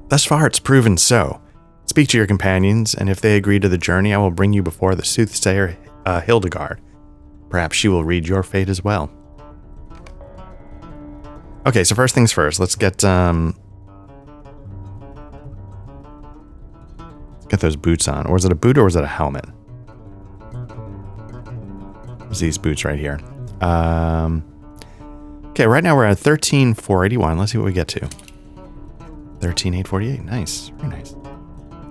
Thus far it's proven so. Speak to your companions, and if they agree to the journey, I will bring you before the soothsayer Hildegard. Perhaps she will read your fate as well. Okay, so first things first, let's get those boots on. Or is it a boot or is it a helmet? It's these boots right here. Okay, right now we're at 13,481. Let's see what we get to. 13,848. Nice. Very nice.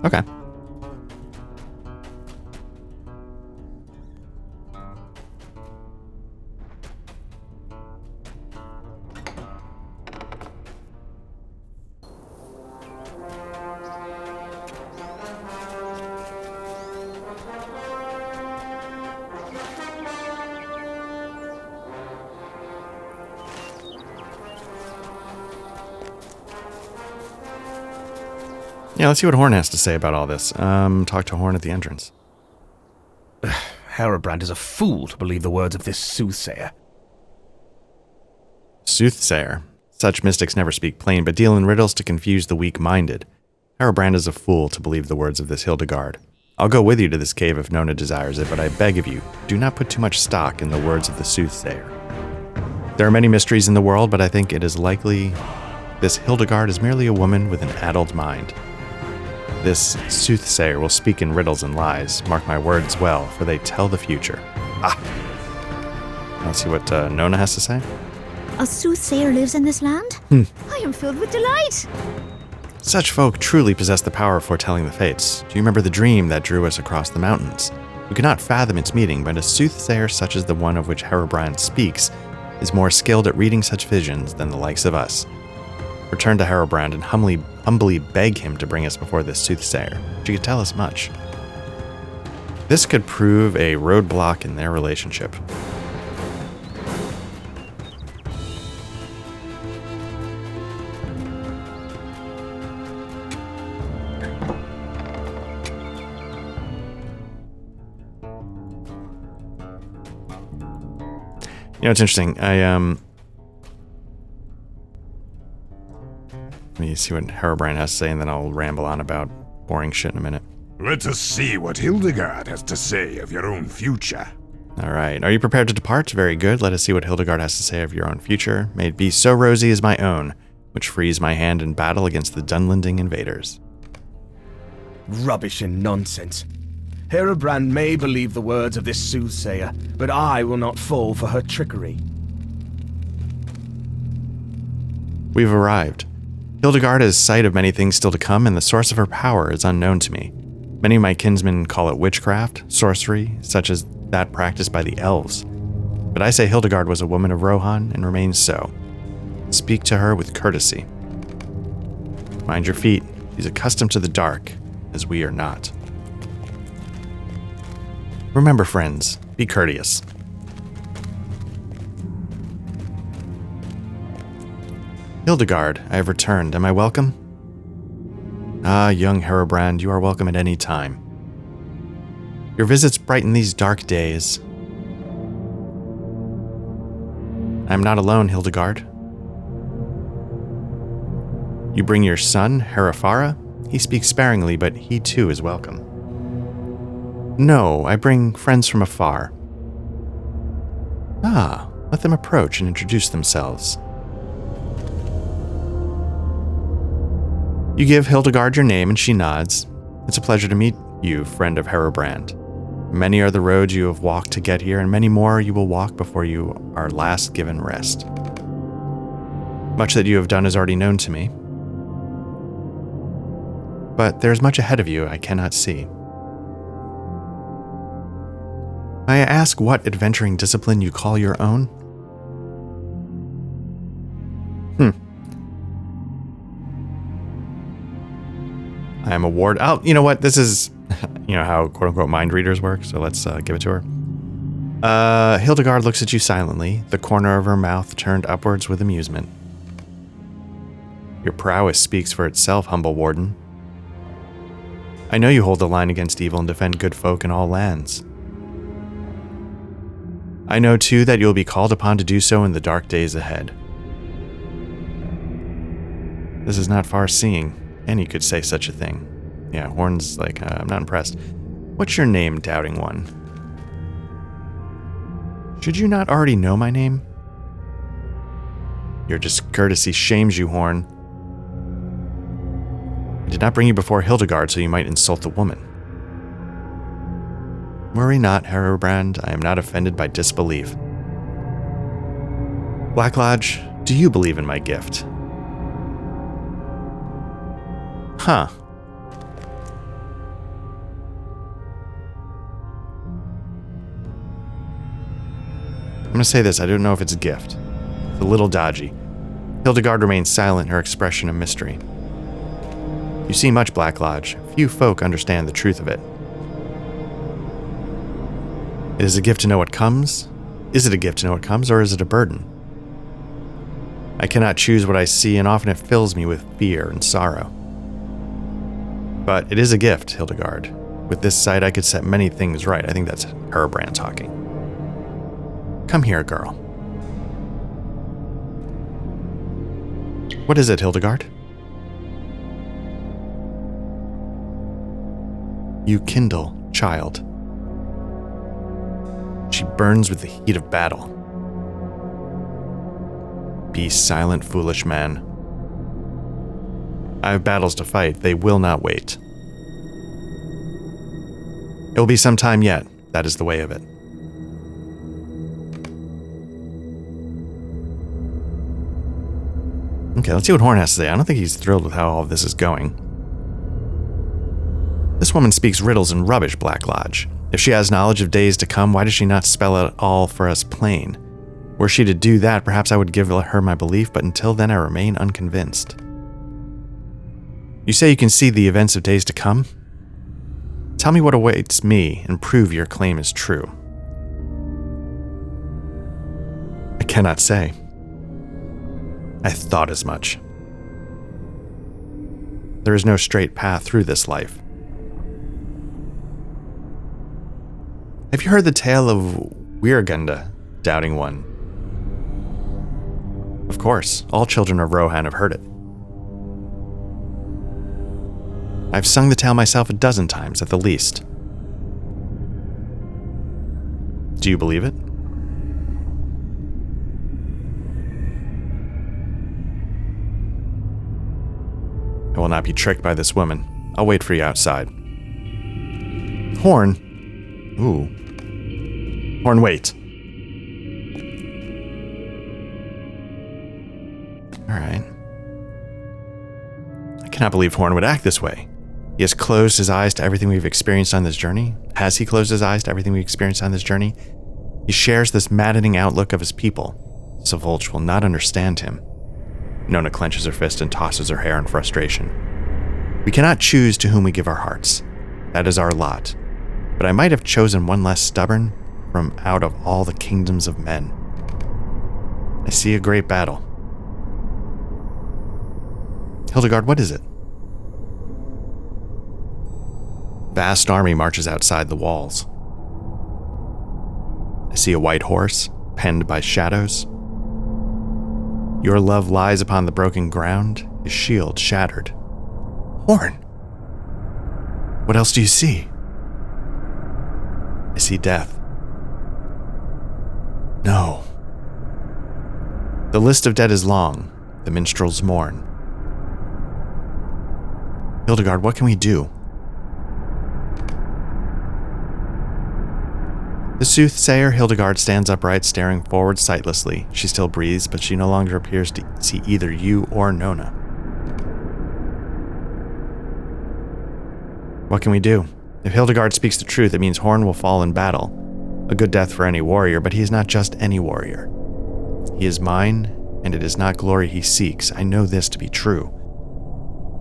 Okay. Yeah, let's see what Horn has to say about all this. Talk to Horn at the entrance. Herobrand is a fool to believe the words of this soothsayer. Soothsayer. Such mystics never speak plain, but deal in riddles to confuse the weak-minded. Herobrand is a fool to believe the words of this Hildegard. I'll go with you to this cave if Nona desires it, but I beg of you, do not put too much stock in the words of the soothsayer. There are many mysteries in the world, but I think it is likely this Hildegard is merely a woman with an addled mind. This soothsayer will speak in riddles and lies. Mark my words well, for they tell the future. Let's see what Nona has to say. A soothsayer lives in this land? I am filled with delight. Such folk truly possess the power of foretelling the fates. Do you remember the dream that drew us across the mountains? We could not fathom its meaning, but a soothsayer such as the one of which Herobrand speaks is more skilled at reading such visions than the likes of us. Return to Herobrand and humbly beg him to bring us before this soothsayer. She could tell us much. This could prove a roadblock in their relationship. know, it's interesting. Let me see what Herobrand has to say, and then I'll ramble on about boring shit in a minute. Let us see what Hildegard has to say of your own future. All right. Are you prepared to depart? Very good. Let us see what Hildegard has to say of your own future. May it be so rosy as my own, which frees my hand in battle against the Dunlending invaders. Rubbish and nonsense. Herobrand may believe the words of this soothsayer, but I will not fall for her trickery. We've arrived. Hildegard is sight of many things still to come, and the source of her power is unknown to me. Many of my kinsmen call it witchcraft, sorcery, such as that practiced by the elves. But I say Hildegard was a woman of Rohan and remains so. Speak to her with courtesy. Mind your feet. She's accustomed to the dark, as we are not. Remember, friends, be courteous. Hildegard, I have returned. Am I welcome? Ah, young Herobrand, you are welcome at any time. Your visits brighten these dark days. I am not alone, Hildegard. You bring your son, Herefara? He speaks sparingly, but he too is welcome. No, I bring friends from afar. Ah, let them approach and introduce themselves. You give Hildegard your name and she nods. It's a pleasure to meet you, friend of Herobrand. Many are the roads you have walked to get here, and many more you will walk before you are last given rest. Much that you have done is already known to me. But there is much ahead of you I cannot see. May I ask what adventuring discipline you call your own? I am a ward. Oh, you know what? This is, how quote-unquote mind readers work, so let's give it to her. Hildegard looks at you silently, the corner of her mouth turned upwards with amusement. Your prowess speaks for itself, humble warden. I know you hold the line against evil and defend good folk in all lands. I know, too, that you will be called upon to do so in the dark days ahead. This is not far-seeing. Any could say such a thing. Yeah, Horn's like, I'm not impressed. What's your name, doubting one? Should you not already know my name? Your discourtesy shames you, Horn. I did not bring you before Hildegard so you might insult the woman. Worry not, Herobrand, I am not offended by disbelief. Black Lodge, do you believe in my gift? Huh. I'm going to say this, I don't know if it's a gift. It's a little dodgy. Hildegard remains silent, her expression a mystery. You see much, Black Lodge. Few folk understand the truth of it. It is a gift to know what comes. Is it a gift to know what comes, or is it a burden? I cannot choose what I see, and often it fills me with fear and sorrow. But it is a gift, Hildegard. With this sight, I could set many things right. I think that's Herobrand talking. Come here, girl. What is it, Hildegard? You kindle, child. She burns with the heat of battle. Be silent, foolish man. I have battles to fight. They will not wait. It will be some time yet. That is the way of it. Okay, let's see what Horn has to say. I don't think he's thrilled with how all of this is going. This woman speaks riddles and rubbish, Black Lodge. If she has knowledge of days to come, why does she not spell it all for us plain? Were she to do that, perhaps I would give her my belief, but until then I remain unconvinced. You say you can see the events of days to come? Tell me what awaits me and prove your claim is true. I cannot say. I thought as much. There is no straight path through this life. Have you heard the tale of Weirgunda, doubting one? Of course, all children of Rohan have heard it. I've sung the tale myself a dozen times at the least. Do you believe it? I will not be tricked by this woman. I'll wait for you outside. Horn? Ooh. Horn, wait. Alright. I cannot believe Horn would act this way. He has closed his eyes to everything we've experienced on this journey. Has he closed his eyes to everything we've experienced on this journey? He shares this maddening outlook of his people. Savulch will not understand him. Nona clenches her fist and tosses her hair in frustration. We cannot choose to whom we give our hearts. That is our lot. But I might have chosen one less stubborn from out of all the kingdoms of men. I see a great battle. Hildegard, what is it? Vast army marches outside the walls. I see a white horse, penned by shadows. Your love lies upon the broken ground, his shield shattered. Horn! What else do you see? I see death. No. The list of dead is long, the minstrels mourn. Hildegard, what can we do? The soothsayer Hildegard stands upright, staring forward sightlessly. She still breathes, but she no longer appears to see either you or Nona. What can we do? If Hildegard speaks the truth, it means Horn will fall in battle. A good death for any warrior, but he is not just any warrior. He is mine, and it is not glory he seeks. I know this to be true.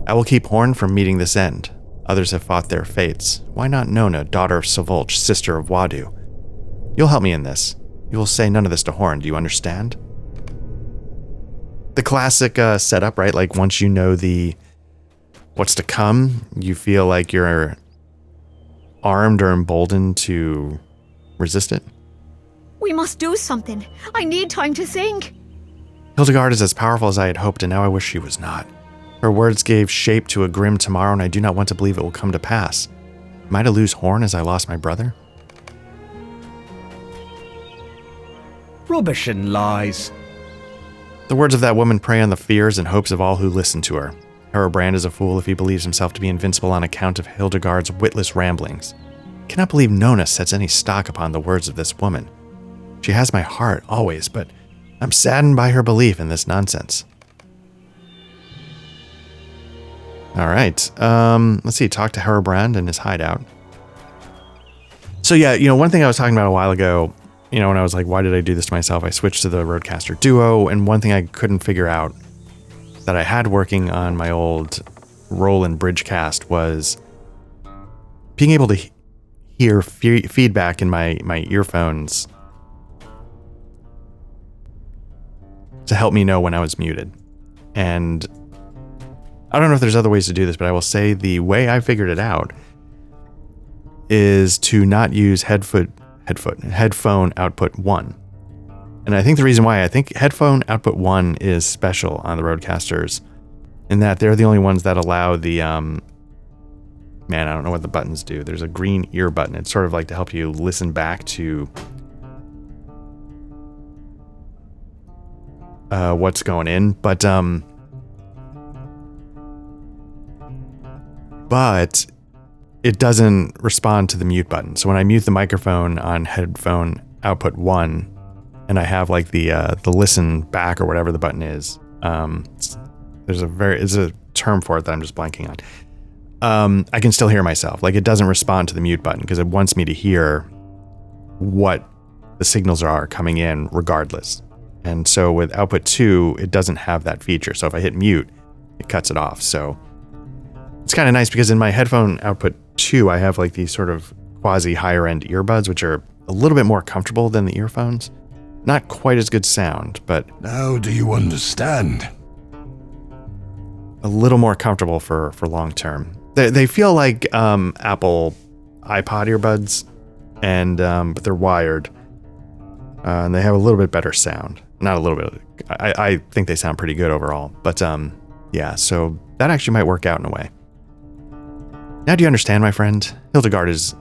I will keep Horn from meeting this end. Others have fought their fates. Why not Nona, daughter of Savulch, sister of Wadu? You'll help me in this. You will say none of this to Horn, do you understand? The classic setup, right? Like once you know what's to come, you feel like you're armed or emboldened to resist it. We must do something. I need time to think. Hildegard is as powerful as I had hoped, and now I wish she was not. Her words gave shape to a grim tomorrow, and I do not want to believe it will come to pass. Am I to lose Horn as I lost my brother? Rubbish and lies. The words of that woman prey on the fears and hopes of all who listen to her. Herobrand is a fool if he believes himself to be invincible on account of Hildegard's witless ramblings. I cannot believe Nona sets any stock upon the words of this woman. She has my heart, always, but I'm saddened by her belief in this nonsense. All right, let's see, talk to Herobrand in his hideout. So yeah, one thing I was talking about a while ago, when I was like, why did I do this to myself? I switched to the Roadcaster Duo, and one thing I couldn't figure out that I had working on my old Roland Bridgecast was being able to hear feedback in my earphones to help me know when I was muted. And I don't know if there's other ways to do this, but I will say the way I figured it out is to not use headphone output 1. And I think the reason why, I think headphone output 1 is special on the Roadcasters in that they're the only ones that allow the, man, I don't know what the buttons do. There's a green ear button. It's sort of like to help you listen back to what's going in. But it doesn't respond to the mute button. So when I mute the microphone on headphone output 1, and I have like the listen back or whatever the button is, there's a term for it that I'm just blanking on. I can still hear myself. Like it doesn't respond to the mute button because it wants me to hear what the signals are coming in regardless. And so with output 2, it doesn't have that feature. So if I hit mute, it cuts it off. So it's kind of nice because in my headphone output 2, I have like these sort of quasi higher end earbuds, which are a little bit more comfortable than the earphones. Not quite as good sound, but Now do you understand? a little more comfortable for long term. They feel like Apple iPod earbuds, and but they're wired, and they have a little bit better sound. Not a little bit. I think they sound pretty good overall. But yeah, so that actually might work out in a way. Now do you understand, my friend? Hildegard has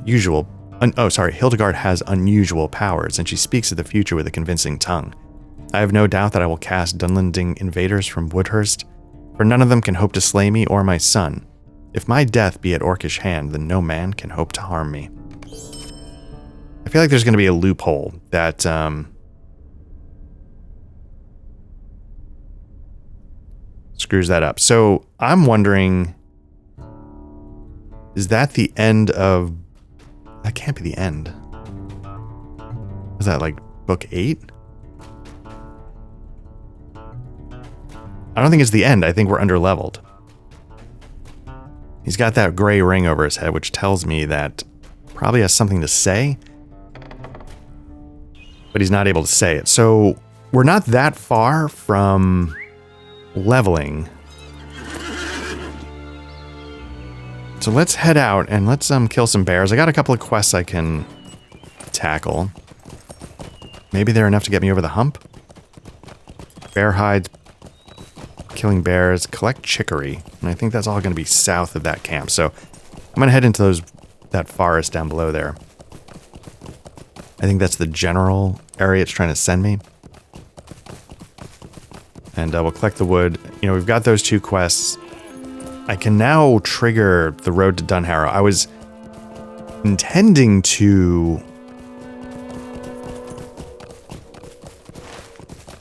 unusual powers, and she speaks of the future with a convincing tongue. I have no doubt that I will cast Dunlending invaders from Woodhurst, for none of them can hope to slay me or my son. If my death be at Orcish hand, then no man can hope to harm me. I feel like there's going to be a loophole that screws that up. So I'm wondering, is that the end of... That can't be the end. Is that like book 8? I don't think it's the end. I think we're underleveled. He's got that gray ring over his head, which tells me that probably has something to say, but he's not able to say it. So we're not that far from leveling. So let's head out and let's kill some bears. I got a couple of quests I can tackle. Maybe they're enough to get me over the hump. Bear hides, killing bears, collect chicory, and I think that's all going to be south of that camp. So I'm going to head into that forest down below there. I think that's the general area it's trying to send me. And we'll collect the wood. You know, we've got those 2 quests. I can now trigger the road to Dunharrow. I was intending to...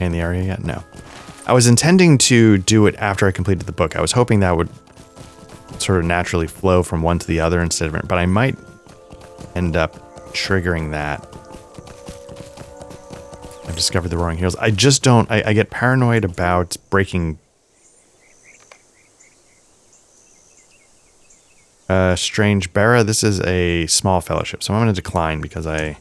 In the area yet? No. I was intending to do it after I completed the book. I was hoping that would sort of naturally flow from one to the other instead of it, but I might end up triggering that. I've discovered the Roaring Hills. I just don't... I get paranoid about breaking... Strange Barra, this is a small fellowship, so I'm going to decline because I...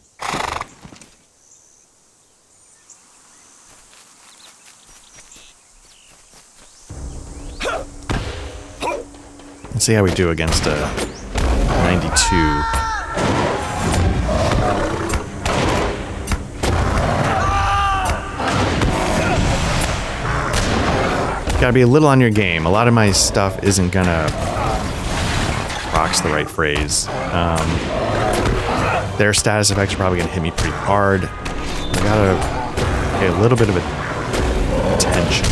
Let's see how we do against a 92. Gotta be a little on your game. A lot of my stuff isn't gonna... Proc's the right phrase. Their status effects are probably gonna hit me pretty hard. I gotta pay a little bit of attention.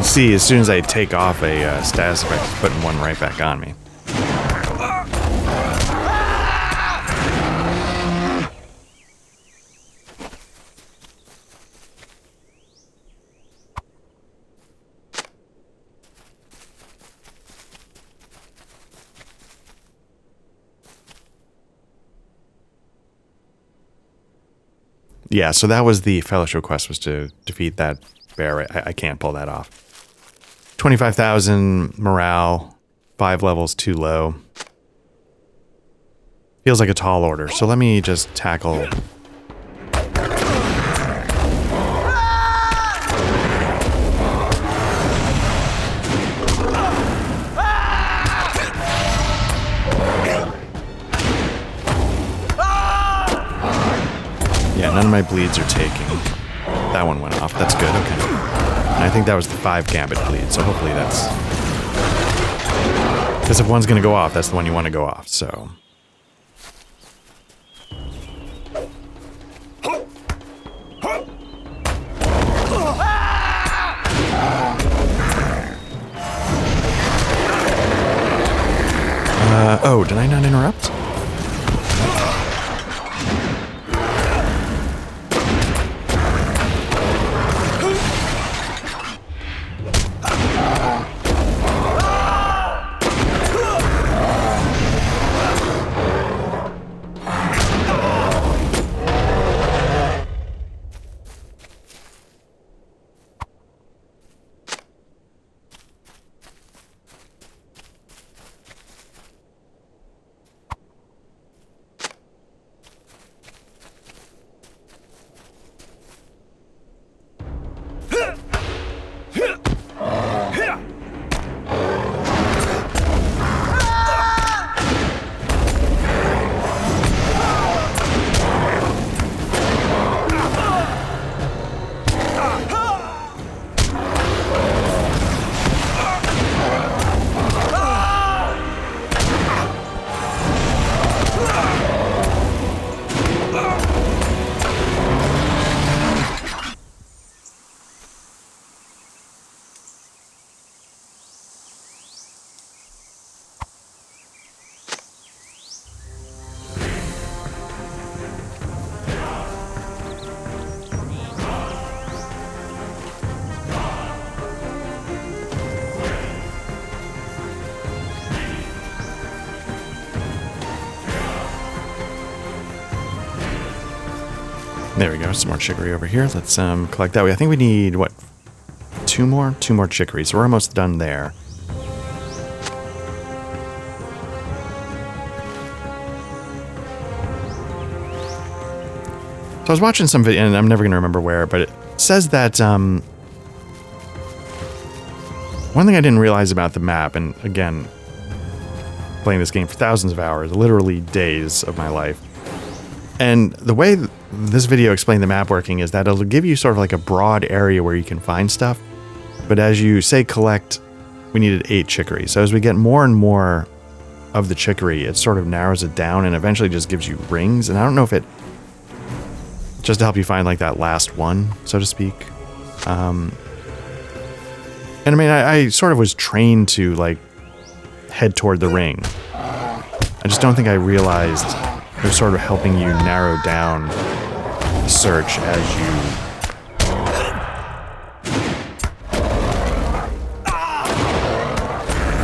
See, as soon as I take off a status effect, it's putting one right back on me. Yeah, so that was the fellowship quest, was to defeat that bear. I can't pull that off. 25,000 morale, 5 levels too low. Feels like a tall order, so let me just tackle... Yeah, none of my bleeds are taking. That one went off. That's good, okay. And I think that was the 5 gambit bleed, so hopefully that's... Because if one's going to go off, that's the one you want to go off, so... Oh, did I not interrupt? There we go. Some more chicory over here. Let's collect that way. I think we need, what, 2 more? 2 more chicory. So we're almost done there. So I was watching some video, and I'm never going to remember where, but it says that one thing I didn't realize about the map, and again, playing this game for thousands of hours, literally days of my life, and the way this video explained the map working is that it'll give you sort of like a broad area where you can find stuff, but as you say collect, we needed 8 chicory. So as we get more and more of the chicory, it sort of narrows it down and eventually just gives you rings, and I don't know if it just to help you find like that last one, so to speak. And I mean, I sort of was trained to like head toward the ring. I just don't think I realized it was sort of helping you narrow down the search as you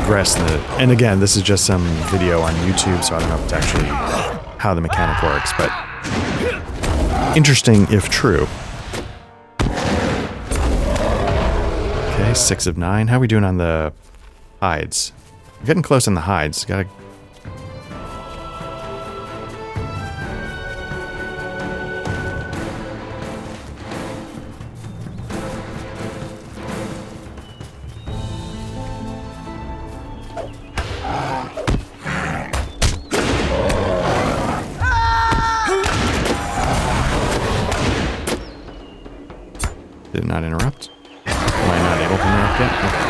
progress. And again, this is just some video on YouTube, so I don't know if it's actually how the mechanic works, but interesting if true. Okay, 6 of 9. How are we doing on the hides? We're getting close on the hides. Gotta... Did it not interrupt? Am I not able to interrupt yet? Okay.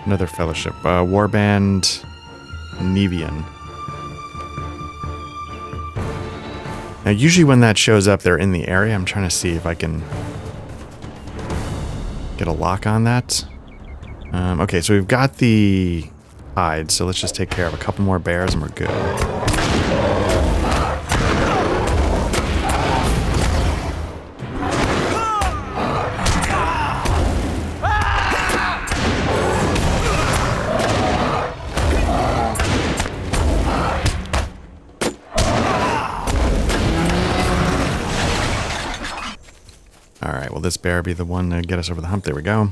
Another fellowship. Warband Nevian. Now, usually when that shows up, they're in the area. I'm trying to see if I can get a lock on that. Okay, so we've got the hide, so let's just take care of a couple more bears and we're good. Alright, will this bear be the one to get us over the hump? There we go.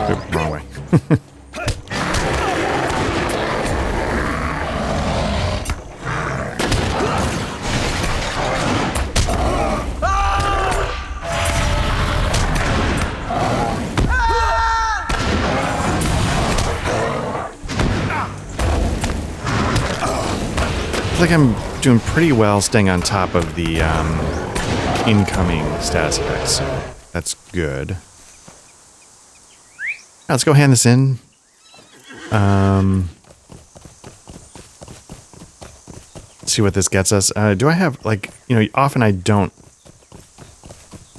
Oop, wrong way. Looks like I'm doing pretty well staying on top of the incoming status effects, so that's good. Now, let's go hand this in. See what this gets us. Do I have, like, you know, often I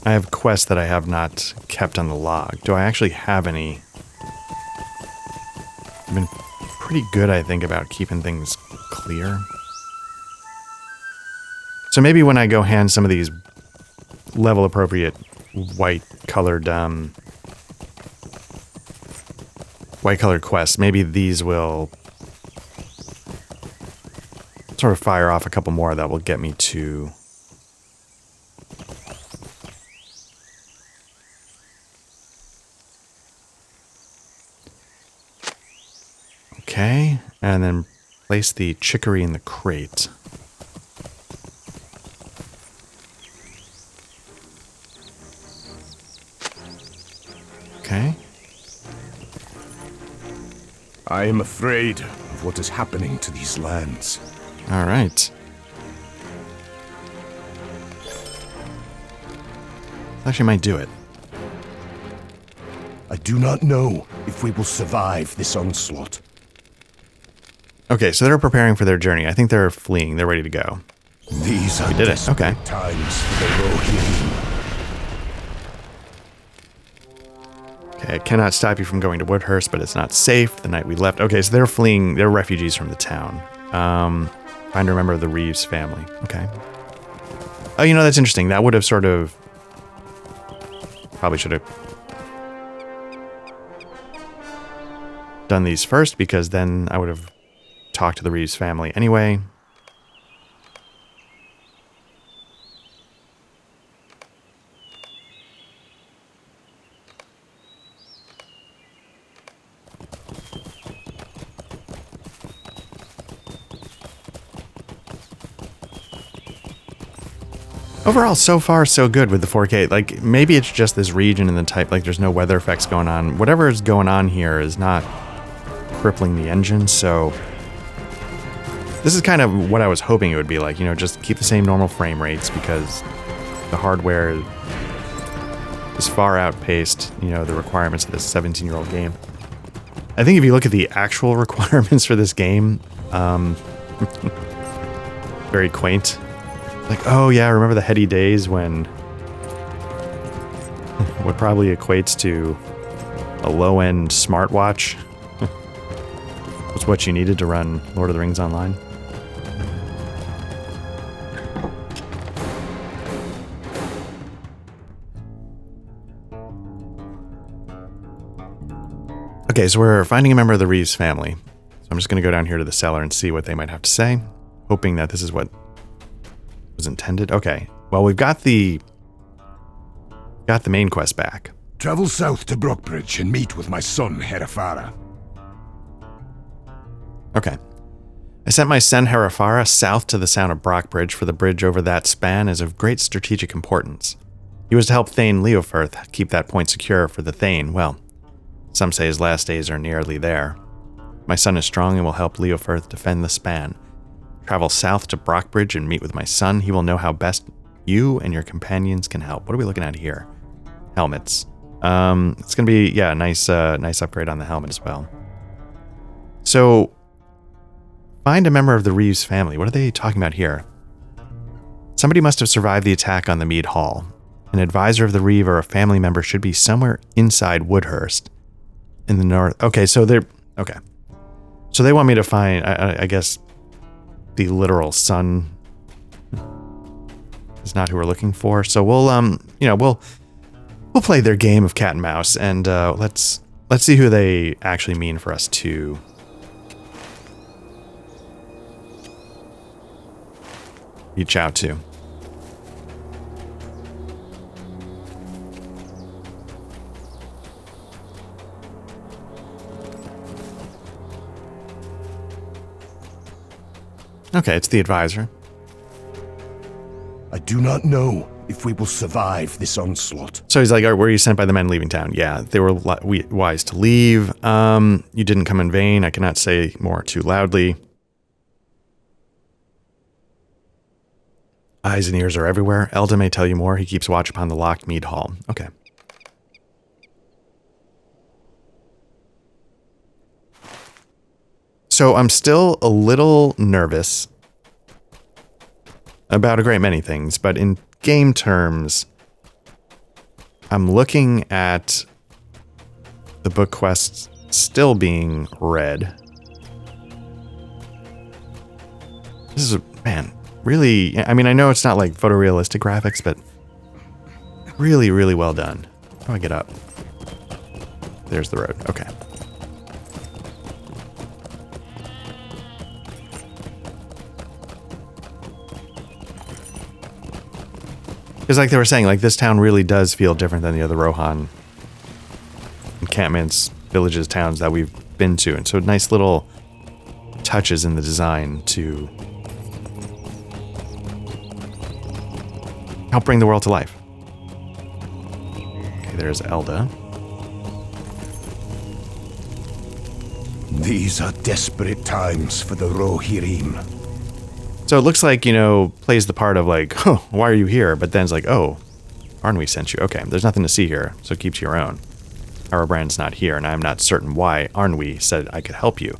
have quests that I have not kept on the log. Do I actually have any? I've been pretty good, I think, about keeping things clear. So maybe when I go hand some of these level appropriate white colored quests, maybe these will sort of fire off a couple more that will get me to okay, and then place the chicory in the crate. Okay. I am afraid of what is happening to these lands. All right. Actually, might do it. I do not know if we will survive this onslaught. Okay, so they're preparing for their journey. I think they're fleeing. They're ready to go. These are did it. Okay. times for the Rohirrim. Okay, I cannot stop you from going to Woodhurst, but it's not safe. The night we left. Okay, so they're fleeing. They're refugees from the town. Trying to remember the Reeves family. Okay. Oh, you know, that's interesting. That would have sort of... Probably should have done these first, because then I would have talked to the Reeves family anyway. Overall, so far, so good with the 4K. Like, maybe it's just this region and the type, like, there's no weather effects going on. Whatever is going on here is not crippling the engine, so... This is kind of what I was hoping it would be like, you know, just keep the same normal frame rates, because the hardware is far outpaced, you know, the requirements of this 17-year-old game. I think if you look at the actual requirements for this game, very quaint. Like, oh yeah, remember the heady days when what probably equates to a low-end smartwatch was what you needed to run Lord of the Rings online? Okay, so we're finding a member of the Reeves family. So I'm just going to go down here to the cellar and see what they might have to say, hoping that this is what was intended. Okay, well, we've got the main quest back. Travel south to Brockbridge and meet with my son, Herefara. Okay. I sent my son Herefara south to the Sound of Brockbridge, for the bridge over that span is of great strategic importance. He was to help Thane Leofirth keep that point secure for the Thane. Well, some say his last days are nearly there. My son is strong and will help Leofirth defend the span. Travel south to Brockbridge and meet with my son. He will know how best you and your companions can help. What are we looking at here? Helmets. It's gonna be, yeah, nice upgrade on the helmet as well. So, find a member of the Reeves family. What are they talking about here? Somebody must have survived the attack on the Mead Hall. An advisor of the Reeve or a family member should be somewhere inside Woodhurst in the north. Okay, so they're okay. So they want me to find, I guess, the literal son is not who we're looking for. So we'll, you know, we'll play their game of cat and mouse, and let's see who they actually mean for us to reach out to. Okay, it's the advisor. I do not know if we will survive this onslaught. So he's like, were you sent by the men leaving town? Yeah, they were wise to leave. You didn't come in vain. I cannot say more too loudly. Eyes and ears are everywhere. Elda may tell you more. He keeps watch upon the locked Mead Hall. Okay. So I'm still a little nervous about a great many things, but in game terms, I'm looking at the book quests still being read. This is, man, really, I mean, I know it's not like photorealistic graphics, but really, really well done. How do I get up? There's the road. Okay. Because like they were saying, like this town really does feel different than the other Rohan encampments, villages, towns that we've been to. And so nice little touches in the design to help bring the world to life. Okay, there's Elda. These are desperate times for the Rohirrim. So it looks like, you know, plays the part of like, oh, why are you here? But then it's like, oh, Arnwy sent you. Okay, there's nothing to see here, so keep to your own. Arabrand's not here, and I'm not certain why Arnwy said I could help you.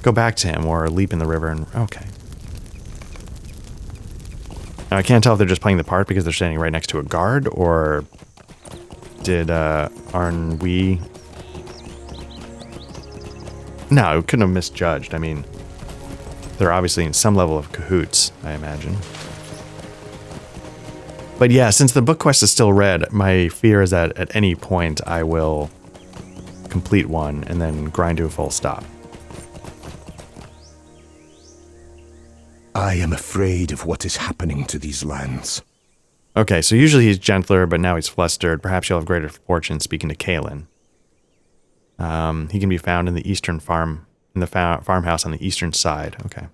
Go back to him or leap in the river and... Okay. Now, I can't tell if they're just playing the part because they're standing right next to a guard, or Did Arnwe? No, it couldn't have misjudged. I mean, they're obviously in some level of cahoots, I imagine. But yeah, since the book quest is still read, my fear is that at any point I will complete one and then grind to a full stop. I am afraid of what is happening to these lands. Okay, so usually he's gentler, but now he's flustered. Perhaps you'll have greater fortune speaking to Kalen. He can be found in the eastern farmhouse on the eastern side. Okay.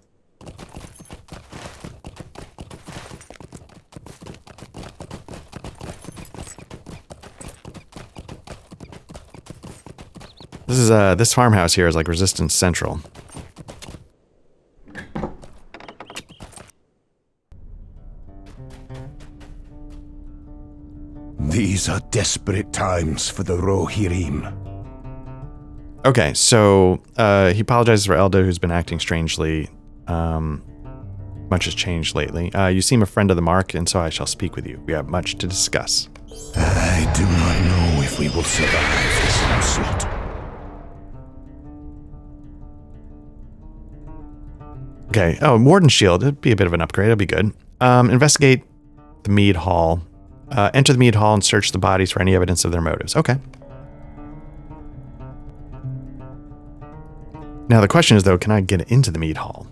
This farmhouse here is like Resistance Central. These are desperate times for the Rohirrim. Okay, so he apologizes for Elda, who's been acting strangely. Much has changed lately. You seem a friend of the Mark, and so I shall speak with you. We have much to discuss. I do not know if we will survive this onslaught. Okay. Oh, Warden Shield. It'd be a bit of an upgrade. It'll be good. Investigate the Mead Hall. Enter the Mead Hall and search the bodies for any evidence of their motives. Okay. Now the question is, though, can I get into the Mead Hall?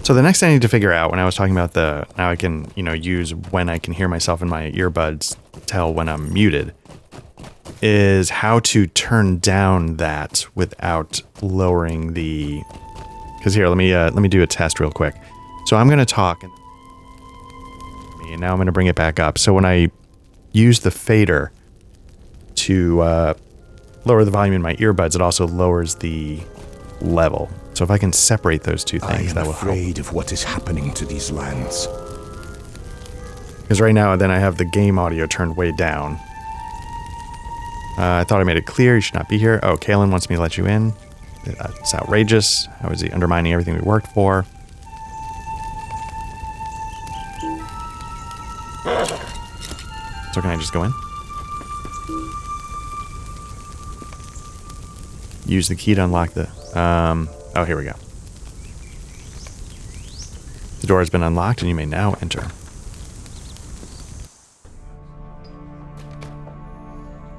So the next thing I need to figure out, when I was talking about now I can, use when I can hear myself in my earbuds, tell when I'm muted, is how to turn down that without lowering the, because here, let me do a test real quick. So I'm going to talk, and now I'm going to bring it back up. So when I use the fader to lower the volume in my earbuds, it also lowers the level. So if I can separate those two things, that will help. I am afraid of what is happening to these lands. Because right now, then I have the game audio turned way down. I thought I made it clear you should not be here. Oh, Kalen wants me to let you in. It's outrageous. How is he undermining everything we worked for? So can I just go in? Use the key to unlock the... oh, here we go. The door has been unlocked and you may now enter.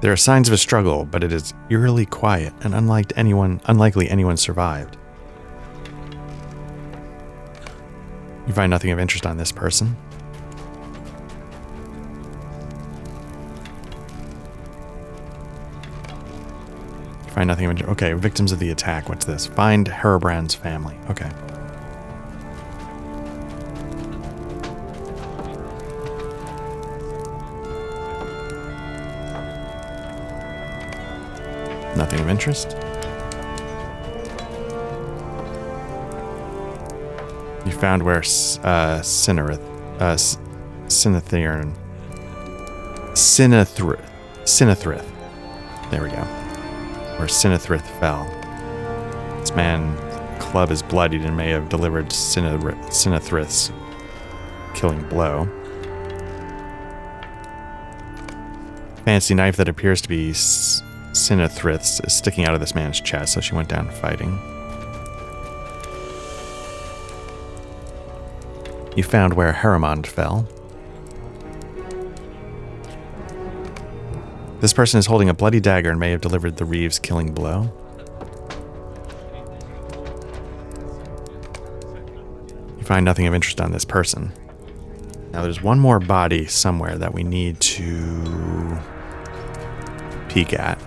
There are signs of a struggle, but it is eerily quiet and unlikely anyone survived. You find nothing of interest on this person. Find nothing of interest. Okay, victims of the attack. What's this? Find Herobrand's family. Okay. Nothing of interest. You found where Sinathrith. There we go. Where Sinathrith fell. This man's club is bloodied and may have delivered Sinathrith's killing blow. Fancy knife that appears to be Sinathrith's is sticking out of this man's chest, so she went down fighting. You found where Haramond fell. This person is holding a bloody dagger and may have delivered the Reeve's killing blow. You find nothing of interest on this person. Now there's one more body somewhere that we need to peek at.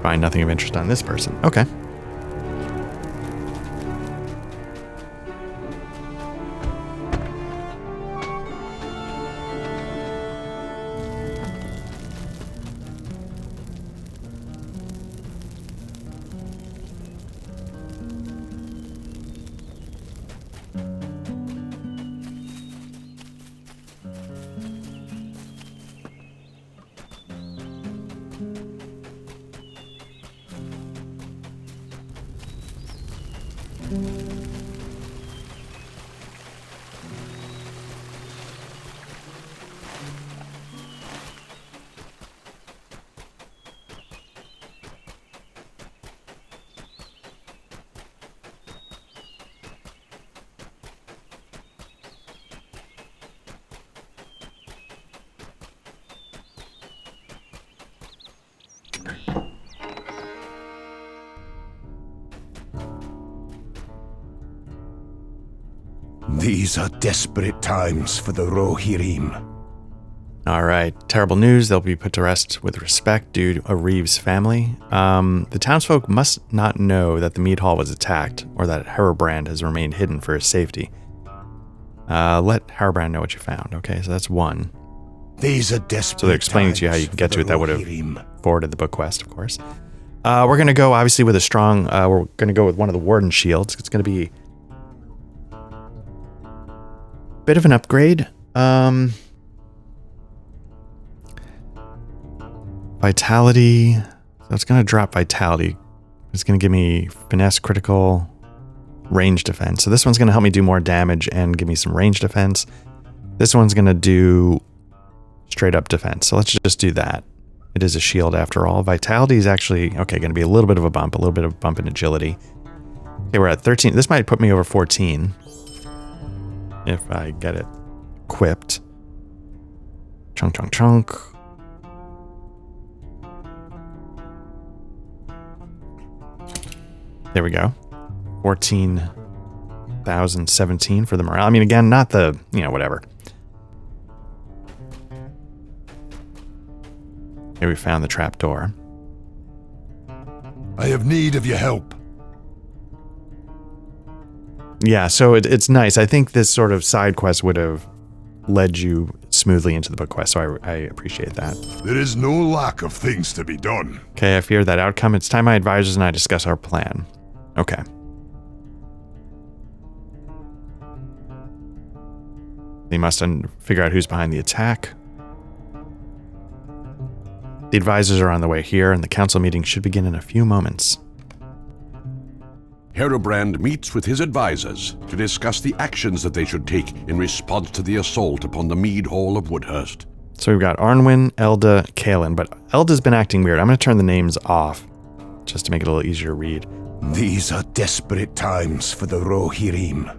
Find nothing of interest on this person. Okay. These are desperate times for the Rohirrim. All right. Terrible news. They'll be put to rest with respect due to a Reeves family. The townsfolk must not know that the mead hall was attacked or that Herobrand has remained hidden for his safety. Let Herobrand know what you found. Okay, so that's one. These are desperate. So they're explaining to you how you can get to it. That would have forwarded the book quest, of course. We're going to go, obviously, with a strong... we're going to go with one of the Warden shields. It's going to be a bit of an upgrade. Vitality. So it's going to drop Vitality. It's going to give me Finesse, Critical, Range Defense. So this one's going to help me do more damage and give me some range defense. This one's going to do straight up defense. So let's just do that. It is a shield after all. Vitality is actually, okay, going to be a little bit of a bump in agility. Okay, we're at 13. This might put me over 14 if I get it equipped. Chunk, chunk, chunk. There we go. 14,017 for the morale. I mean, again, not the, whatever. Here we found the trap door. I have need of your help. Yeah, so it's nice. I think this sort of side quest would have led you smoothly into the book quest, so I appreciate that. There is no lack of things to be done. Okay, I fear that outcome. It's time my advisors and I discuss our plan. Okay. They must figure out who's behind the attack. The advisors are on the way here, and the council meeting should begin in a few moments. Herobrand meets with his advisors to discuss the actions that they should take in response to the assault upon the Mead Hall of Woodhurst. So we've got Arnwin, Elda, Kaelin, but Elda's been acting weird. I'm going to turn the names off just to make it a little easier to read. These are desperate times for the Rohirrim.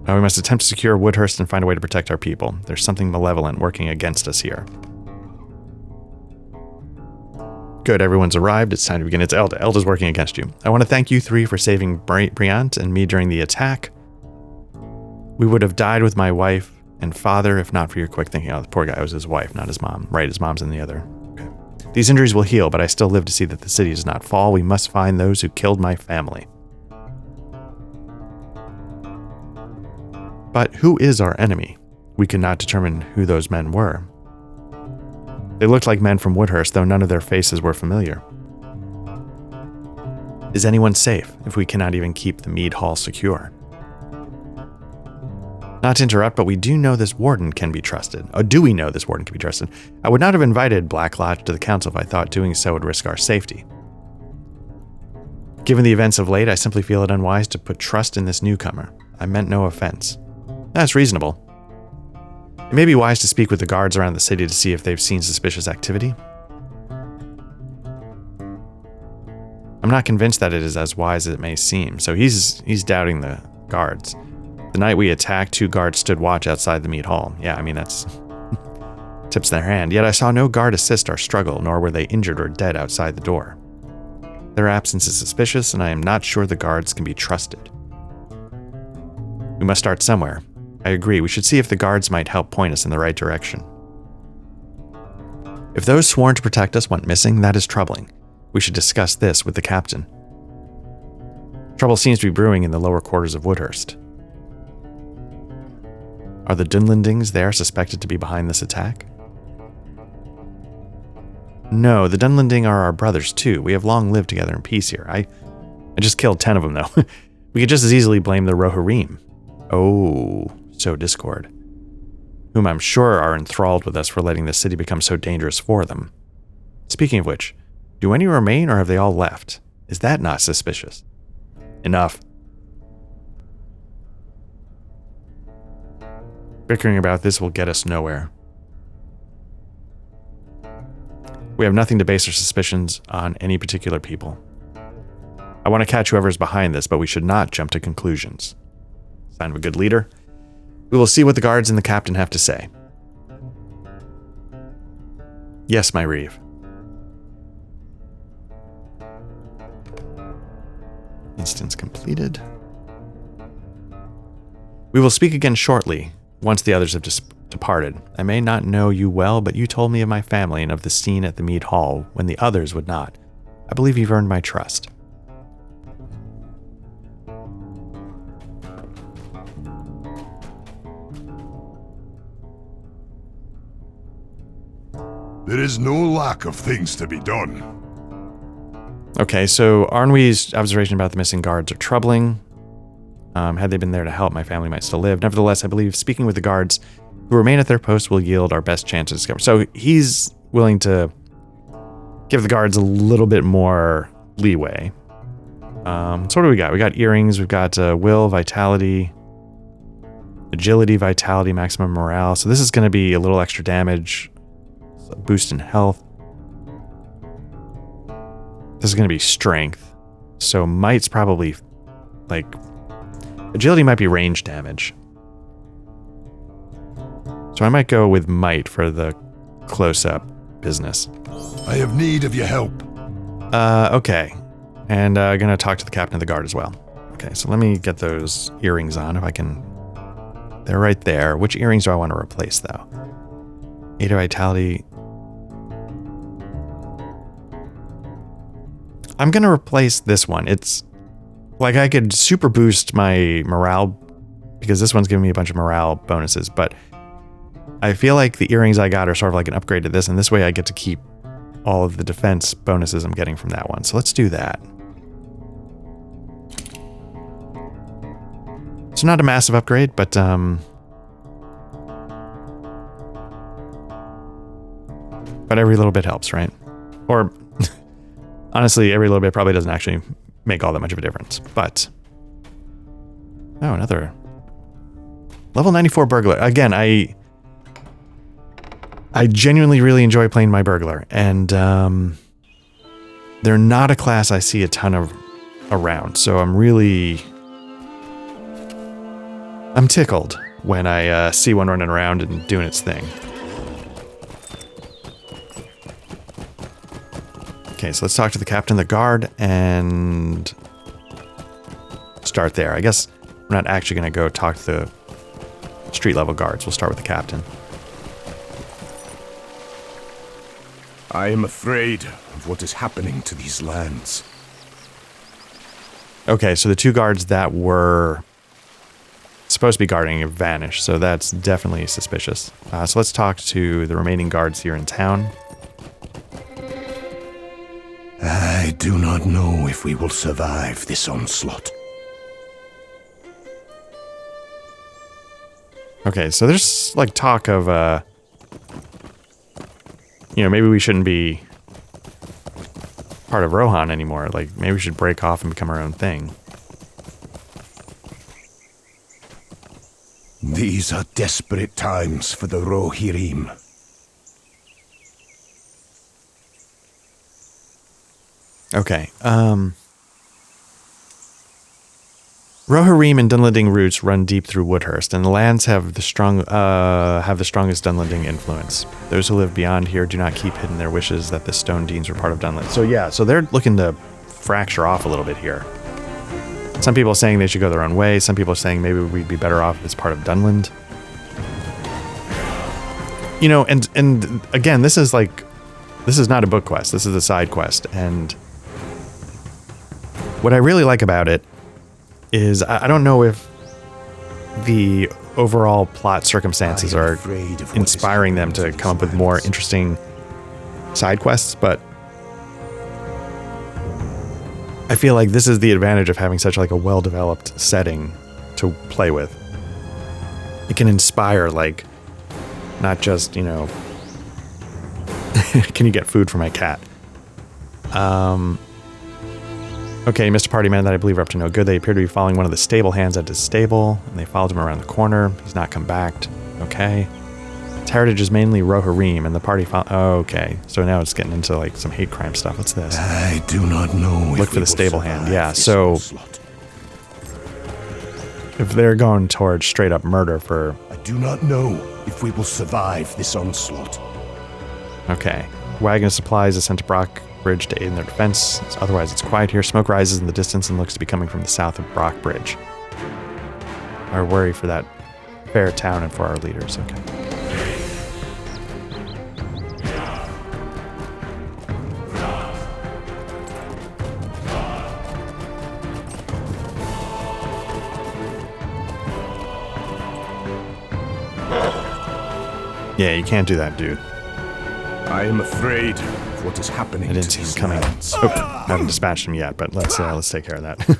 We must attempt to secure Woodhurst and find a way to protect our people. There's something malevolent working against us here. Good, everyone's arrived. It's time to begin. It's Elda. Elda's working against you. I want to thank you three for saving Briant and me during the attack. We would have died with my wife and father if not for your quick thinking. Oh, the poor guy was his wife, not his mom. Right, his mom's in the other. Okay. These injuries will heal, but I still live to see that the city does not fall. We must find those who killed my family. But who is our enemy? We could not determine who those men were. They looked like men from Woodhurst, though none of their faces were familiar. Is anyone safe if we cannot even keep the Mead Hall secure? Not to interrupt, but we do know this warden can be trusted. Oh, do we know this warden can be trusted? I would not have invited Black Lodge to the council if I thought doing so would risk our safety. Given the events of late, I simply feel it unwise to put trust in this newcomer. I meant no offense. That's reasonable. It may be wise to speak with the guards around the city to see if they've seen suspicious activity. I'm not convinced that it is as wise as it may seem, so he's doubting the guards. The night we attacked, 2 guards stood watch outside the Mead Hall. Yeah, I mean, that's tips their hand. Yet I saw no guard assist our struggle, nor were they injured or dead outside the door. Their absence is suspicious, and I am not sure the guards can be trusted. We must start somewhere. I agree, we should see if the guards might help point us in the right direction. If those sworn to protect us went missing, that is troubling. We should discuss this with the captain. Trouble seems to be brewing in the lower quarters of Woodhurst. Are the Dunlendings there suspected to be behind this attack? No, the Dunlending are our brothers too. We have long lived together in peace here. I just killed 10 of them though. We could just as easily blame the Rohirrim. Oh, so discord. Whom I'm sure are enthralled with us for letting the city become so dangerous for them. Speaking of which, do any remain or have they all left? Is that not suspicious? Enough. Bickering about this will get us nowhere. We have nothing to base our suspicions on any particular people. I want to catch whoever's behind this, but we should not jump to conclusions. Sign of a good leader. We will see what the guards and the captain have to say. Yes, my Reeve. Instance completed. We will speak again shortly, once the others have departed. I may not know you well, but you told me of my family and of the scene at the Mead Hall when the others would not. I believe you've earned my trust. There is no lack of things to be done. Okay, so Arnwe's observation about the missing guards are troubling. Had they been there to help, my family might still live. Nevertheless, I believe speaking with the guards who remain at their posts will yield our best chance to discover. So he's willing to give the guards a little bit more leeway. So what do we got? We got earrings, we've got will, vitality, agility, vitality, maximum morale. So this is going to be a little extra damage, a boost in health. This is going to be strength. So might's probably like... Agility might be range damage. So I might go with might for the close-up business. I have need of your help. Okay. And I'm going to talk to the captain of the guard as well. Okay, so let me get those earrings on if I can. They're right there. Which earrings do I want to replace, though? 8 of vitality. I'm going to replace this one. It's like I could super boost my morale because this one's giving me a bunch of morale bonuses, but I feel like the earrings I got are sort of like an upgrade to this, and this way I get to keep all of the defense bonuses I'm getting from that one. So let's do that. So not a massive upgrade, but every little bit helps, right? Or honestly, every little bit probably doesn't actually make all that much of a difference, but... Oh, another... Level 94 burglar. Again, I genuinely really enjoy playing my burglar, and they're not a class I see a ton of around, so I'm tickled when I see one running around and doing its thing. Okay, so let's talk to the captain of the guard and start there. I guess we're not actually going to go talk to the street level guards. We'll start with the captain. I am afraid of what is happening to these lands. Okay, so the 2 guards that were supposed to be guarding have vanished, so that's definitely suspicious. So let's talk to the remaining guards here in town. I do not know if we will survive this onslaught. Okay, so there's like talk of, maybe we shouldn't be part of Rohan anymore. Like, maybe we should break off and become our own thing. These are desperate times for the Rohirrim. Okay, Rohirrim and Dunlending roots run deep through Woodhurst, and the lands have the strongest Dunlending influence. Those who live beyond here do not keep hidden their wishes that the Stone Deans were part of Dunland. So yeah, so they're looking to fracture off a little bit here. Some people are saying they should go their own way. Some people are saying maybe we'd be better off as part of Dunland. And again, this is This is not a book quest. This is a side quest. And what I really like about it is I don't know if the overall plot circumstances are inspiring them to come up with more interesting side quests, but I feel like this is the advantage of having such like a well-developed setting to play with. It can inspire, like, not just, you know, can you get food for my cat? Okay, Mr. Partyman that I believe are up to no good. They appear to be following one of the stable hands at his stable, and they followed him around the corner. He's not come back. Okay. His heritage is mainly Rohirrim, and the party okay, so now it's getting into like some hate crime stuff. What's this? I do not know. Look for the stable hand. Yeah, so if they're going towards straight up murder for... I do not know if we will survive this onslaught. Okay. Wagon of supplies is sent to Brock Bridge to aid in their defense. Otherwise, it's quiet here. Smoke rises in the distance and looks to be coming from the south of Brock Bridge. I worry for that fair town and for our leaders. Okay. Yeah, you can't do that, dude. I am afraid of what is happening. I didn't see him coming. Oh, I haven't dispatched him yet, but let's take care of that.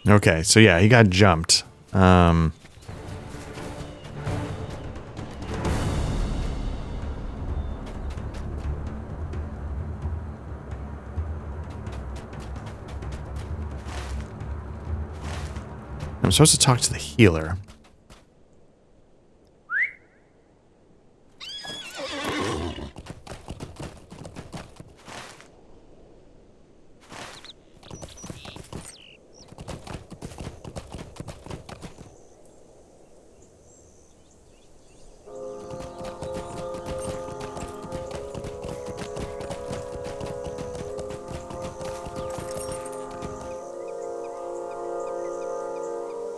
Okay, so yeah, he got jumped. I'm supposed to talk to the healer.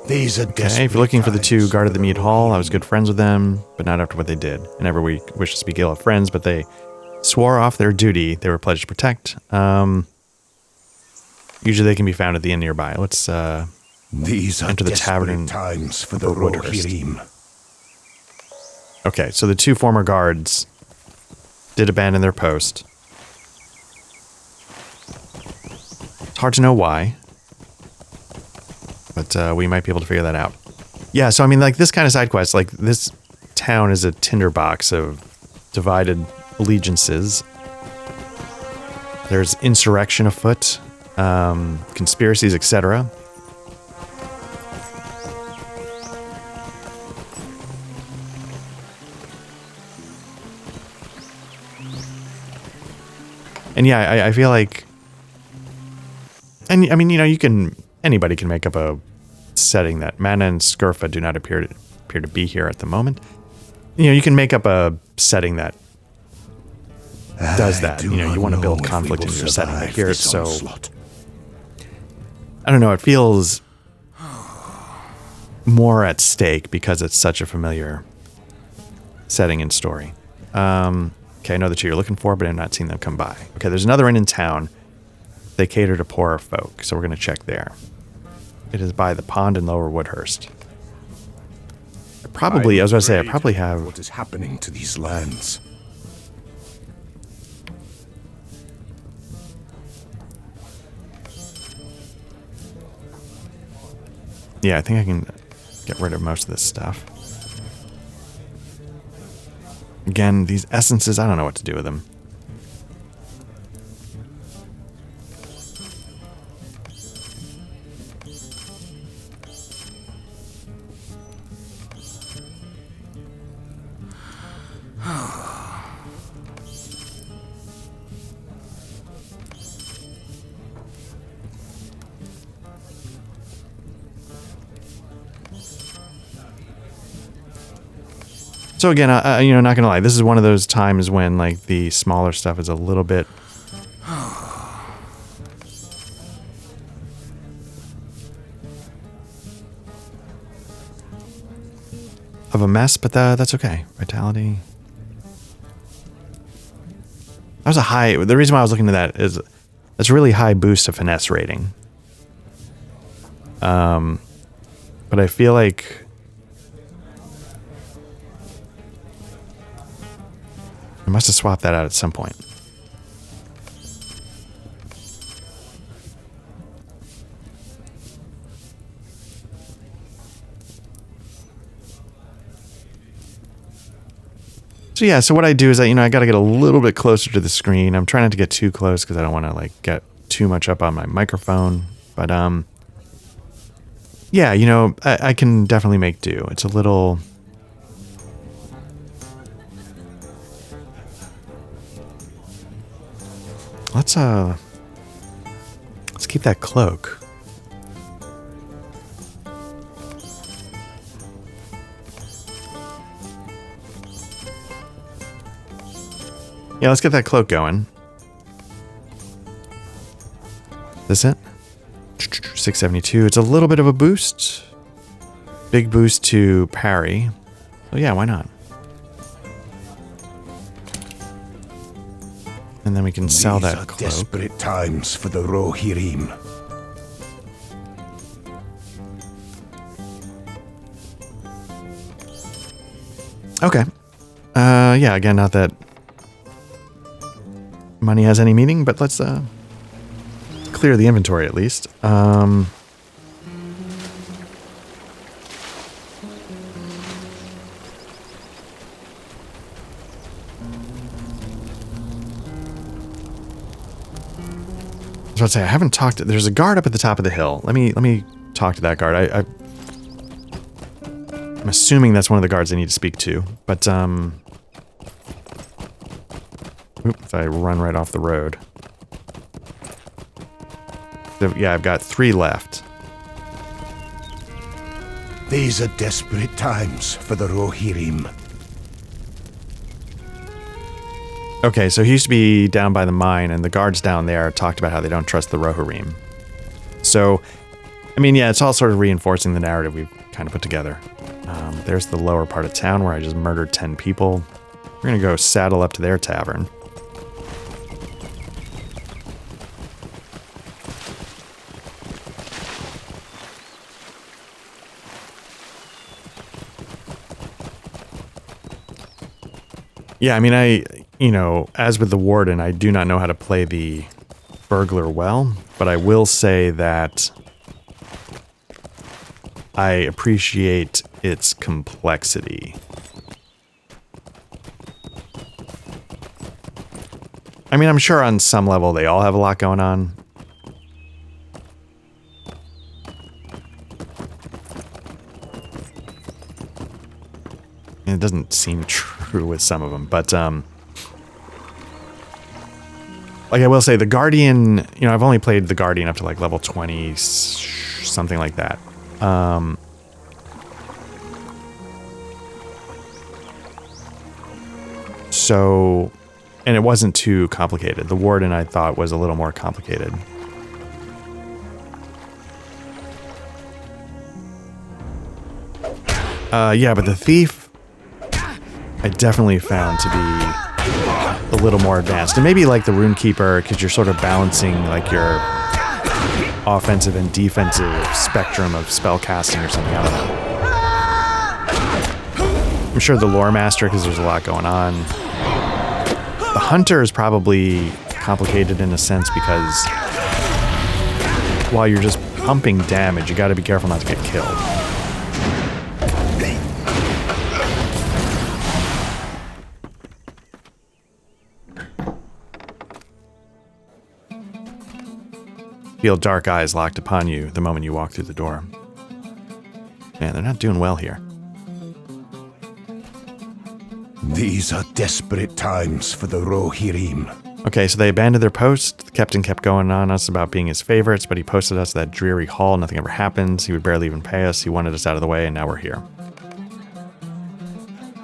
These are Okay, if you're looking for the two guarded the Mead Hall, I was good friends with them, but not after what they did. I never wished to speak ill of friends, but they swore off their duty they were pledged to protect. Usually they can be found at the inn nearby. Let's These are enter the tavern in times for the Woodhurst. Rohirrim. Okay, so the two former guards did abandon their post. It's hard to know why, but we might be able to figure that out. Yeah, so I mean, like this kind of side quest, like this town is a tinderbox of divided allegiances. There's insurrection afoot, conspiracies, etc. And yeah, I feel like, and I mean, you know, anybody can make up a setting that Mana and Skirfa do not appear to be here at the moment. You know, you can make up a setting that does that. You know, you want to build conflict into your setting, but here it's so, I don't know, it feels more at stake because it's such a familiar setting and story. Okay, I know the two you're looking for, but I've not seen them come by. Okay, there's another inn in town. They cater to poorer folk, so we're going to check there. It is by the pond in Lower Woodhurst. I probably have... What is happening to these lands? Yeah, I think I can get rid of most of this stuff. Again, these essences, I don't know what to do with them. So again, you know, not gonna lie, this is one of those times when like the smaller stuff is a little bit of a mess, but that's okay. Vitality. That was a high. The reason why I was looking at that is that's a really high boost to finesse rating. But I feel like I must have swapped that out at some point. So yeah, so what I do is I got to get a little bit closer to the screen. I'm trying not to get too close because I don't want to like get too much up on my microphone. But yeah, I can definitely make do. It's a little. Let's keep that cloak. Yeah, let's get that cloak going. This it? 672. It's a little bit of a boost. Big boost to parry. So yeah, why not? And then we can sell that cloak. Desperate times for the Rohirrim. Okay. Yeah, again, not that money has any meaning, but let's clear the inventory at least. I was about to say, I haven't talked to... There's a guard up at the top of the hill. Let me talk to that guard. I'm assuming that's one of the guards I need to speak to. But, if I run right off the road. Yeah, I've got 3 left. These are desperate times for the Rohirrim. Okay, so he used to be down by the mine, and the guards down there talked about how they don't trust the Rohirrim. So, I mean, yeah, it's all sort of reinforcing the narrative we've kind of put together. There's the lower part of town where I just murdered 10 people. We're gonna go saddle up to their tavern. Yeah, I mean, as with the Warden, I do not know how to play the burglar well, but I will say that I appreciate its complexity. I mean, I'm sure on some level they all have a lot going on. It doesn't seem true with some of them, but like I will say, the Guardian, I've only played the Guardian up to like level 20, something like that. So, and it wasn't too complicated. The Warden I thought was a little more complicated. Yeah, but the Thief, I definitely found to be a little more advanced. And maybe like the Runekeeper, because you're sort of balancing like your offensive and defensive spectrum of spell casting or something. I don't know. I'm sure the Lore Master, because there's a lot going on. The Hunter is probably complicated in a sense because while you're just pumping damage, you got to be careful not to get killed. Feel dark eyes locked upon you the moment you walk through the door. Man, they're not doing well here. These are desperate times for the Rohirrim. Okay, so they abandoned their post. The captain kept going on us about being his favorites, but he posted us that dreary hall. Nothing ever happens. He would barely even pay us. He wanted us out of the way, and now we're here.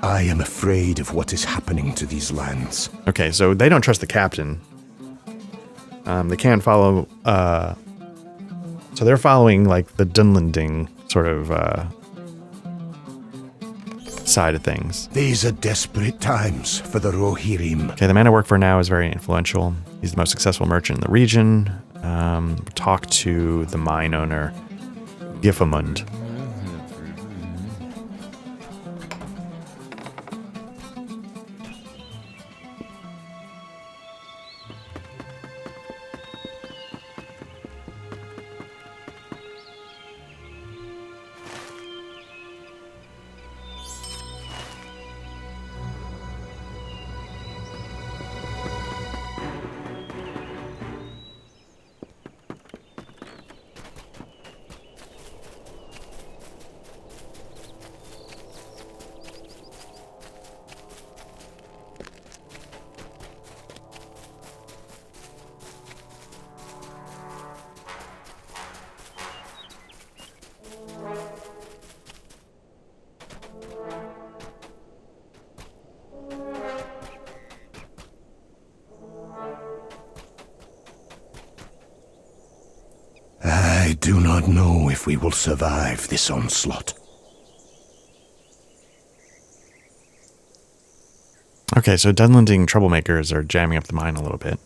I am afraid of what is happening to these lands. Okay, so they don't trust the captain. They can't follow... so they're following, like, the Dunlending sort of side of things. These are desperate times for the Rohirrim. Okay, the man I work for now is very influential. He's the most successful merchant in the region. Talk to the mine owner, Gifamund. I do not know if we will survive this onslaught. Okay, so Dunlending troublemakers are jamming up the mine a little bit.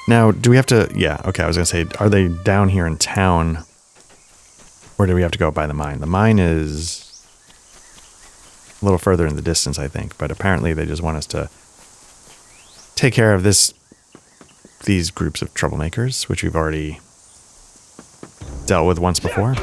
Now, do we have to... Yeah, okay, I was going to say, are they down here in town? Or do we have to go by the mine? The mine is a little further in the distance, I think. But apparently they just want us to take care of these groups of troublemakers, which we've already dealt with once before.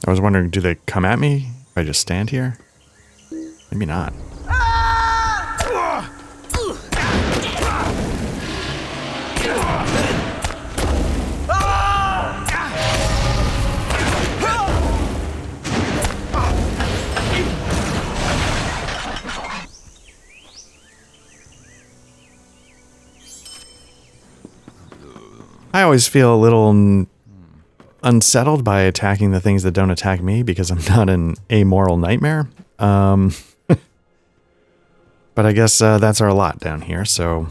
I was wondering, do they come at me if I just stand here? Maybe not. I always feel a little unsettled by attacking the things that don't attack me because I'm not an amoral nightmare. But I guess that's our lot down here, so...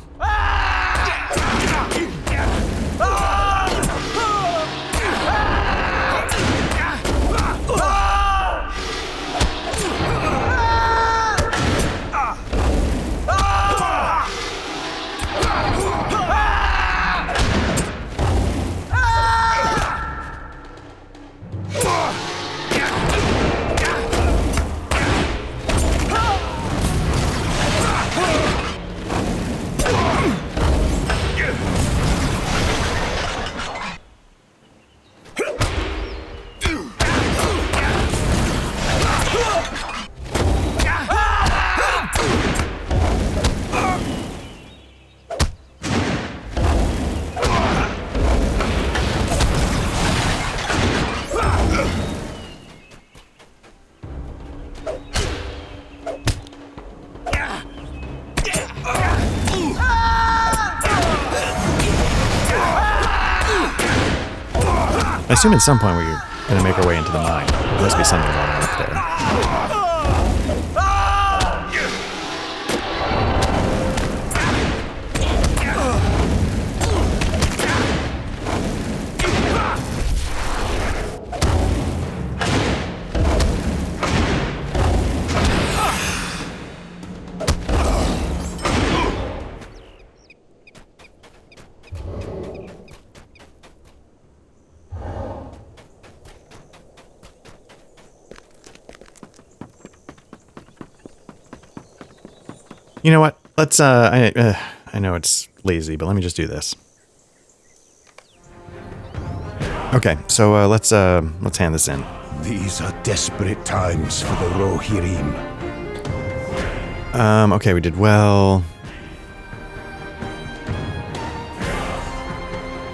I assume at some point we're going to make our way into the mine. There must be something going on up there. You know what? Let's, I know it's lazy, but let me just do this. Okay, so let's hand this in. These are desperate times for the Rohirrim. Okay, we did well.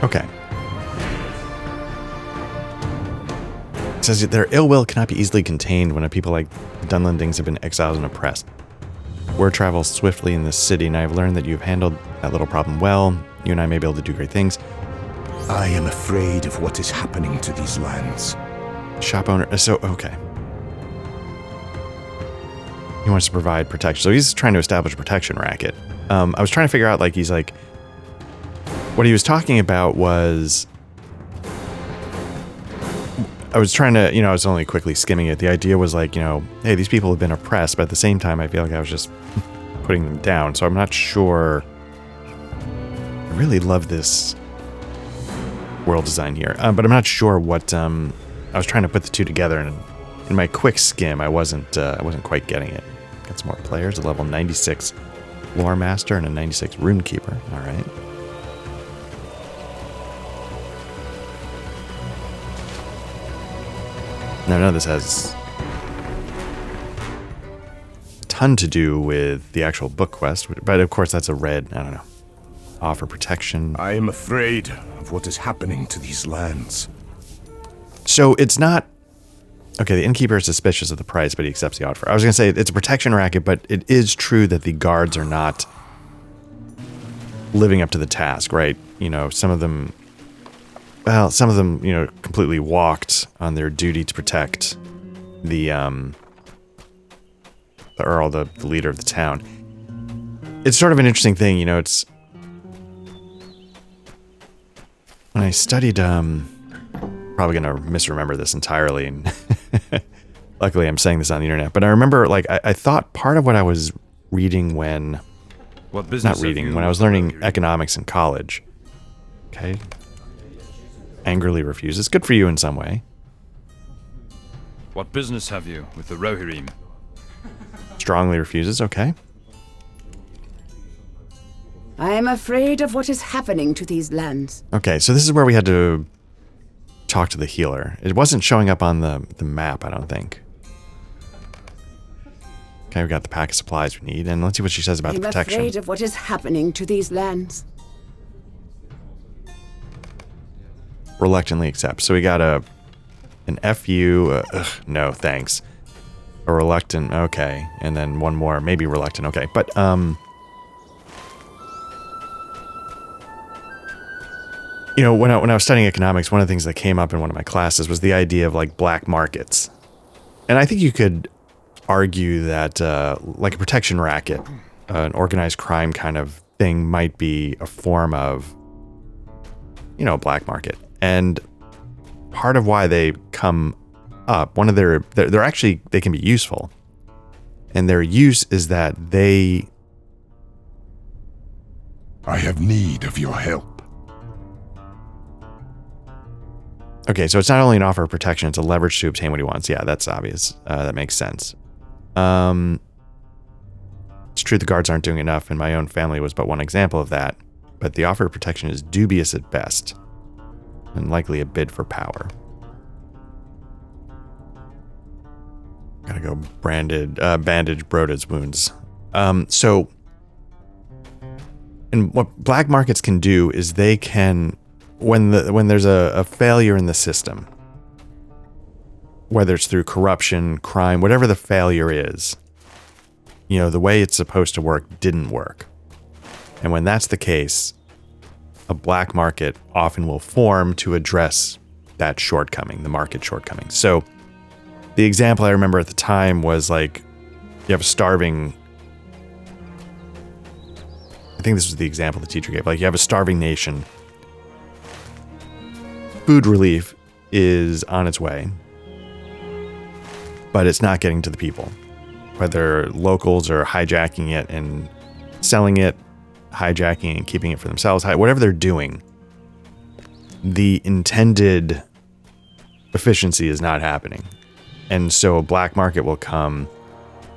Okay. It says their ill will cannot be easily contained when a people like Dunlendings have been exiled and oppressed. Word travels swiftly in this city, and I have learned that you have handled that little problem well. You and I may be able to do great things. I am afraid of what is happening to these lands. Shop owner, so, okay. He wants to provide protection. So he's trying to establish a protection racket. I was trying to figure out, like, he's like, what he was talking about was, I was trying to, I was only quickly skimming it. The idea was like, hey, these people have been oppressed, but at the same time, I feel like I was just putting them down. So I'm not sure. I really love this world design here, but I'm not sure what, I was trying to put the two together, and in my quick skim, I wasn't quite getting it. Got some more players, a level 96 lore master and a 96 rune keeper. All right. Now, none of this has a ton to do with the actual book quest, but of course that's a red, I don't know, offer protection. I am afraid of what is happening to these lands. So it's not, okay, the innkeeper is suspicious of the price, but he accepts the offer. I was going to say it's a protection racket, but it is true that the guards are not living up to the task, right? Some of them, completely walked on their duty to protect the Earl, the leader of the town. It's sort of an interesting thing, it's... When I studied, probably going to misremember this entirely, and luckily I'm saying this on the internet, but I remember, like, I thought part of what I was reading when... What business when I was learning economics in college. Okay. Angrily refuses. Good for you in some way. What business have you with the Rohirrim? Strongly refuses. Okay. I am afraid of what is happening to these lands. Okay, so this is where we had to talk to the healer. It wasn't showing up on the map, I don't think. Okay, we got the pack of supplies we need, and let's see what she says about the protection. I'm afraid of what is happening to these lands. Reluctantly accepts. So we got an FU, no thanks. A reluctant, okay, and then one more, maybe reluctant, okay, but when I was studying economics, one of the things that came up in one of my classes was the idea of like black markets, and I think you could argue that like a protection racket, an organized crime kind of thing, might be a form of black market. And part of why they come up, one of they're actually, they can be useful. And their use is that they... I have need of your help. Okay, so it's not only an offer of protection, it's a leverage to obtain what he wants. Yeah, that's obvious. That makes sense. It's true the guards aren't doing enough, and my own family was but one example of that. But the offer of protection is dubious at best, and likely a bid for power. Gotta go bandage Broda's wounds. So, and what black markets can do is they can, when there's a failure in the system, whether it's through corruption, crime, whatever the failure is, the way it's supposed to work didn't work. And when that's the case, a black market often will form to address that shortcoming, the market shortcoming. So the example I remember at the time was like, you have a starving, I think this was the example the teacher gave, like you have a starving nation. Food relief is on its way, but it's not getting to the people. Whether locals are hijacking it and selling it, hijacking and keeping it for themselves, whatever they're doing, the intended efficiency is not happening. And so a black market will come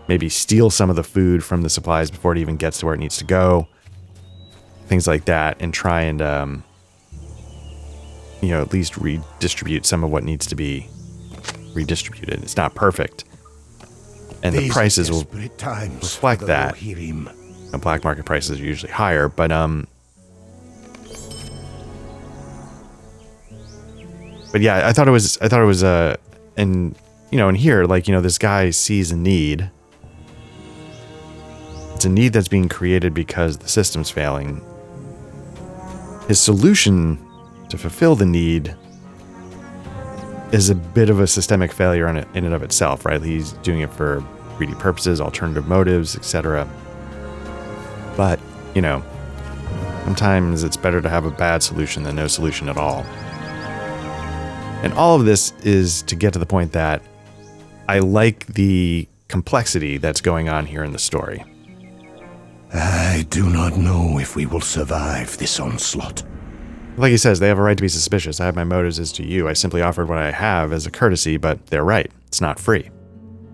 maybe steal some of the food from the supplies before it even gets to where it needs to go. Things like that, and try and, at least redistribute some of what needs to be redistributed. It's not perfect. And the prices will reflect that. The black market prices are usually higher, but yeah, I thought it was and in here, like, this guy sees a need. It's a need that's being created because the system's failing. His solution to fulfill the need is a bit of a systemic failure in and of itself, right? He's doing it for greedy purposes, alternative motives, etc. But, sometimes it's better to have a bad solution than no solution at all. And all of this is to get to the point that I like the complexity that's going on here in the story. I do not know if we will survive this onslaught. Like he says, they have a right to be suspicious. I have my motives as to you. I simply offered what I have as a courtesy, but they're right. It's not free.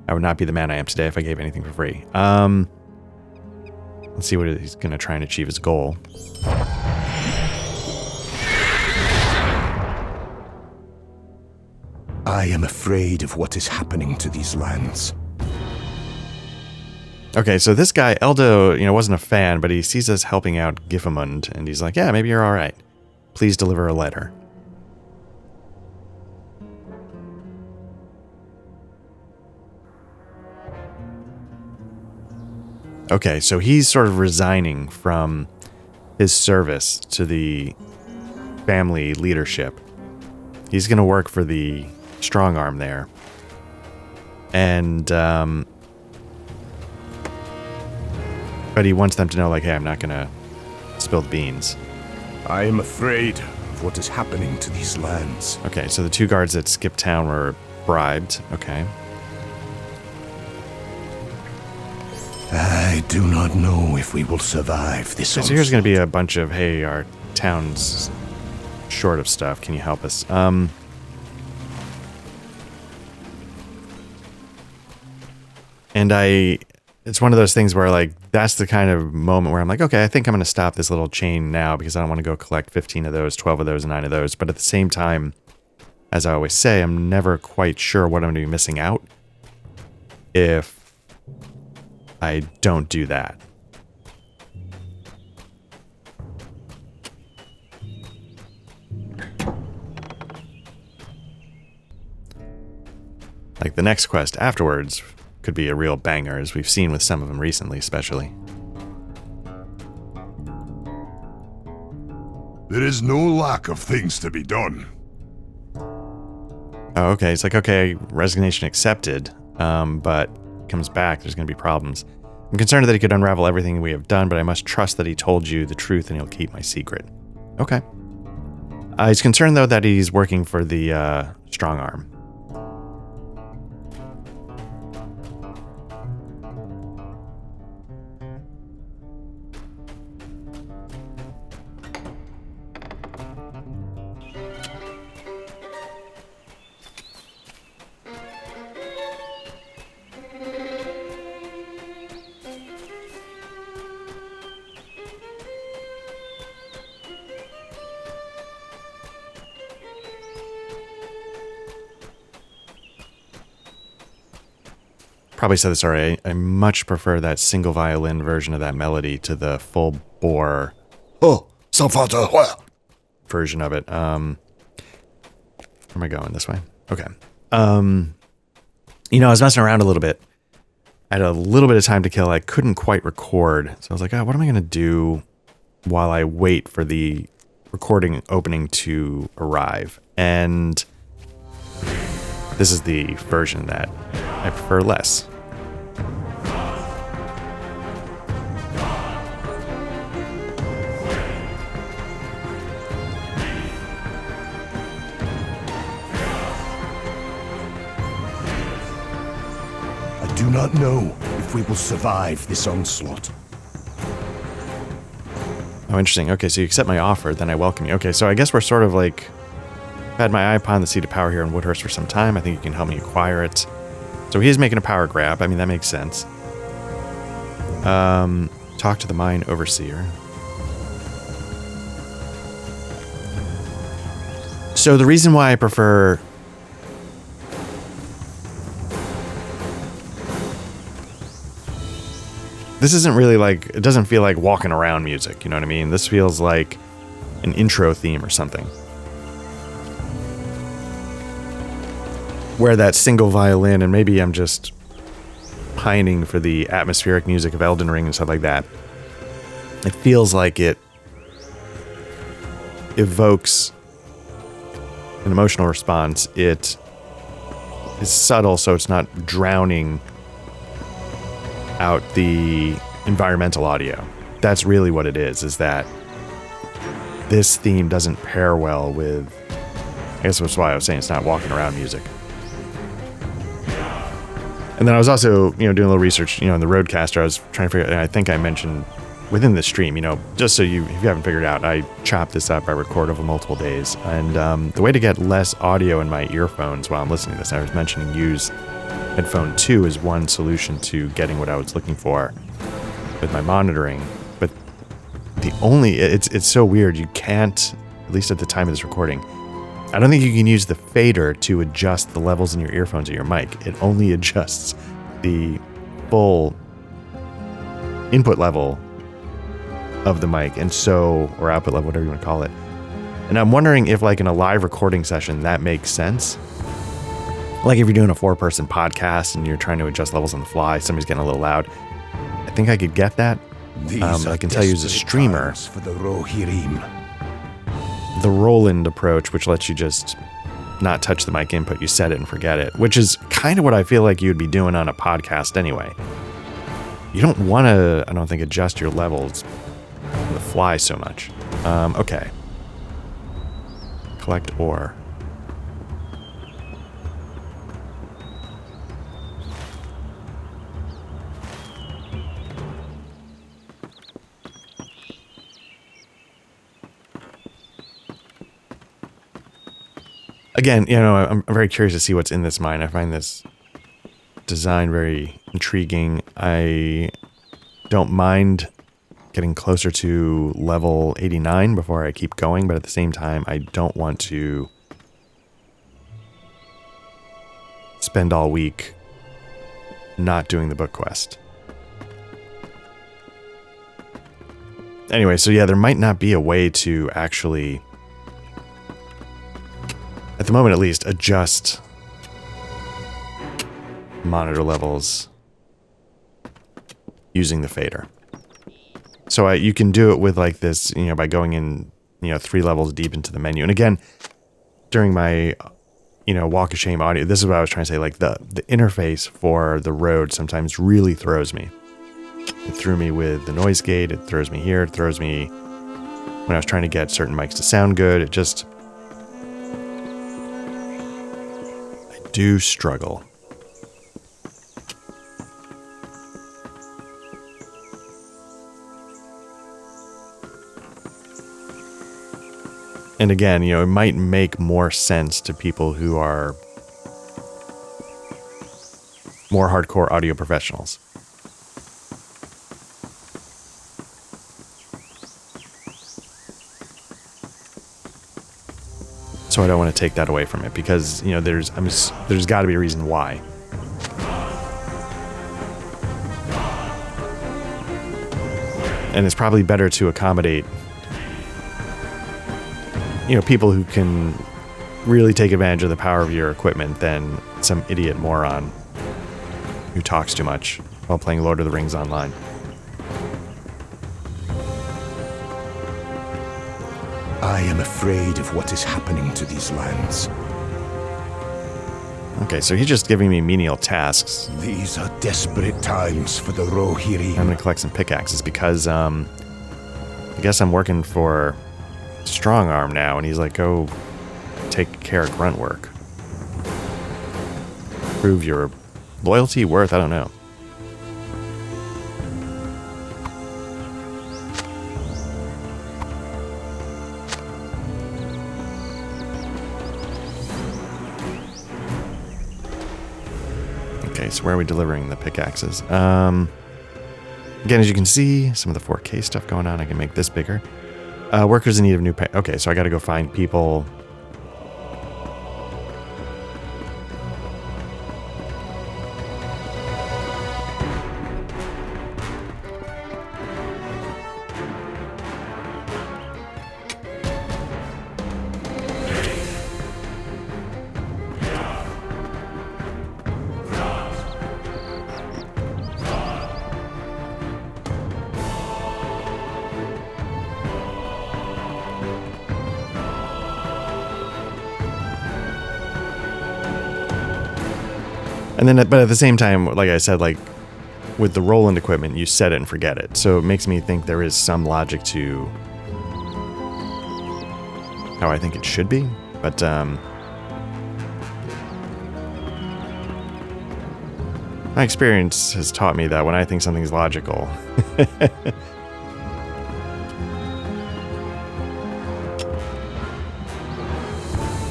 I would not be the man I am today if I gave anything for free. Let's see what he's going to try and achieve his goal. I am afraid of what is happening to these lands. Okay, so this guy, Eldo, wasn't a fan, but he sees us helping out Gifamund, and he's like, yeah, maybe you're all right. Please deliver a letter. Okay, so he's sort of resigning from his service to the family leadership. He's going to work for the strong arm there. And, but he wants them to know, like, hey, I'm not going to spill the beans. I am afraid of what is happening to these lands. Okay, so the 2 guards at Skip Town were bribed. Okay. I do not know if we will survive this. So here's going to be a bunch of, hey, our town's short of stuff. Can you help us? And it's one of those things where, like, that's the kind of moment where I'm like, okay, I think I'm going to stop this little chain now because I don't want to go collect 15 of those, 12 of those, and 9 of those. But at the same time, as I always say, I'm never quite sure what I'm going to be missing out if I don't do that. Like the next quest afterwards could be a real banger, as we've seen with some of them recently, especially. There is no lack of things to be done. Oh, okay. It's like, okay, resignation accepted, but comes back, there's going to be problems. I'm concerned that he could unravel everything we have done, but I must trust that he told you the truth and he'll keep my secret. Okay. He's concerned, though, that he's working for the strong arm. Probably said this already. I much prefer that single violin version of that melody to the full bore version of it. Where am I going? This way? Okay. I was messing around a little bit. I had a little bit of time to kill. I couldn't quite record. So I was like, what am I going to do while I wait for the recording opening to arrive? And this is the version that I prefer less. I do not know if we will survive this onslaught. Oh, interesting. Okay, so you accept my offer, then I welcome you. Okay, so I guess we're sort of like... I've had my eye upon the seat of power here in Woodhurst for some time. I think you can help me acquire it. So he is making a power grab. I mean, that makes sense. Talk to the mine overseer. So the reason why I prefer this isn't really like, it doesn't feel like walking around music, you know what I mean? This feels like an intro theme or something. Where that single violin, and maybe I'm just pining for the atmospheric music of Elden Ring and stuff like that. It feels like it evokes an emotional response. It is subtle, so it's not drowning out the environmental audio. That's really what it is that this theme doesn't pair well with, I guess that's why I was saying it's not walking around music. And then I was also, doing a little research, in the Roadcaster. I was trying to figure out, and I think I mentioned within the stream, just so if you haven't figured out, I chop this up, I record over multiple days. And the way to get less audio in my earphones while I'm listening to this, I was mentioning use headphone 2 is one solution to getting what I was looking for with my monitoring. But it's so weird. You can't, at least at the time of this recording, I don't think you can use the fader to adjust the levels in your earphones or your mic. It only adjusts the full input level of the mic, or output level, whatever you want to call it. And I'm wondering if, like, in a live recording session, that makes sense. Like if you're doing a 4-person podcast and you're trying to adjust levels on the fly, somebody's getting a little loud. I think I could get that. I can tell you as a streamer, for the Rohirrim. the Roland approach, which lets you just not touch the mic input, you set it and forget it, which is kind of what I feel like you'd be doing on a podcast anyway. You don't want to, I don't think, adjust your levels on the fly so much. Okay. Collect ore. Again, I'm very curious to see what's in this mine. I find this design very intriguing. I don't mind getting closer to level 89 before I keep going, but at the same time, I don't want to spend all week not doing the book quest. Anyway, so yeah, there might not be a way to actually, at the moment at least, adjust monitor levels using the fader. So you can do it with like this, by going in, 3 levels deep into the menu. And again, during my, walk of shame audio, this is what I was trying to say, like the interface for the road sometimes really throws me. It threw me with the noise gate. It throws me here. It throws me when I was trying to get certain mics to sound good. I do struggle. And again, it might make more sense to people who are more hardcore audio professionals. So I don't want to take that away from it because, there's got to be a reason why. And it's probably better to accommodate, people who can really take advantage of the power of your equipment than some idiot moron who talks too much while playing Lord of the Rings online. I am afraid of what is happening to these lands. Okay, so he's just giving me menial tasks. These are desperate times for the Rohirrim. I'm going to collect some pickaxes because, I guess I'm working for Strong Arm now, and he's like, go take care of grunt work. Prove your loyalty, worth, I don't know. Okay, so where are we delivering the pickaxes? Again, as you can see, some of the 4K stuff going on. I can make this bigger. Workers in need of new pay. Okay, so I got to go find people. And then, but at the same time, like I said, like with the Roland equipment, you set it and forget it. So it makes me think there is some logic to how I think it should be. But my experience has taught me that when I think something's logical,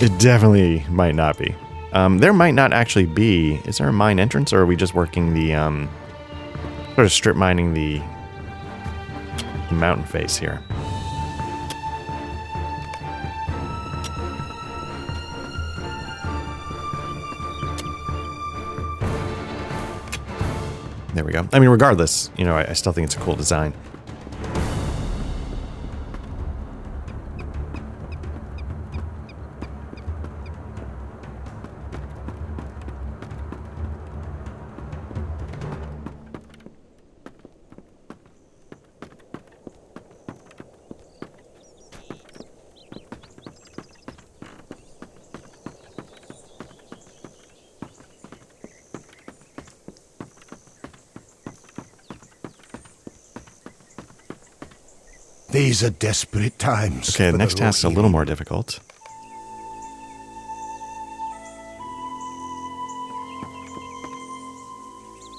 it definitely might not be. There might not actually be. Is there a mine entrance, or are we just working the sort of strip mining the mountain face here? There we go. I mean, regardless, you know, I still think it's a cool design. These are desperate times. Okay, the for next task's a little Rohirrim. more difficult.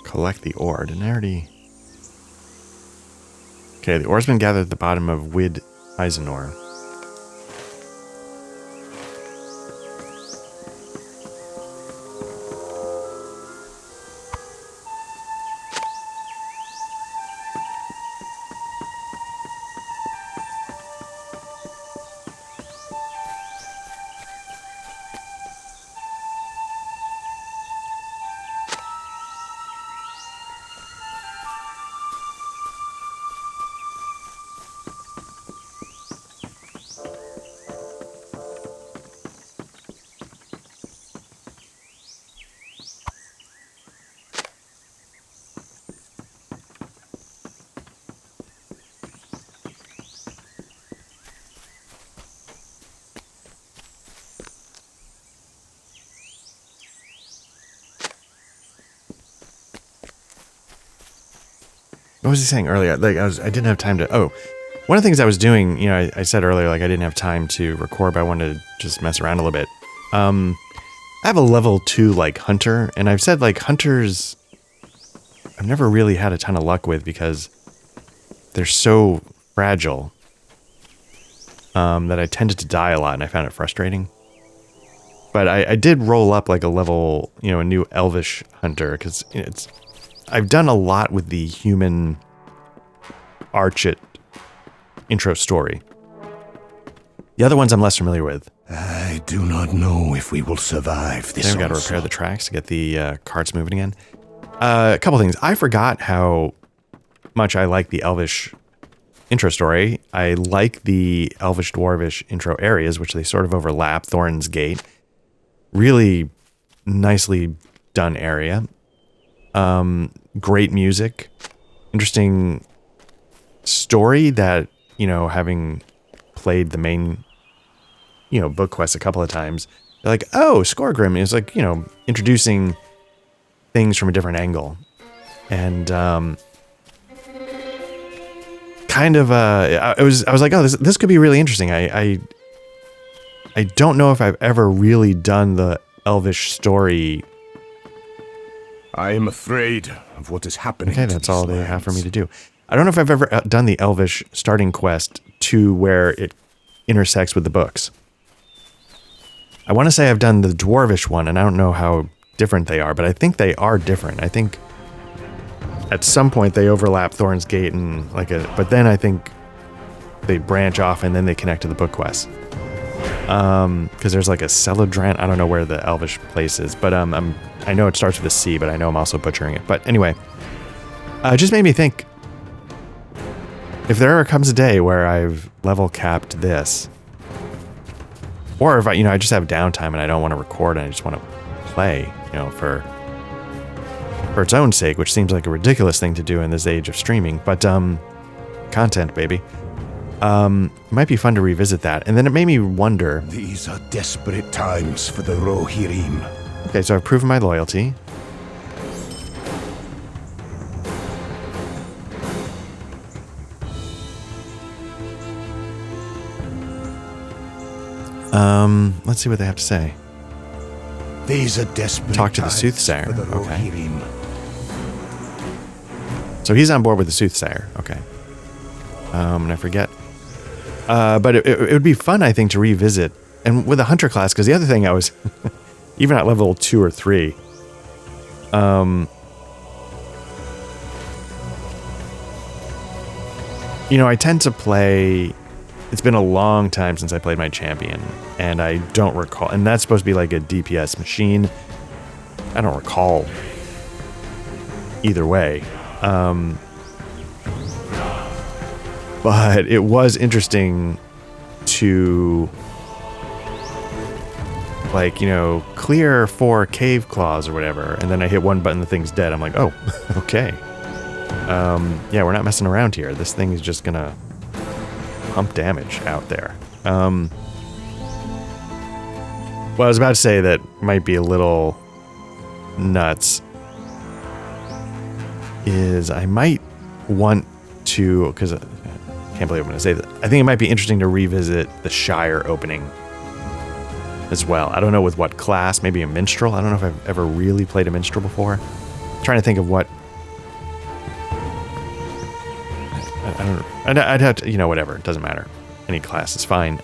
Collect the ore. Didn't I already... Okay, the ore's been gathered at the bottom of Wid Eisenor. What was he saying earlier? Like I didn't have time to. Oh, one of the things I was doing, you know, I said earlier, like I didn't have time to record, but I wanted to just mess around a little bit. I have a level 2 like hunter, and I've said like hunters, I've never really had a ton of luck with because they're so fragile that I tended to die a lot, and I found it frustrating. But I did roll up like a level, you know, a new elvish hunter because it's. I've done a lot with the human Archit intro story. The other ones I'm less familiar with. I do not know if we will survive this. Then we got to repair the tracks to get the carts moving again. A couple things. I forgot how much I like the Elvish intro story. I like the Elvish Dwarvish intro areas, which they sort of overlap. Thorin's Gate. Really nicely done area. Great music. Interesting story that, you know, having played the main, you know, book quest a couple of times, they're like, oh, Skorgrim is like, you know, introducing things from a different angle. And, kind of, I was like, oh, this could be really interesting. I don't know if I've ever really done the Elvish story. I am afraid of what is happening. Okay, that's all they have for me to do. I don't know if I've ever done the Elvish starting quest to where it intersects with the books. I want to say I've done the Dwarvish one, and I don't know how different they are, but I think they are different. I think at some point they overlap Thorn's Gate and but then I think they branch off and then they connect to the book quest. Because there's like a Celadran. I don't know where the Elvish place is, but I know it starts with a C, but I know I'm also butchering it. But anyway, it just made me think, if there ever comes a day where I've level capped this, or if I just have downtime and I don't want to record and I just want to play, for its own sake, which seems like a ridiculous thing to do in this age of streaming, but content, baby. It might be fun to revisit that. And then it made me wonder. These are desperate times for the Rohirrim. Okay, so I've proven my loyalty. Let's see what they have to say. These are desperate Talk to the times soothsayer. for the Okay. Rohirrim. So he's on board with the soothsayer. Okay. And I forget. But it would be fun, I think, to revisit. And with a hunter class, because the other thing I was, even at level 2 or 3, I tend to play. It's been a long time since I played my champion, and I don't recall. And that's supposed to be like a DPS machine. I don't recall either way. But it was interesting to, clear 4 cave claws or whatever, and then I hit one button, the thing's dead. I'm like, oh, okay. Yeah, we're not messing around here. This thing is just gonna pump damage out there. Well, I was about to say that might be a little nuts. Is I might want to, because I can't believe I'm going to say that. I think it might be interesting to revisit the Shire opening as well. I don't know with what class, maybe a minstrel. I don't know if I've ever really played a minstrel before. I'm trying to think of what. I don't know. I'd have to, whatever. It doesn't matter. Any class is fine.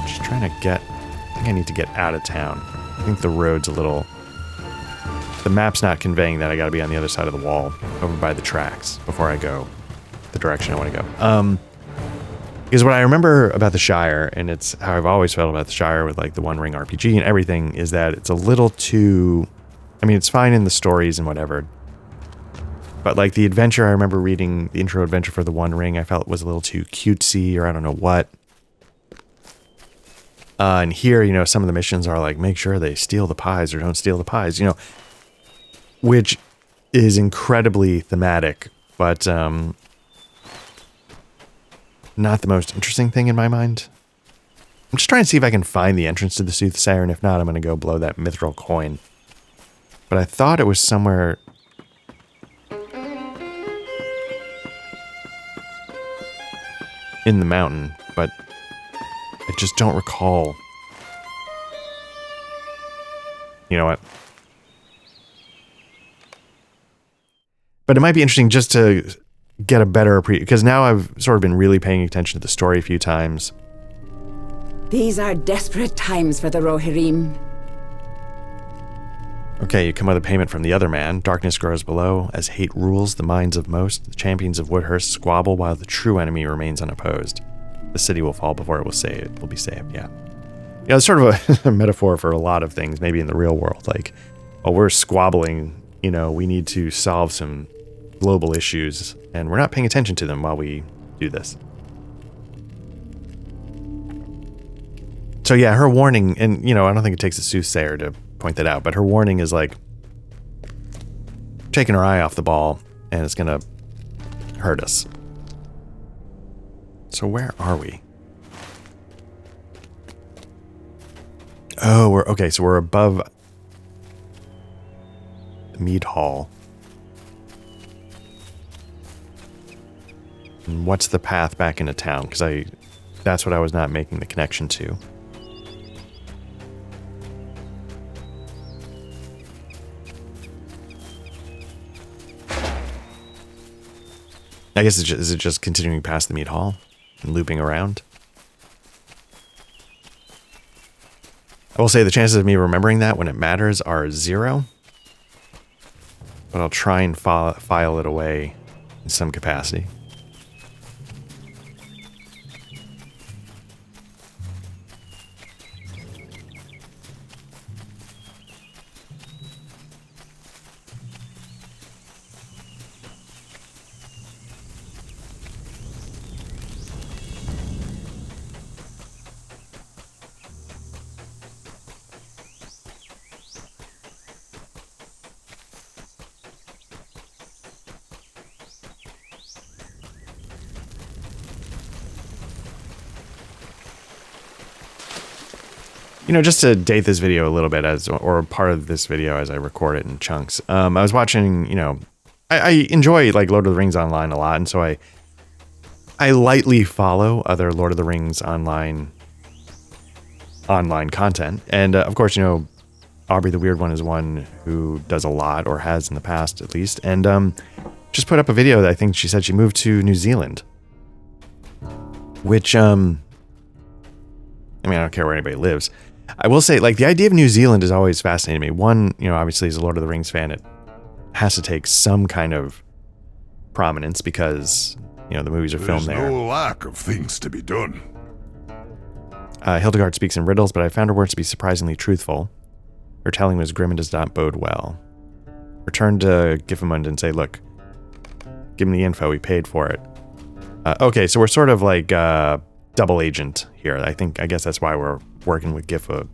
Just trying to get. I think I need to get out of town. I think the road's a little. The map's not conveying that I got to be on the other side of the wall, over by the tracks, before I go the direction I want to go. Because what I remember about the Shire, and it's how I've always felt about the Shire with like the One Ring RPG and everything, is that it's a little too. I mean, it's fine in the stories and whatever. But like the adventure, I remember reading the intro adventure for the One Ring, I felt was a little too cutesy, or I don't know what. And here, some of the missions are like, make sure they steal the pies or don't steal the pies, which is incredibly thematic, but not the most interesting thing in my mind. I'm just trying to see if I can find the entrance to the Soothsayer, and if not, I'm going to go blow that mithril coin. But I thought it was somewhere. In the mountain, but I just don't recall. You know what? But it might be interesting just to get a better because now I've sort of been really paying attention to the story a few times. These are desperate times for the Rohirrim. Okay, you come with a payment from the other man. Darkness grows below. As hate rules the minds of most, the champions of Woodhurst squabble while the true enemy remains unopposed. The city will fall before it will be saved, yeah. Yeah, it's sort of a metaphor for a lot of things, maybe in the real world. Like, oh, we're squabbling, we need to solve some global issues, and we're not paying attention to them while we do this. So yeah, her warning, and I don't think it takes a soothsayer to point that out, but her warning is like taking her eye off the ball, and it's gonna hurt us. So where are we? Oh, so we're above the Mead Hall. And what's the path back into town? Because that's what I was not making the connection to. I guess is it just continuing past the Mead Hall and looping around? I will say the chances of me remembering that when it matters are 0. but I'll try and file it away in some capacity. You know, just to date this video a little bit or part of this video as I record it in chunks. I was watching, you know, I enjoy like Lord of the Rings Online a lot. And so I lightly follow other Lord of the Rings online content. And of course, you know, Aubrey the Weird One is one who does a lot, or has in the past at least. And just put up a video that I think she said she moved to New Zealand. Which, I mean, I don't care where anybody lives. I will say, like, the idea of New Zealand has always fascinated me. One, you know, obviously as a Lord of the Rings fan, it has to take some kind of prominence because, you know, the movies are filmed there. There's no lack of things to be done. Hildegard speaks in riddles, but I found her words to be surprisingly truthful. Her telling was grim and does not bode well. Return to Gifamund and say, look, give him the info, we paid for it. Okay, so we're sort of like double agent here. I guess that's why we're working with Gifamund.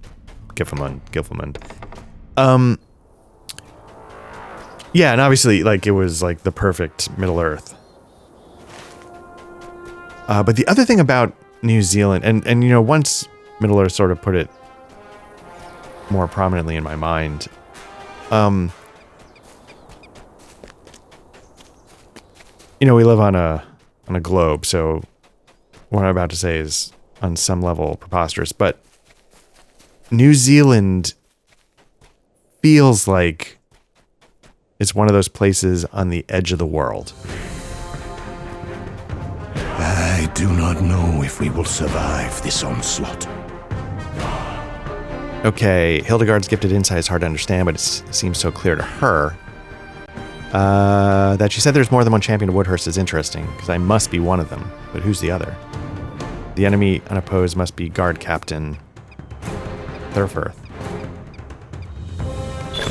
Yeah, and obviously, like, it was like the perfect Middle Earth. But the other thing about New Zealand, and you know, once Middle Earth sort of put it more prominently in my mind, you know, we live on a globe, so what I'm about to say is on some level preposterous, but New Zealand feels like it's one of those places on the edge of the world. I do not know if we will survive this onslaught. Okay, Hildegard's gifted insight is hard to understand, but it seems so clear to her. That she said there's more than one champion of Woodhurst is interesting, because I must be one of them. But who's the other? The enemy unopposed must be Guard Captain Thurfirth.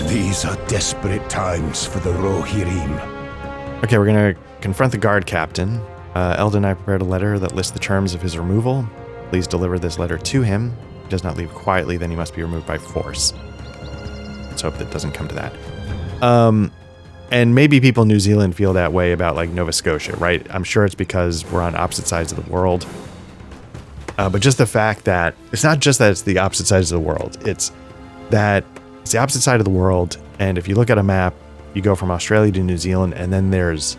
These are desperate times for the Rohirrim. Okay, we're going to confront the Guard Captain. Eldon and I prepared a letter that lists the terms of his removal. Please deliver this letter to him. If he does not leave quietly, then he must be removed by force. Let's hope that doesn't come to that. And maybe people in New Zealand feel that way about, like, Nova Scotia, right? I'm sure it's because we're on opposite sides of the world. But just the fact that it's not just that it's the opposite sides of the world. It's that it's the opposite side of the world. And if you look at a map, you go from Australia to New Zealand, and then there's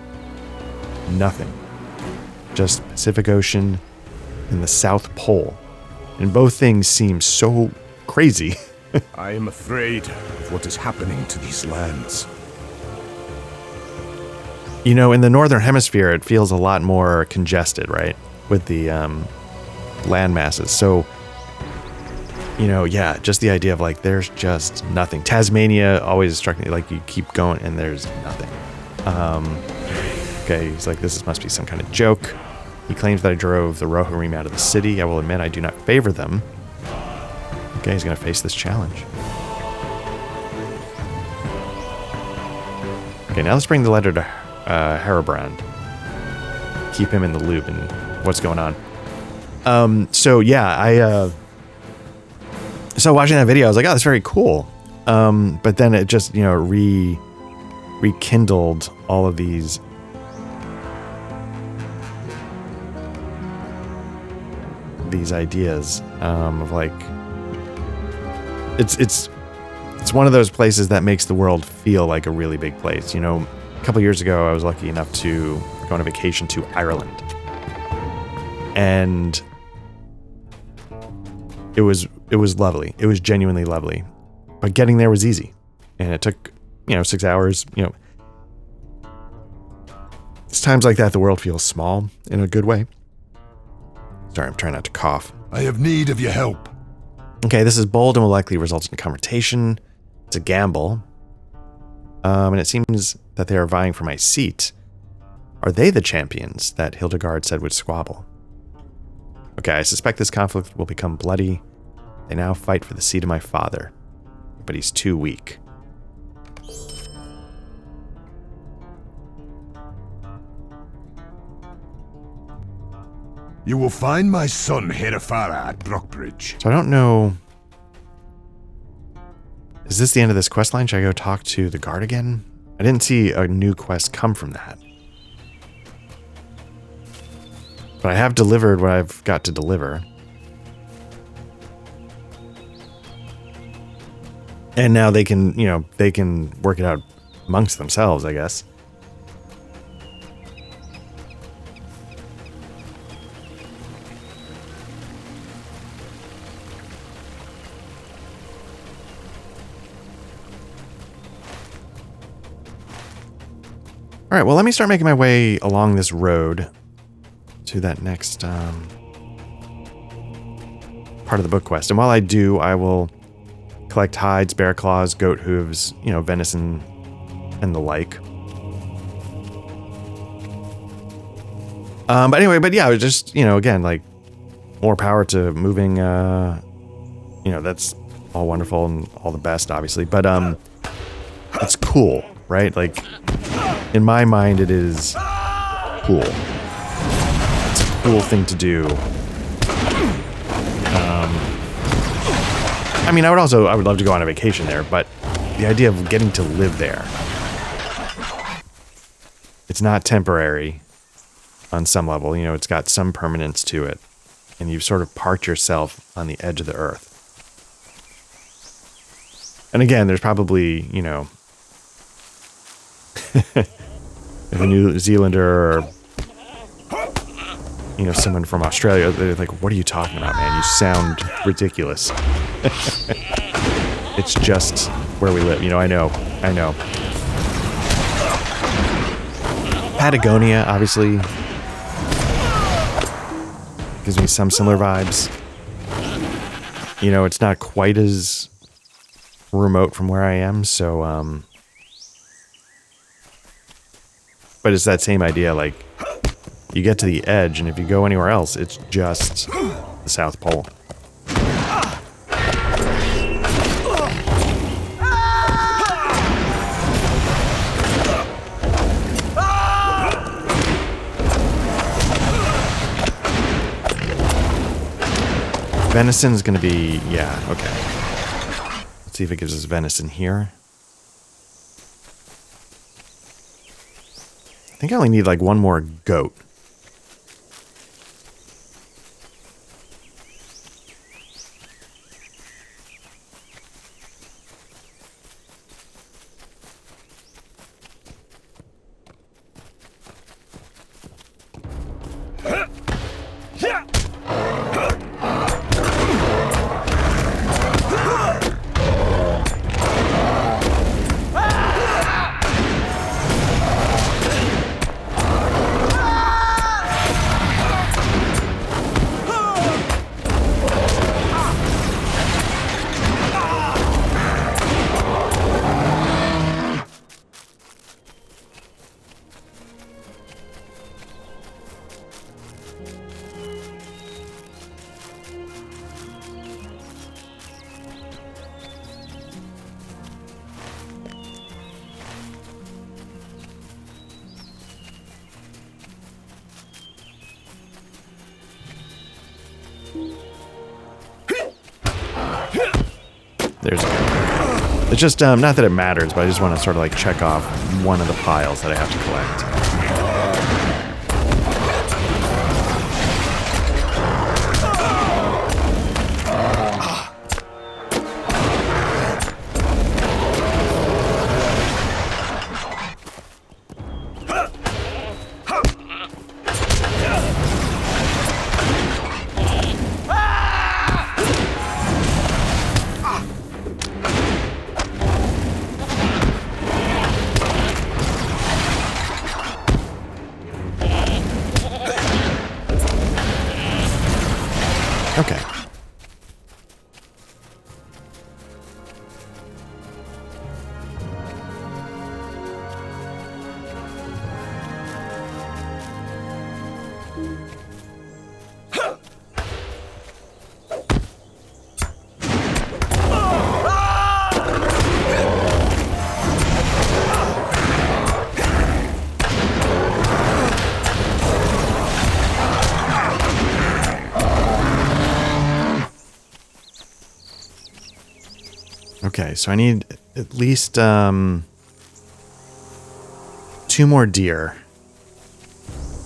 nothing. Just Pacific Ocean and the South Pole. And both things seem so crazy. I am afraid of what is happening to these lands. You know, in the Northern Hemisphere, it feels a lot more congested, right? With the land masses. So, you know, yeah, just the idea of, like, there's just nothing. Tasmania always struck me, like, you keep going and there's nothing. Okay, he's like, this must be some kind of joke. He claims that I drove the Rohirrim out of the city. I will admit I do not favor them. Okay, he's going to face this challenge. Okay, now let's bring the letter to Herobrand. Keep him in the loop and what's going on. So yeah, so watching that video, I was like, oh, that's very cool. But then it just, you know, rekindled all of these ideas of, like, it's one of those places that makes the world feel like a really big place. You know, a couple years ago, I was lucky enough to go on a vacation to Ireland, and it was lovely. It was genuinely lovely, but getting there was easy, and it took, you know, 6 hours. You know, it's times like that the world feels small in a good way. Sorry, I'm trying not to cough. I have need of your help. Okay, this is bold and will likely result in a confrontation. It's a gamble. And it seems that they are vying for my seat. Are they the champions that Hildegard said would squabble? Okay, I suspect this conflict will become bloody. They now fight for the seat of my father, but he's too weak. You will find my son Herefara at Brockbridge. So I don't know. Is this the end of this quest line? Should I go talk to the guard again? I didn't see a new quest come from that. But I have delivered what I've got to deliver. And now they can, you know, they can work it out amongst themselves, I guess. All right, well, let me start making my way along this road to that next part of the book quest. And while I do, I will collect hides, bear claws, goat hooves, you know, venison, and the like. But anyway, but yeah, just, you know, again, like, more power to moving, you know, that's all wonderful and all the best, obviously. But it's cool, right? Like, in my mind, it is cool. It's a cool thing to do. I mean, I would love to go on a vacation there, but the idea of getting to live there, it's not temporary on some level. You know, it's got some permanence to it, and you've sort of parked yourself on the edge of the earth. And again, there's probably, you know, if a New Zealander or, you know, someone from Australia, they're like, what are you talking about, man? You sound ridiculous. It's just where we live. You know, I know. Patagonia, obviously, gives me some similar vibes. You know, it's not quite as remote from where I am, so, but it's that same idea, like, you get to the edge, and if you go anywhere else, it's just the South Pole. Venison is going to be, yeah, okay. Let's see if it gives us venison here. I think I only need like one more goat. There's a goat. It's just, not that it matters, but I just want to sort of like check off one of the piles that I have to collect. Okay. Okay, so I need at least 2 more deer.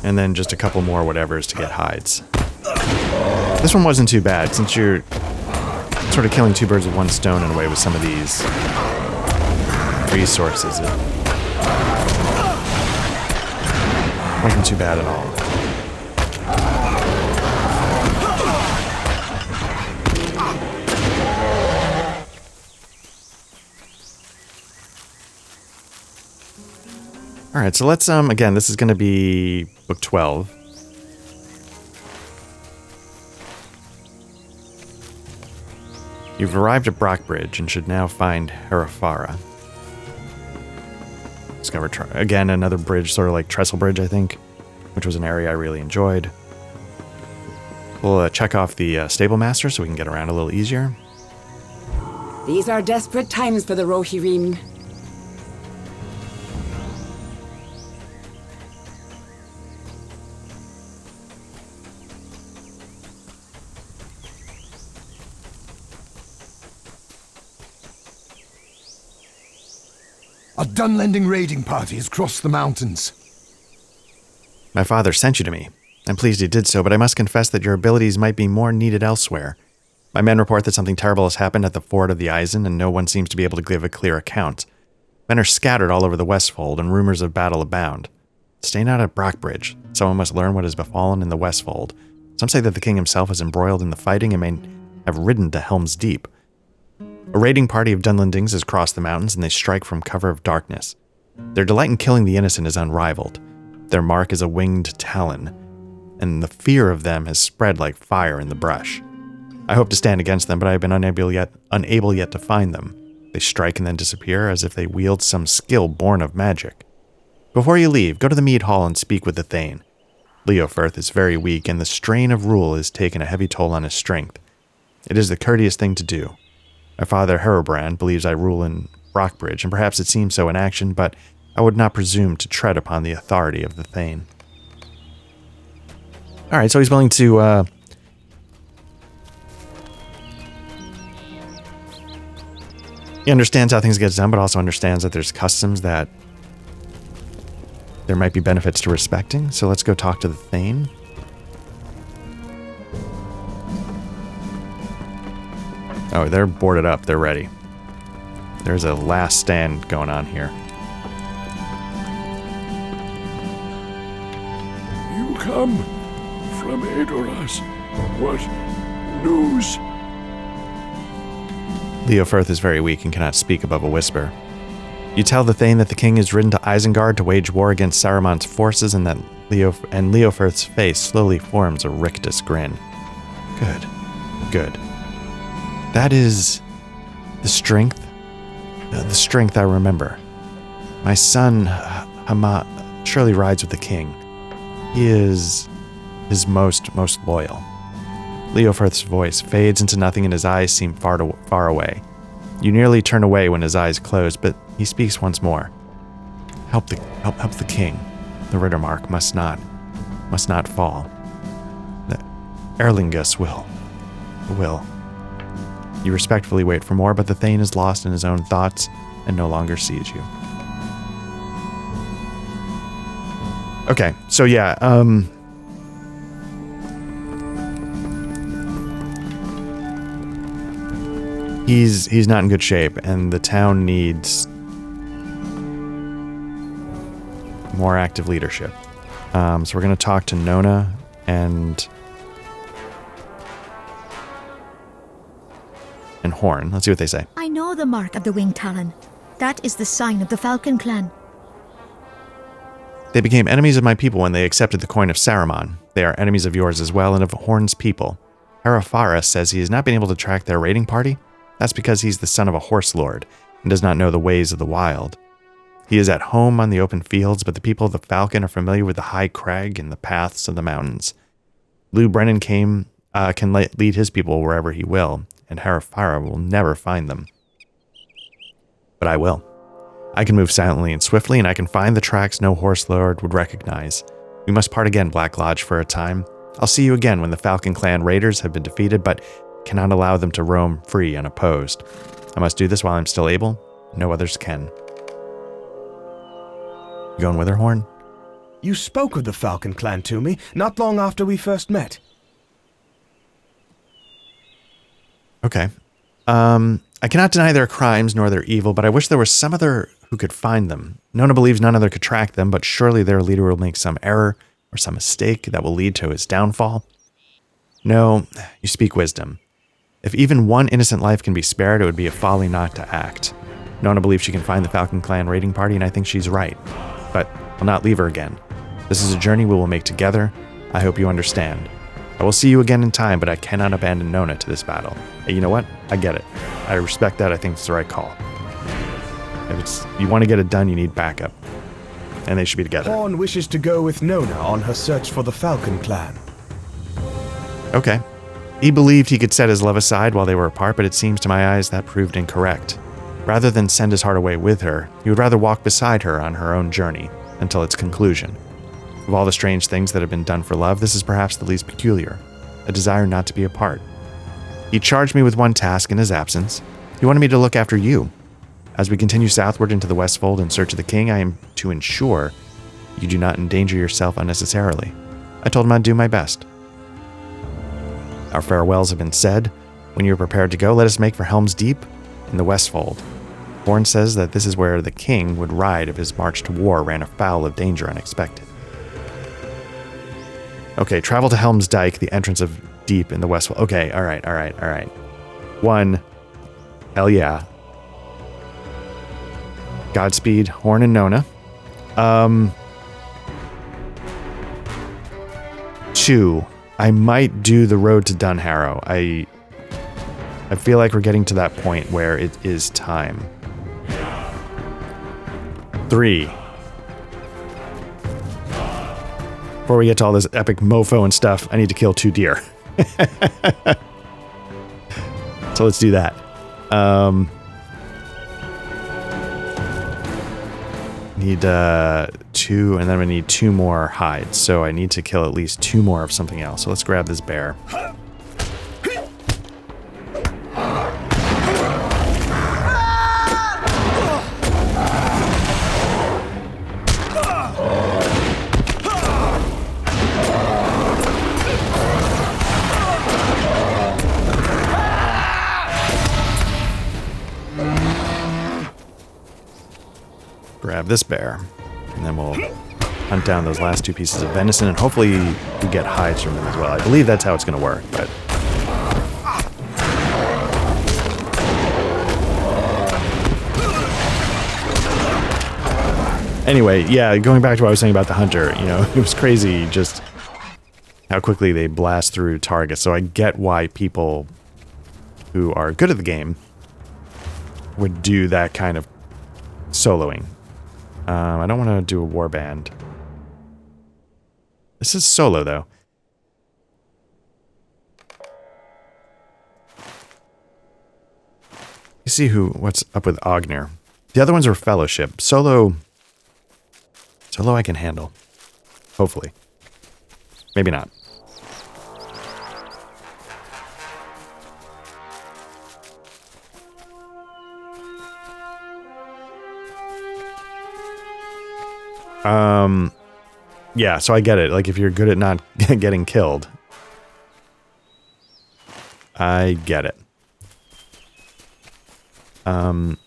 And then just a couple more whatevers to get hides. This one wasn't too bad, since you're sort of killing 2 birds with 1 stone in a way with some of these resources. It wasn't too bad at all. All right, so let's, again, this is going to be book 12. You've arrived at Brockbridge and should now find Herefara. Discover, again, another bridge, sort of like Trestle Bridge, I think, which was an area I really enjoyed. We'll check off the Stable Master so we can get around a little easier. These are desperate times for the Rohirrim. A Dunlending raiding party has crossed the mountains. My father sent you to me. I'm pleased he did so, but I must confess that your abilities might be more needed elsewhere. My men report that something terrible has happened at the ford of the Eisen, and no one seems to be able to give a clear account. Men are scattered all over the Westfold, and rumors of battle abound. Stay not at Brockbridge. Someone must learn what has befallen in the Westfold. Some say that the king himself is embroiled in the fighting and may have ridden to Helm's Deep. A raiding party of Dunlendings has crossed the mountains, and they strike from cover of darkness. Their delight in killing the innocent is unrivaled. Their mark is a winged talon, and the fear of them has spread like fire in the brush. I hope to stand against them, but I have been unable yet to find them. They strike and then disappear as if they wield some skill born of magic. Before you leave, go to the Mead Hall and speak with the Thane. Leofirth is very weak, and the strain of rule has taken a heavy toll on his strength. It is the courteous thing to do. My father, Herobrand, believes I rule in Brockbridge, and perhaps it seems so in action, but I would not presume to tread upon the authority of the Thane. Alright, so he's willing to, he understands how things get done, but also understands that there's customs that there might be benefits to respecting, so let's go talk to the Thane. Oh, they're boarded up. They're ready. There's a last stand going on here. You come from Adoras. What news? Leofirth is very weak and cannot speak above a whisper. You tell the Thane that the king is ridden to Isengard to wage war against Saruman's forces, and that Leofirth's face slowly forms a rictus grin. Good. Good. That is the strength I remember. My son, Hama, surely rides with the king. He is his most loyal. Leofirth's voice fades into nothing and his eyes seem far away. You nearly turn away when his eyes close, but he speaks once more. Help the king. The Rittermark must not fall. Erlingus will. You respectfully wait for more, but the Thane is lost in his own thoughts and no longer sees you. Okay, so yeah, he's not in good shape, and the town needs more active leadership. So we're going to talk to Nona and Horn. Let's see what they say. I know the mark of the winged talon. That is the sign of the Falcon clan. They became enemies of my people when they accepted the coin of Saruman. They are enemies of yours as well, and of Horn's people. Herefara says he has not been able to track their raiding party. That's because he's the son of a horse lord, and does not know the ways of the wild. He is at home on the open fields, but the people of the Falcon are familiar with the high crag and the paths of the mountains. Lou Brennan can lead his people wherever he will, and Herefara will never find them. But I will. I can move silently and swiftly, and I can find the tracks no horse lord would recognize. We must part again, Black Lodge, for a time. I'll see you again when the Falcon clan raiders have been defeated, but cannot allow them to roam free unopposed. I must do this while I'm still able. No others can. You going with her, Horn? You spoke of the Falcon Clan to me not long after we first met. Okay. I cannot deny their crimes nor their evil, but I wish there was some other who could find them. Nona believes none other could track them, but surely their leader will make some error or some mistake that will lead to his downfall. No, you speak wisdom. If even one innocent life can be spared, it would be a folly not to act. Nona believes she can find the Falcon Clan raiding party, and I think she's right. But I'll not leave her again. This is a journey we will make together. I hope you understand. I will see you again in time, but I cannot abandon Nona to this battle. Hey, you know what? I get it. I respect that. I think it's the right call. If you want to get it done, you need backup. And they should be together. Horn wishes to go with Nona on her search for the Falcon Clan. Okay. He believed he could set his love aside while they were apart, but it seems to my eyes that proved incorrect. Rather than send his heart away with her, he would rather walk beside her on her own journey until its conclusion. Of all the strange things that have been done for love, this is perhaps the least peculiar, a desire not to be apart. He charged me with one task in his absence. He wanted me to look after you. As we continue southward into the Westfold in search of the king, I am to ensure you do not endanger yourself unnecessarily. I told him I'd do my best. Our farewells have been said. When you are prepared to go, let us make for Helm's Deep in the Westfold. Horn says that this is where the king would ride if his march to war ran afoul of danger unexpected. Okay, travel to Helm's Dyke, the entrance of Deep in the Westfold. Okay, all right. 1. Hell yeah. Godspeed, Horn and Nona. 2. I might do the road to Dunharrow. I feel like we're getting to that point where it is time. 3. Before we get to all this epic mofo and stuff, I need to kill 2 deer. So let's do that. Need 2, and then we need 2 more hides. So I need to kill at least 2 more of something else. So let's grab this bear. Grab this bear, and then we'll hunt down those last 2 pieces of venison, and hopefully we get hides from them as well. I believe that's how it's going to work, but... Anyway, yeah, going back to what I was saying about the hunter, it was crazy just how quickly they blast through targets. So I get why people who are good at the game would do that kind of soloing. I don't want to do a warband. This is solo, though. You see what's up with Ognir. The other ones are fellowship. Solo I can handle. Hopefully. Maybe not. Yeah, so I get it. Like, if you're good at not getting killed. I get it. I'd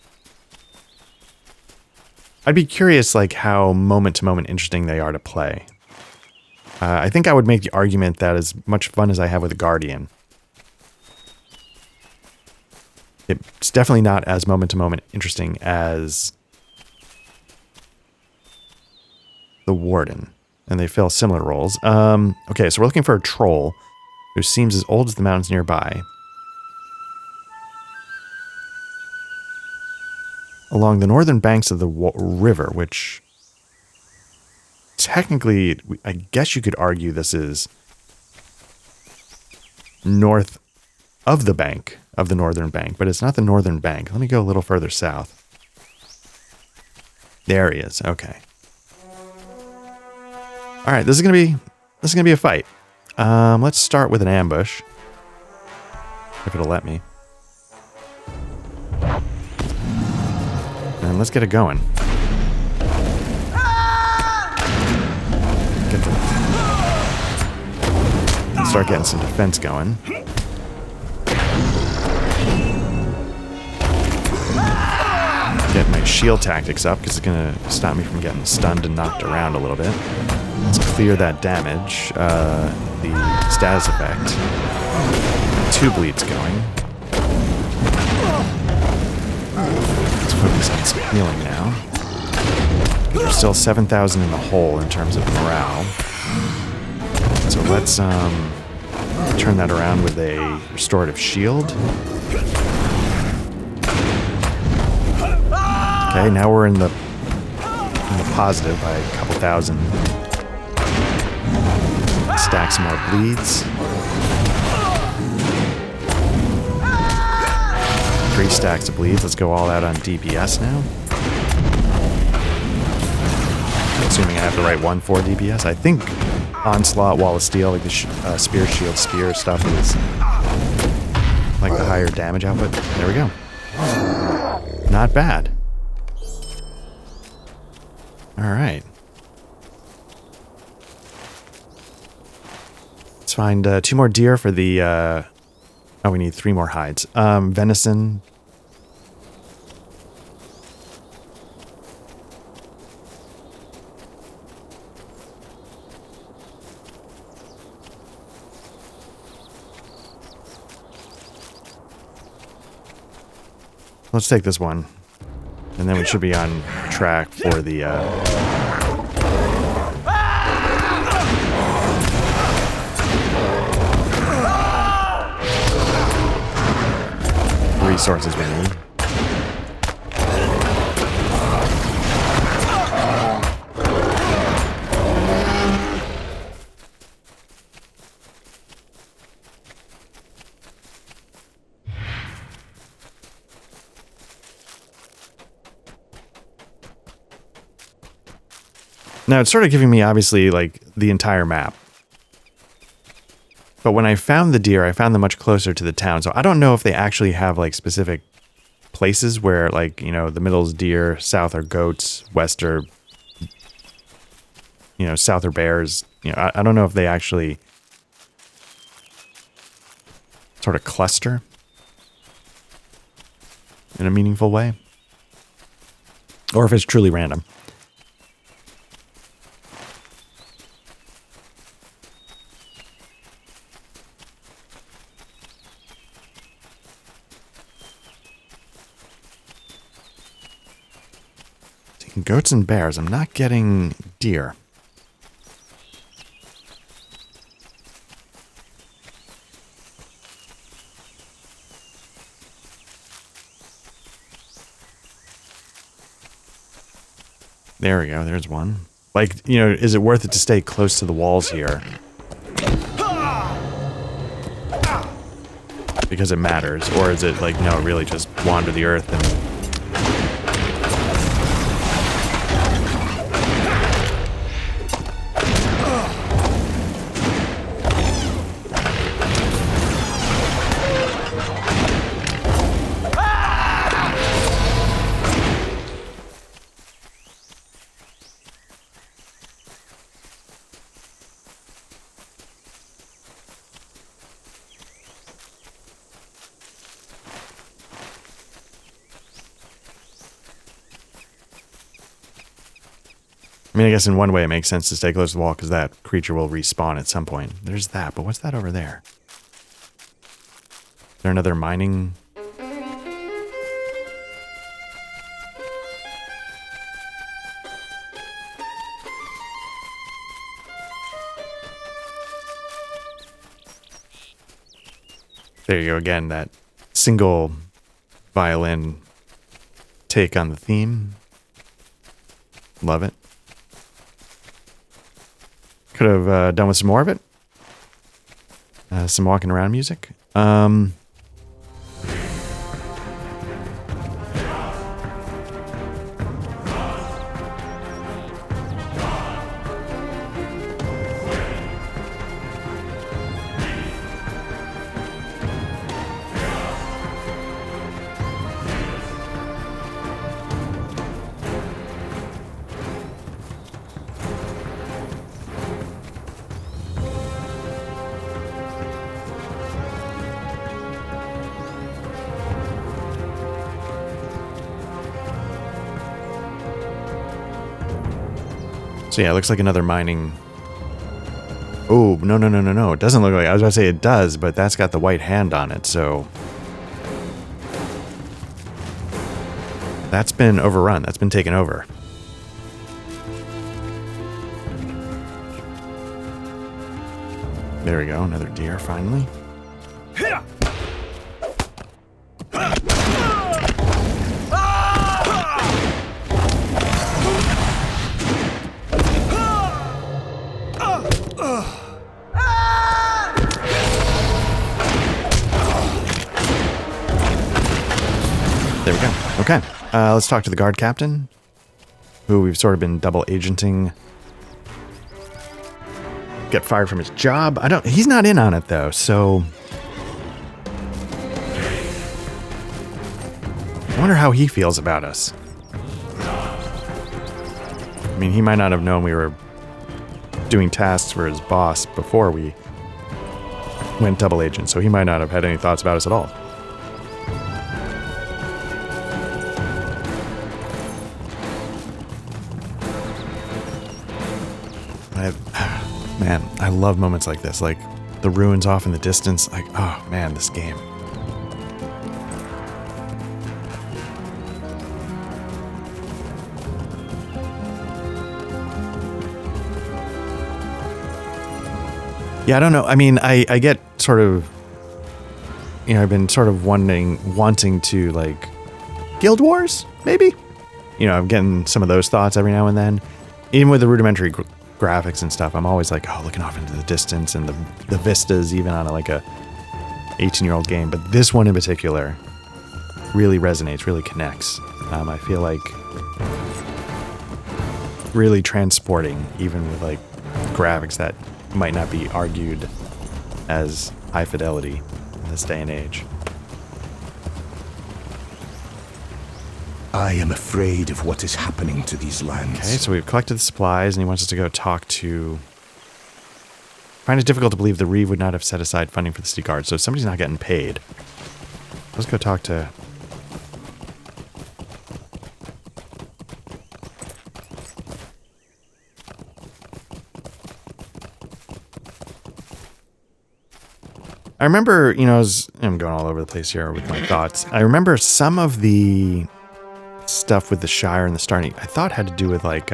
be curious, like, how moment-to-moment interesting they are to play. I think I would make the argument that as much fun as I have with a Guardian, it's definitely not as moment-to-moment interesting as the Warden. And they fill similar roles. Okay, so we're looking for a troll who seems as old as the mountains nearby. Along the northern banks of the river, which technically, I guess you could argue this is north of the bank, of the northern bank, but it's not the northern bank. Let me go a little further south. There he is. Okay. All right, this is gonna be a fight. Let's start with an ambush, if it'll let me. going. Let's get it going. Start getting some defense going. Get my shield tactics up because it's going to stop me from getting stunned and knocked around a little bit. Let's clear that damage. The status effect. 2 bleeds going. Let's focus on some healing now. We're still 7,000 in the hole in terms of morale. So let's turn that around with a restorative shield. Okay, now we're in the positive by a couple thousand. Stack some more bleeds. 3 stacks of bleeds. Let's go all out on DPS now. Assuming I have the right one for DPS. I think Onslaught, Wall of Steel, like the Spear, Shield, Spear stuff is like the higher damage output. There we go. Not bad. Alright. Let's find 2 more deer for the... oh, we need 3 more hides. Venison. Let's take this one. And then we should be on track for the... resources we need. Now, it's sort of giving me, obviously, like, the entire map. But when I found the deer, I found them much closer to the town. So I don't know if they actually have, like, specific places where, like, you know, the middle is deer, south are goats, west are, you know, south are bears. You know, I don't know if they actually sort of cluster in a meaningful way. Or if it's truly random. Goats and bears. I'm not getting deer. There we go. There's one. Like, you know, is it worth it to stay close to the walls here? Because it matters. Or is it like, no, really just wander the earth and... I mean, I guess in one way it makes sense to stay close to the wall because that creature will respawn at some point. There's that, but what's that over there? Is there another mining? There you go again, that single violin take on the theme. Love it. Could have done with some more of it. Some walking around music. So yeah, it looks like another mining... Oh, no. It doesn't look like... I was about to say it does, but that's got the white hand on it, so... That's been overrun. That's been taken over. There we go. Another deer, finally. There we go. Okay. Let's talk to the guard captain, who we've sort of been double agenting. Get fired from his job. He's not in on it though, so I wonder how he feels about us. I mean, he might not have known we were doing tasks for his boss before we went double agent, so he might not have had any thoughts about us at all. Man, I love moments like this, like the ruins off in the distance. Like, oh man, this game. Yeah, I don't know. I mean, I get sort of, I've been sort of wanting to like Guild Wars, maybe? I'm getting some of those thoughts every now and then. Even with the rudimentary graphics and stuff, I'm always like, oh, looking off into the distance and the vistas, even on like a 18-year-old game. But this one in particular really resonates, really connects. I feel like really transporting, even with like graphics that might not be argued as high fidelity in this day and age. I am afraid of what is happening to these lands. Okay, so we've collected the supplies, and he wants us to go talk to... I find it difficult to believe the Reeve would not have set aside funding for the city guard, so somebody's not getting paid. Let's go talk to... I remember, I'm going all over the place here with my thoughts. I remember some of the stuff with the Shire and the starting, I thought had to do with like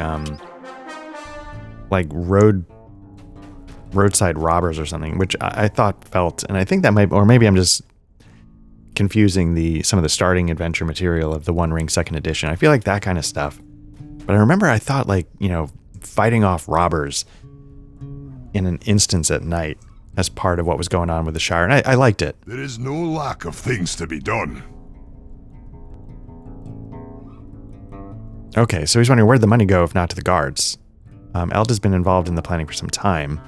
roadside robbers or something, which I thought felt, and I think that might, or maybe I'm just confusing some of the starting adventure material of the One Ring 2nd edition. I feel like that kind of stuff. But I remember I thought like, fighting off robbers in an instance at night as part of what was going on with the Shire, and I liked it. There is no lack of things to be done. Okay, so he's wondering where'd the money go if not to the guards? Elda's been involved in the planning for some time.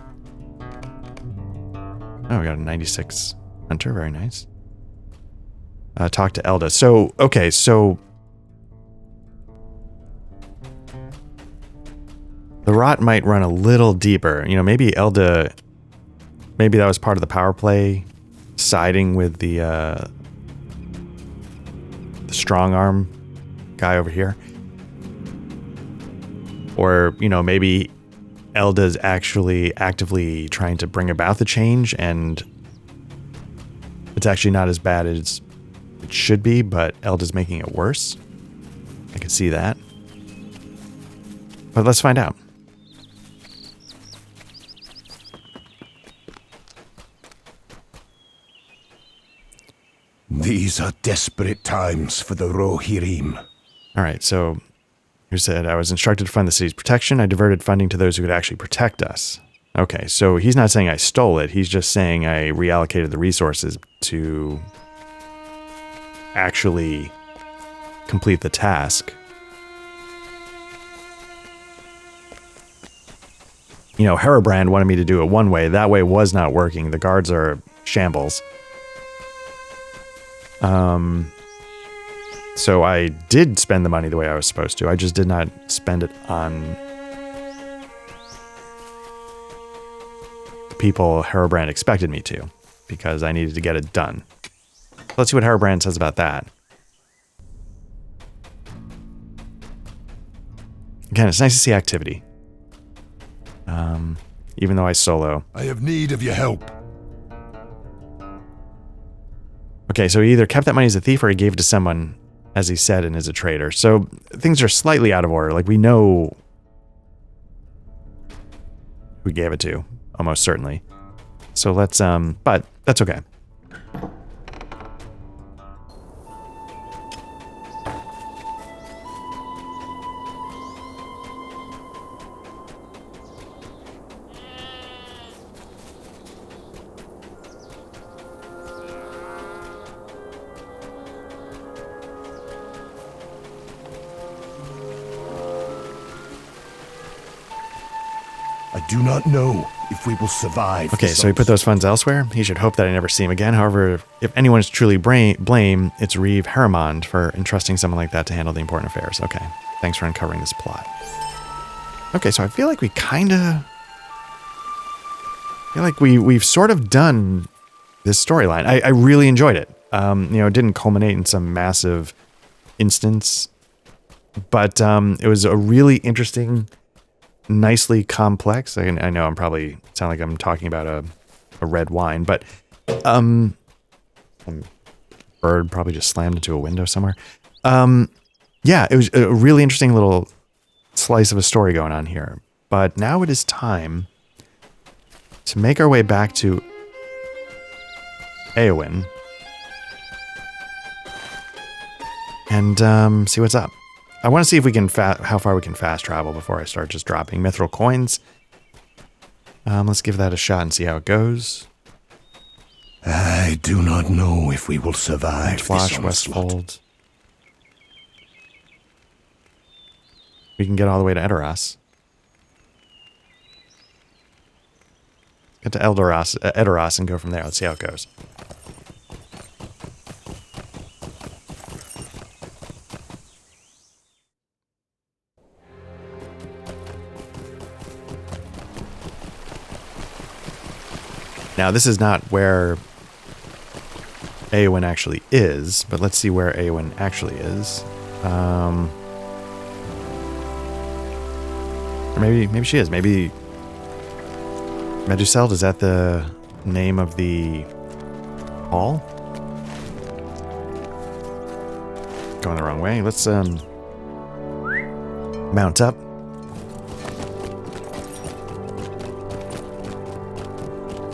Oh, we got a 96 hunter, very nice. Talk to Elda. So, okay, so... the rot might run a little deeper. Maybe Elda... Maybe that was part of the power play, siding with the strong arm guy over here. Or, maybe Elda's actually actively trying to bring about the change, and it's actually not as bad as it should be, but Elda's making it worse. I could see that. But let's find out. These are desperate times for the Rohirrim. All right, so who said, I was instructed to fund the city's protection. I diverted funding to those who could actually protect us. Okay, so he's not saying I stole it. He's just saying I reallocated the resources to actually complete the task. Herobrand wanted me to do it one way. That way was not working. The guards are shambles. So I did spend the money the way I was supposed to. I just did not spend it on the people Herobrand expected me to, because I needed to get it done. Let's see what Herobrand says about that. Again, it's nice to see activity. Even though I solo. I have need of your help. Okay, so he either kept that money as a thief or he gave it to someone, as he said, and is a traitor. So things are slightly out of order. Like, we know who he gave it to, almost certainly. So let's, but that's okay. I do not know if we will survive. Okay, so he put those funds elsewhere. He should hope that I never see him again. However, if anyone is truly blame, it's Reeve Harrimond for entrusting someone like that to handle the important affairs. Okay, thanks for uncovering this plot. Okay, so I feel like we kind of... we've sort of done this storyline. I really enjoyed it. It didn't culminate in some massive instance, but it was a really interesting... nicely complex. I know I'm probably sound like I'm talking about a red wine, but a bird probably just slammed into a window somewhere. Yeah, it was a really interesting little slice of a story going on here. But now it is time to make our way back to Eowyn and see what's up. I want to see if we can how far we can fast travel before I start just dropping mithril coins. Let's give that a shot and see how it goes. I do not know if we will survive Flash this onslaught. Westfold. We can get all the way to Edoras. Get to Edoras and go from there. Let's see how it goes. Now, this is not where Eowyn actually is, but let's see where Eowyn actually is. Or maybe she is. Maybe Meduseld, is that the name of the hall? Going the wrong way. Let's mount up.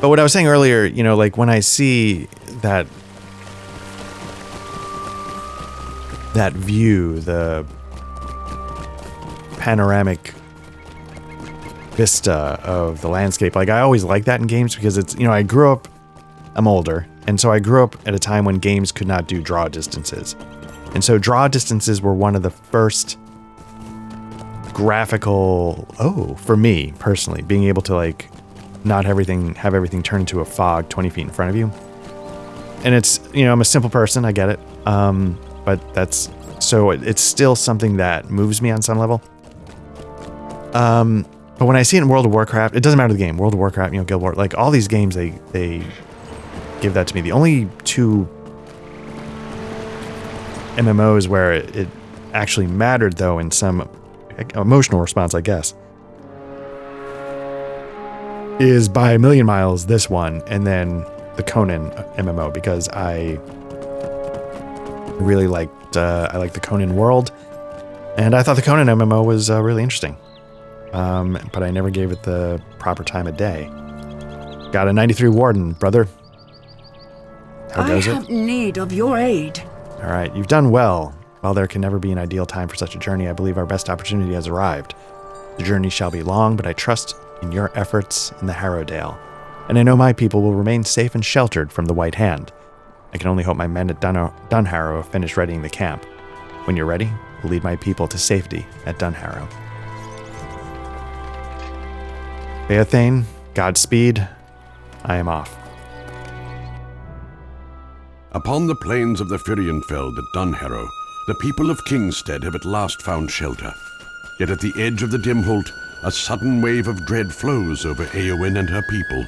But what I was saying earlier, like when I see that view, the panoramic vista of the landscape, like I always like that in games because it's, I'm older, and so I grew up at a time when games could not do draw distances. And so draw distances were one of the first graphical, for me personally, being able to not have everything turn into a fog 20 feet in front of you. And it's, I'm a simple person, I get it. But it's still something that moves me on some level. But when I see it in World of Warcraft, it doesn't matter the game, World of Warcraft, Guild Wars, like all these games, they give that to me. The only two MMOs where it actually mattered though in some emotional response, I guess, is by a million miles this one, and then the Conan MMO, because I really liked the Conan world, and I thought the Conan MMO was really interesting, but I never gave it the proper time of day. Got a 93 Warden, brother. How goes it? I have need of your aid. All right, you've done well. While there can never be an ideal time for such a journey, I believe our best opportunity has arrived. The journey shall be long, but I trust in your efforts in the Harrowdale, and I know my people will remain safe and sheltered from the White Hand. I can only hope my men at Dunharrow have finished readying the camp. When you're ready, we'll lead my people to safety at Dunharrow. Beothane, Godspeed. I am off. Upon the plains of the Firienfeld at Dunharrow, the people of Kingstead have at last found shelter. Yet at the edge of the Dimholt, a sudden wave of dread flows over Eowyn and her people.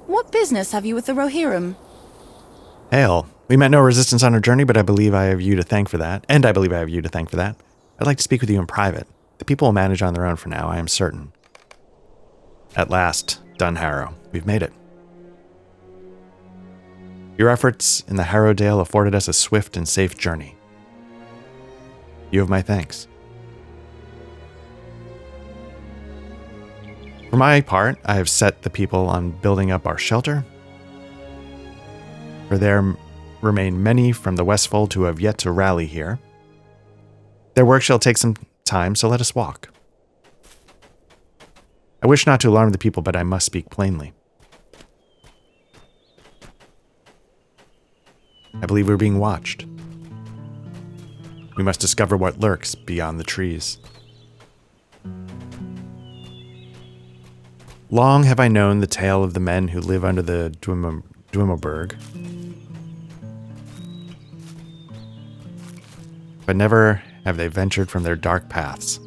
What business have you with the Rohirrim? Hail. We met no resistance on our journey, but I believe I have you to thank for that. And I believe I have you to thank for that. I'd like to speak with you in private. The people will manage on their own for now, I am certain. At last, Dun Harrow. We've made it. Your efforts in the Harrowdale afforded us a swift and safe journey. You have my thanks. For my part, I have set the people on building up our shelter. For there remain many from the Westfold who have yet to rally here. Their work shall take some time, so let us walk. I wish not to alarm the people, but I must speak plainly. I believe we're being watched. We must discover what lurks beyond the trees. Long have I known the tale of the men who live under the Dwimmelberg, but never have they ventured from their dark paths.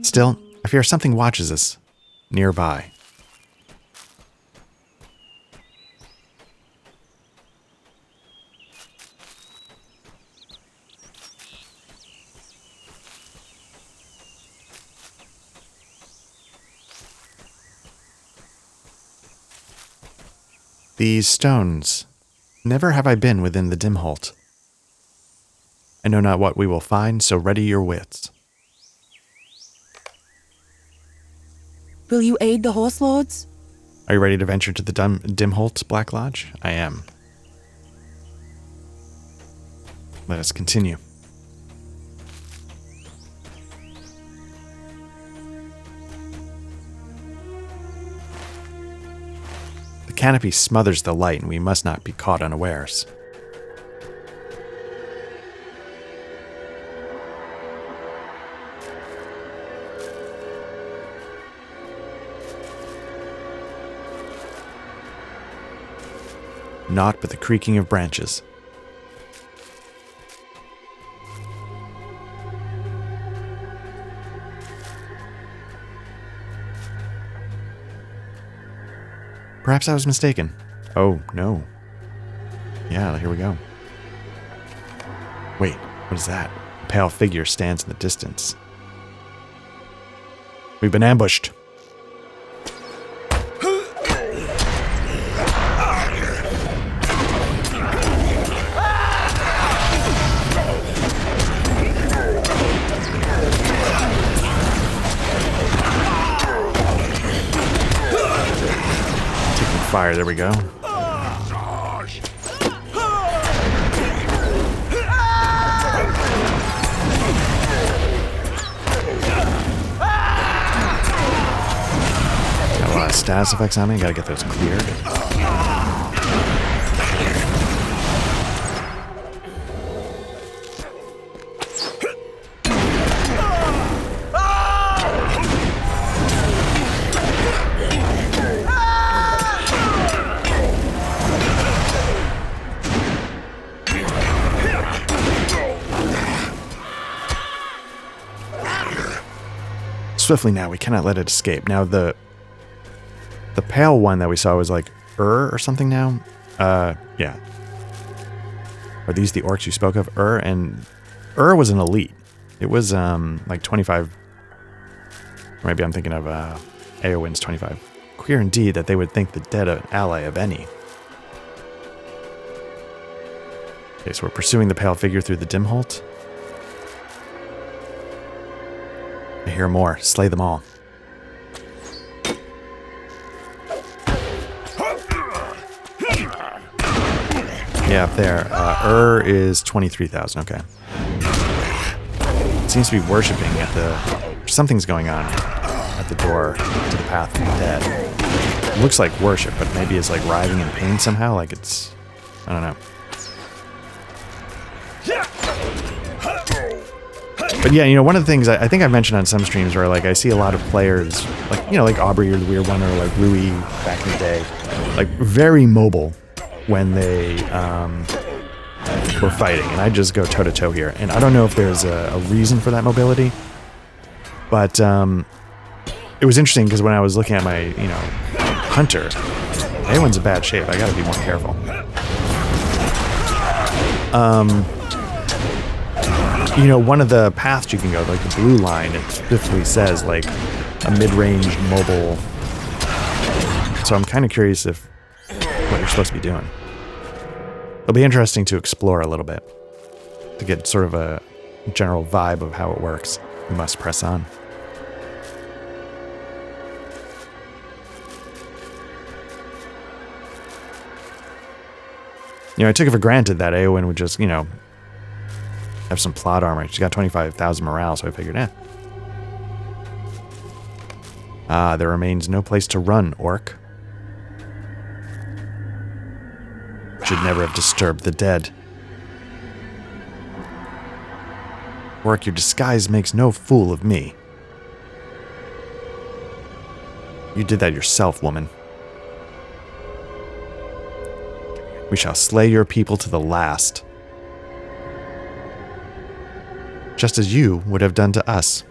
Still, I fear something watches us nearby. These stones. Never have I been within the Dimholt. I know not what we will find, so ready your wits. Will you aid the horse lords? Are you ready to venture to the Dimholt, Black Lodge? I am. Let us continue. The canopy smothers the light, and we must not be caught unawares. Naught but the creaking of branches. Perhaps I was mistaken. Oh, no. Yeah, here we go. Wait, what is that? A pale figure stands in the distance. We've been ambushed. Fire, there we go. Got a lot of status effects on me, gotta get those cleared. Swiftly now, we cannot let it escape. Now the pale one that we saw was like or something now. Yeah. Are these the orcs you spoke of? And was an elite. It was like 25. Maybe I'm thinking of Eowyn's 25. Queer indeed that they would think the dead an ally of any. Okay, so we're pursuing the pale figure through the Dimholt. I hear more. Slay them all. Yeah, up there. Is 23,000. Okay. It seems to be worshipping at the... Something's going on at the door to the path of the dead. It looks like worship, but maybe it's like writhing in pain somehow. Like it's... I don't know. But yeah, you know, one of the things I think I've mentioned on some streams where like I see a lot of players, like, you know, like Aubrey or the Weird One or like Rui back in the day, like very mobile when they we're fighting, and I just go toe-to-toe here. And I don't know if there's a reason for that mobility, but it was interesting because when I was looking at my, hunter, Aowen's in bad shape. I gotta be more careful. One of the paths you can go, like the blue line, it specifically says, like, a mid-range mobile. So I'm kind of curious what you're supposed to be doing. It'll be interesting to explore a little bit, to get sort of a general vibe of how it works. We must press on. I took it for granted that Eowyn would just, have some plot armor. She's got 25,000 morale, so I figured, there remains no place to run, orc. Should never have disturbed the dead. Orc, your disguise makes no fool of me. You did that yourself, woman. We shall slay your people to the last. Just as you would have done to us.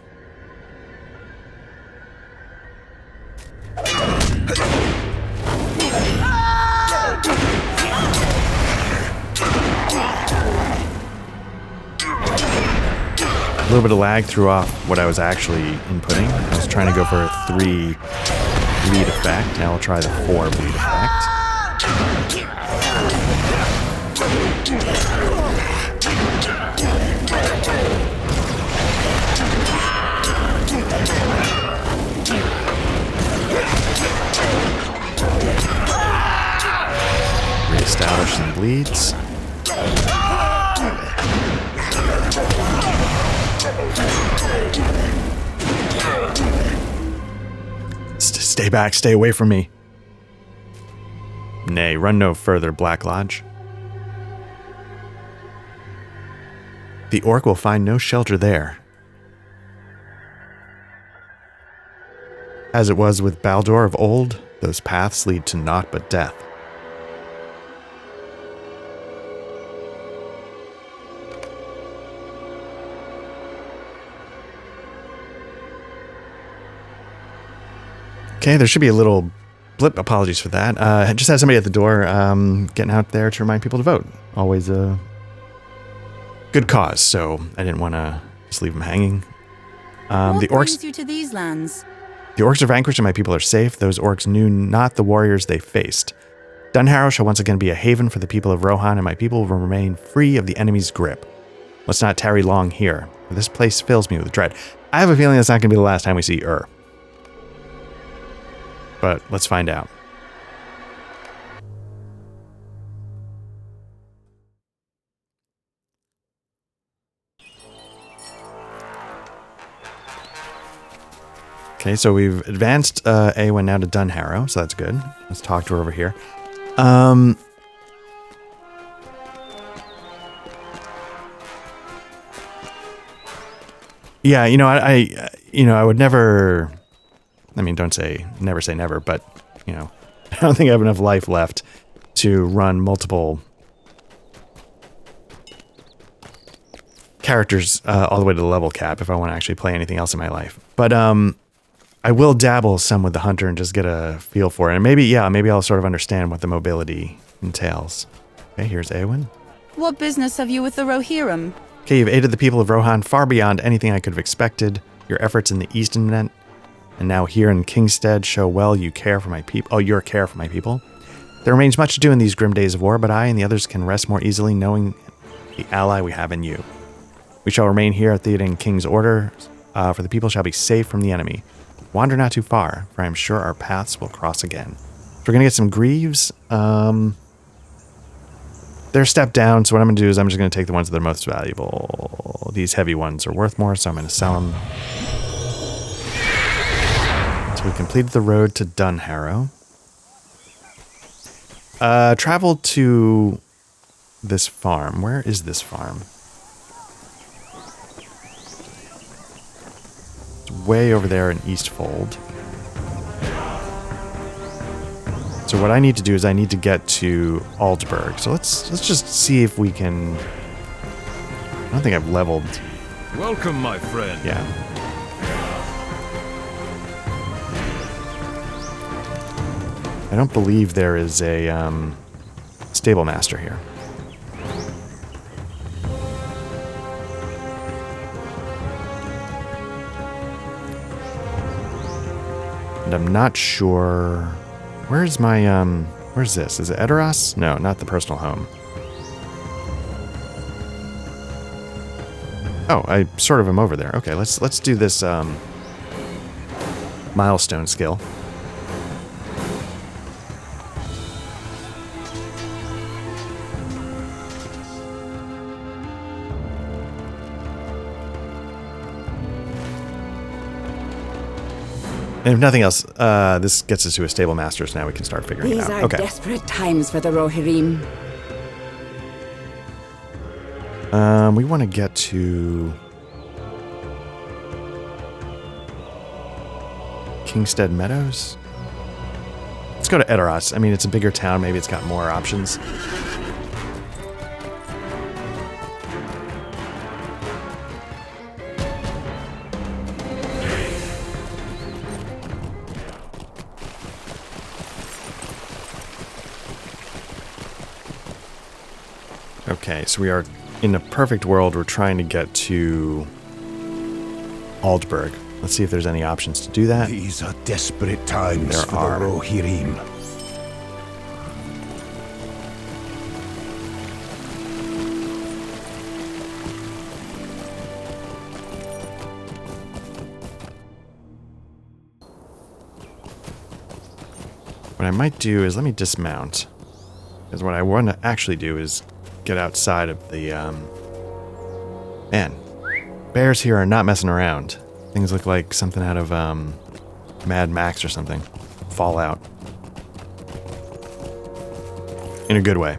A little bit of lag threw off what I was actually inputting. I was trying to go for a 3 bleed effect. Now I'll try the 4 bleed effect. Reestablish some bleeds. Stay back, stay away from me. Nay, run no further, Black Lodge. The orc will find no shelter there. As it was with Baldur of old, those paths lead to naught but death. Okay, there should be a little blip. Apologies for that. I just had somebody at the door getting out there to remind people to vote. Always a good cause, so I didn't want to just leave them hanging. What brings you to these lands? The orcs are vanquished and my people are safe. Those orcs knew not the warriors they faced. Dunharrow shall once again be a haven for the people of Rohan, and my people will remain free of the enemy's grip. Let's not tarry long here, for this place fills me with dread. I have a feeling that's not going to be the last time we see Ur. But let's find out. Okay, so we've advanced Eowyn now to Dunharrow, so that's good. Let's talk to her over here. Yeah, I would never. I mean, don't say never, but, I don't think I have enough life left to run multiple characters all the way to the level cap if I want to actually play anything else in my life. But I will dabble some with the hunter and just get a feel for it. And maybe I'll sort of understand what the mobility entails. Okay, here's Eowyn. What business have you with the Rohirrim? Okay, you've aided the people of Rohan far beyond anything I could have expected. Your efforts in the Eastern Net and now here in Kingstead show well you care for my people. Oh, your care for my people. There remains much to do in these grim days of war, but I and the others can rest more easily knowing the ally we have in you. We shall remain here at Theoden King's order, for the people shall be safe from the enemy. Wander not too far, for I am sure our paths will cross again. So we're going to get some greaves. They're stepped down, so what I'm going to do is I'm just going to take the ones that are most valuable. These heavy ones are worth more, so I'm going to sell them. So we completed the road to Dunharrow. Travel to this farm. Where is this farm? It's way over there in Eastfold. So what I need to do is I need to get to Aldberg. So let's just see if we can. I don't think I've leveled. Welcome, my friend. Yeah. I don't believe there is a stable master here. And I'm not sure. Where's my where's this? Is it Edoras? No, not the personal home. Oh, I sort of am over there. Okay, let's do this milestone skill. And if nothing else, this gets us to a stable master, so now we can start figuring it These out. are Okay. desperate times for the Rohirrim. We want to get to Kingstead Meadows. Let's go to Edoras. I mean, it's a bigger town. Maybe it's got more options. Okay, so we are in a perfect world. We're trying to get to Aldberg. Let's see if there's any options to do that. These are desperate times There for are. the Rohirrim. What I might do is let me dismount. Because what I want to actually do is get outside of the, Man, bears here are not messing around. Things look like something out of, Mad Max or something. Fallout. In a good way.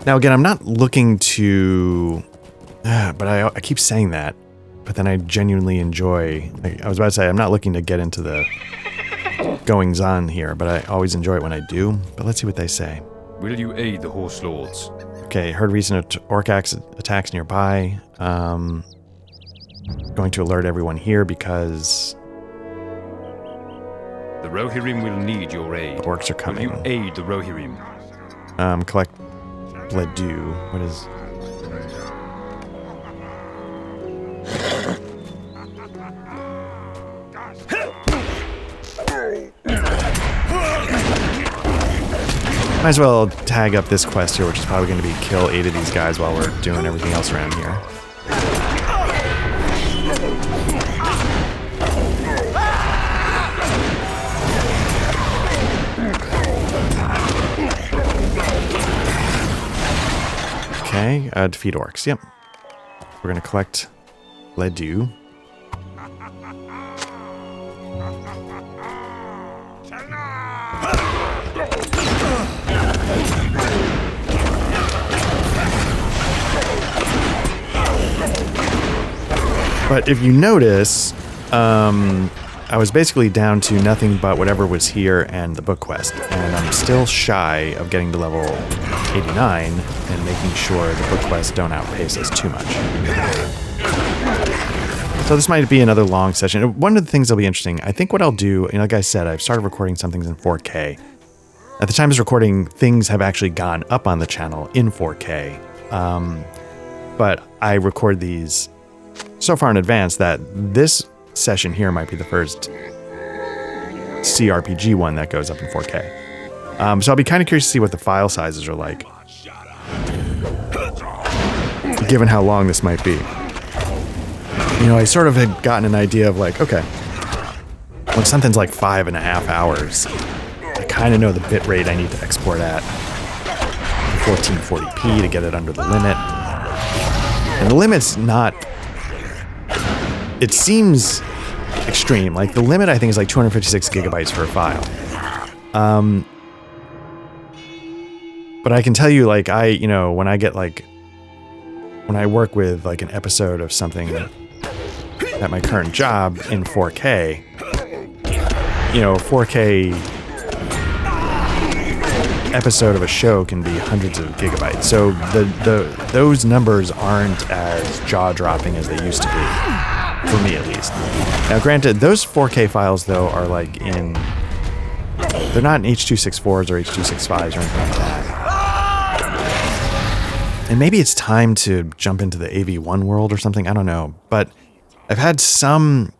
Now again, I'm not looking to... but I keep saying that. But then I genuinely enjoy... I was about to say, I'm not looking to get into the goings-on here, but I always enjoy it when I do. But let's see what they say. Will you aid the horse lords? Okay, heard recent orc attacks nearby. Going to alert everyone here because... The Rohirrim will need your aid. the orcs are coming. Will you aid the Rohirrim? Collect Bledu. What is... Might as well tag up this quest here, which is probably going to be kill 8 of these guys while we're doing everything else around here. Okay, defeat orcs. Yep. We're going to collect Bledu. But if you notice, I was basically down to nothing but whatever was here and the book quest. And I'm still shy of getting to level 89 and making sure the book quests don't outpace us too much. So this might be another long session. One of the things that'll be interesting, I think what I'll do, like I said, I've started recording some things in 4K. At the time of this recording, things have actually gone up on the channel in 4K. But I record these so far in advance that this session here might be the first CRPG one that goes up in 4K. So I'll be kind of curious to see what the file sizes are like, given how long this might be. You know, I sort of had gotten an idea of like, okay, when something's like 5.5 hours, I kind of know the bit rate I need to export at 1440p to get it under the limit. And the limit's not... It seems extreme. Like, the limit, I think, is like 256 gigabytes for a file. But I can tell you, like, when I get, like, when I work with like an episode of something at my current job in 4K, you know, 4K episode of a show can be hundreds of gigabytes. So those numbers aren't as jaw-dropping as they used to be, for me at least. Now, granted, those 4K files though are like they're not in H.264s or H.265s or anything like that. And maybe it's time to jump into the AV1 world or something. I don't know, but I've had some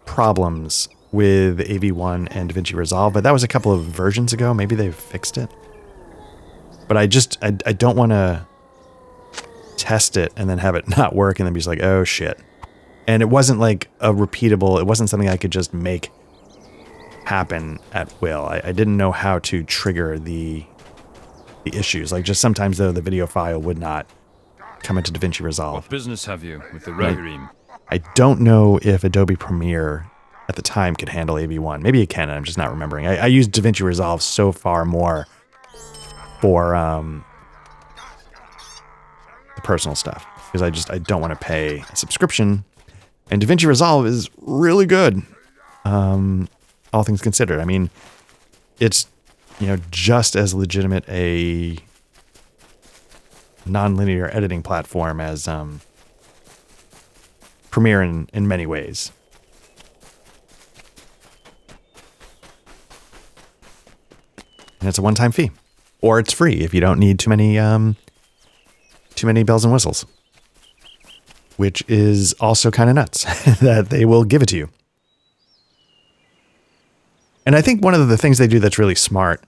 problems with AV1 and DaVinci Resolve, but that was a couple of versions ago. Maybe they've fixed it. But I don't want to test it and then have it not work and then be just like, oh shit. And it wasn't like a repeatable, it wasn't something I could just make happen at will. I didn't know how to trigger the issues. Like just sometimes though the video file would not come into DaVinci Resolve. What business have you with the Rohirrim? I don't know if Adobe Premiere at the time could handle AV1. Maybe it can, I'm just not remembering. I used DaVinci Resolve so far more for the personal stuff because I don't want to pay a subscription. And DaVinci Resolve is really good, all things considered. I mean, it's, you know, just as legitimate a non-linear editing platform as Premiere in many ways. And it's a one-time fee. Or it's free if you don't need too many bells and whistles. Which is also kind of nuts that they will give it to you. And I think one of the things they do that's really smart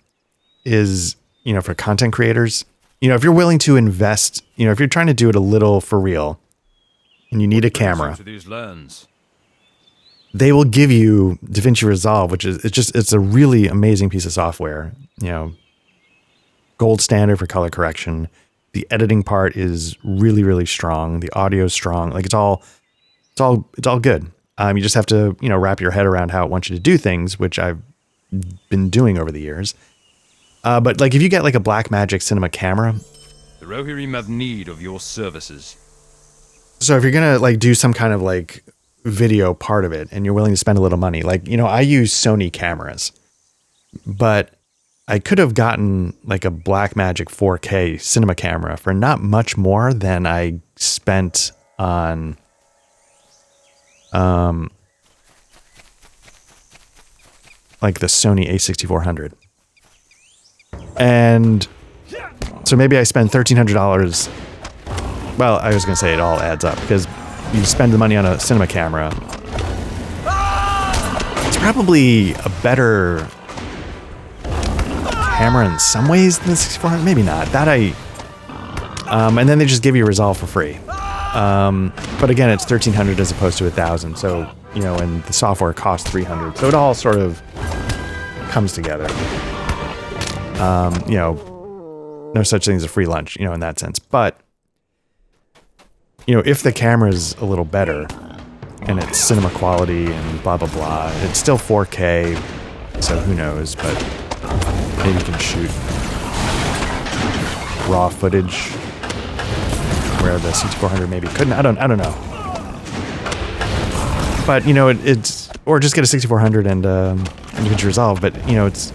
is, you know, for content creators, you know, if you're willing to invest, you know, if you're trying to do it a little for real and you need a camera, they will give you DaVinci Resolve, which is, it's a really amazing piece of software, you know, gold standard for color correction. The editing part is really, really strong. The audio is strong. Like it's all good. You just have to, you know, wrap your head around how it wants you to do things, which I've been doing over the years. But like if you get like a Blackmagic cinema camera, the Rohirrim have need of your services. So if you're gonna like do some kind of like video part of it and you're willing to spend a little money, like, you know, I use Sony cameras, but I could have gotten like a Blackmagic 4K cinema camera for not much more than I spent on like the Sony a6400. And so maybe I spend $1,300. Well, I was going to say it all adds up because you spend the money on a cinema camera. It's probably a better camera in some ways than the 6400. Maybe not. That and then they just give you Resolve for free. But again, it's $1,300 as opposed to $1,000. So, you know, and the software costs $300. So it all sort of comes together. You know, no such thing as a free lunch, you know, in that sense. But, you know, if the camera's a little better and it's cinema quality and blah, blah, blah, it's still 4K. So who knows, but maybe you can shoot raw footage where the 6400 maybe couldn't. I don't know. But, you know, it's, or just get a 6400 and DaVinci Resolve, but, you know, it's,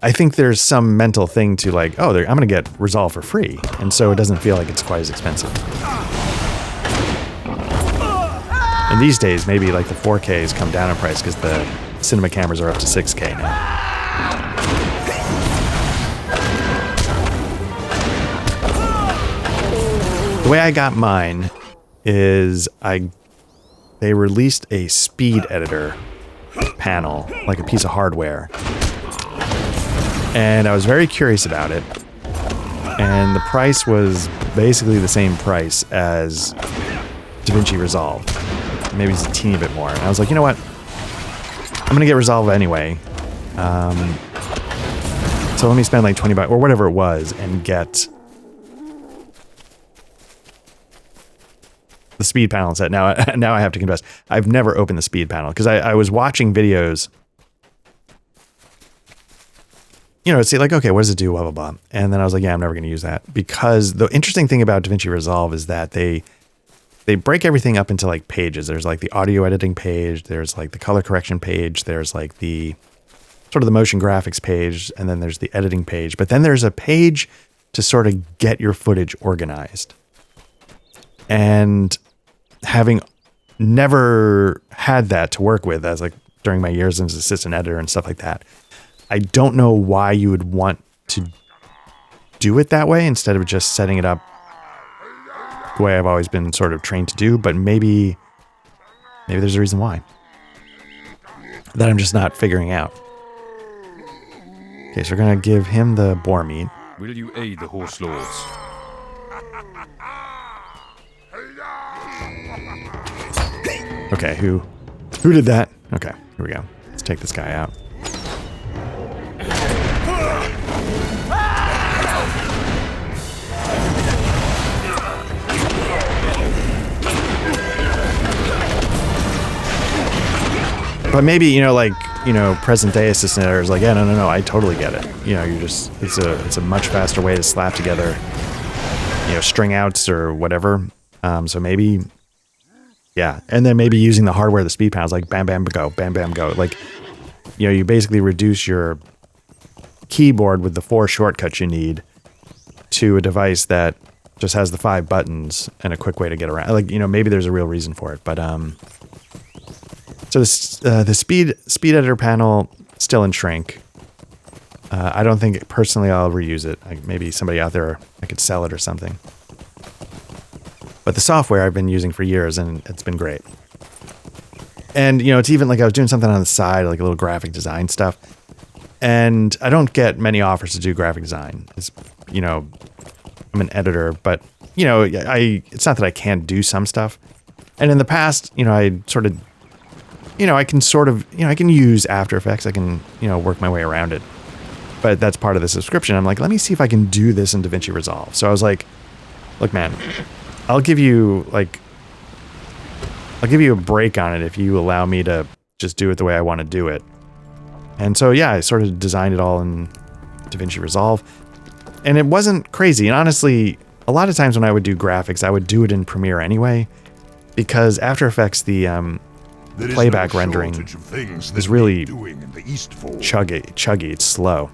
I think there's some mental thing to like, oh, I'm going to get Resolve for free. And so it doesn't feel like it's quite as expensive. And these days, maybe like the 4Ks come down in price because the cinema cameras are up to 6K now. The way I got mine is they released a speed editor panel, like a piece of hardware. And I was very curious about it. And the price was basically the same price as DaVinci Resolve. Maybe it's a teeny bit more. And I was like, you know what? I'm going to get Resolve anyway. So let me spend like $20 or whatever it was and get the speed panel set. Now I have to confess, I've never opened the speed panel because I was watching videos see like, okay, what does it do? Blah, blah, blah. And then I was like, yeah, I'm never going to use that, because the interesting thing about DaVinci Resolve is that they break everything up into like pages. There's like the audio editing page. There's like the color correction page. There's like the sort of the motion graphics page. And then there's the editing page. But then there's a page to sort of get your footage organized. And having never had that to work with as like during my years as assistant editor and stuff like that, I don't know why you would want to do it that way instead of just setting it up the way I've always been sort of trained to do. But maybe there's a reason why that I'm just not figuring out. Okay, so we're gonna give him the boar meat. Will you aid the horse lords? Okay, who did that? Okay, here we go. Let's take this guy out. But maybe, present day assistant editor is like, yeah, no, I totally get it. It's a much faster way to slap together, string outs or whatever. So maybe, yeah. And then maybe using the hardware, the speed panels, like bam, bam, go, bam, bam, go. Like, you basically reduce your keyboard with the 4 shortcuts you need to a device that just has the 5 buttons and a quick way to get around. Like, maybe there's a real reason for it, but, so the speed editor panel still in shrink. I don't think personally I'll reuse it. Maybe somebody out there, I could sell it or something. But the software I've been using for years, and it's been great. And it's even like I was doing something on the side, like a little graphic design stuff. And I don't get many offers to do graphic design. It's I'm an editor, but it's not that I can't do some stuff. And in the past, I sort of. I can use After Effects. I can, work my way around it. But that's part of the subscription. I'm like, let me see if I can do this in DaVinci Resolve. So I was like, look, man, I'll give you a break on it if you allow me to just do it the way I want to do it. And so, yeah, I sort of designed it all in DaVinci Resolve. And it wasn't crazy. And honestly, a lot of times when I would do graphics, I would do it in Premiere anyway. Because After Effects, the playback rendering is really chuggy. It's slow.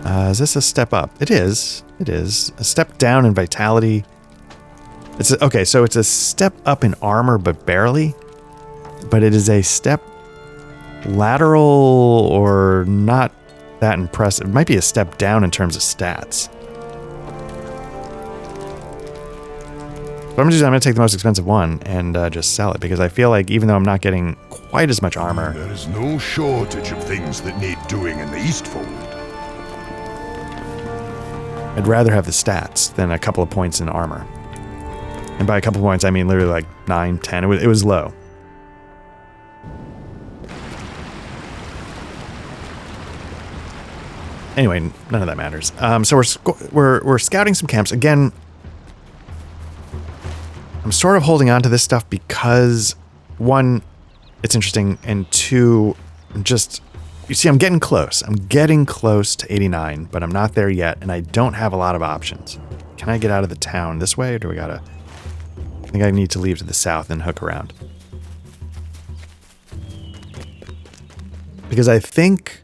Is this a step up? It is. It is. A step down in vitality. Okay, so it's a step up in armor, but barely. But it is a step lateral or not that impressive. It might be a step down in terms of stats. So I'm going to take the most expensive one and just sell it, because I feel like even though I'm not getting quite as much armor... There is no shortage of things that need doing in the Eastfold. I'd rather have the stats than a couple of points in armor. And by a couple of points, I mean literally like 9, 10. It was low. Anyway, none of that matters. So we're scouting some camps. Again, I'm sort of holding on to this stuff because, 1, it's interesting, and 2, you see, I'm getting close. I'm getting close to 89, but I'm not there yet, and I don't have a lot of options. Can I get out of the town this way, or do we gotta... I think I need to leave to the south and hook around. Because I think...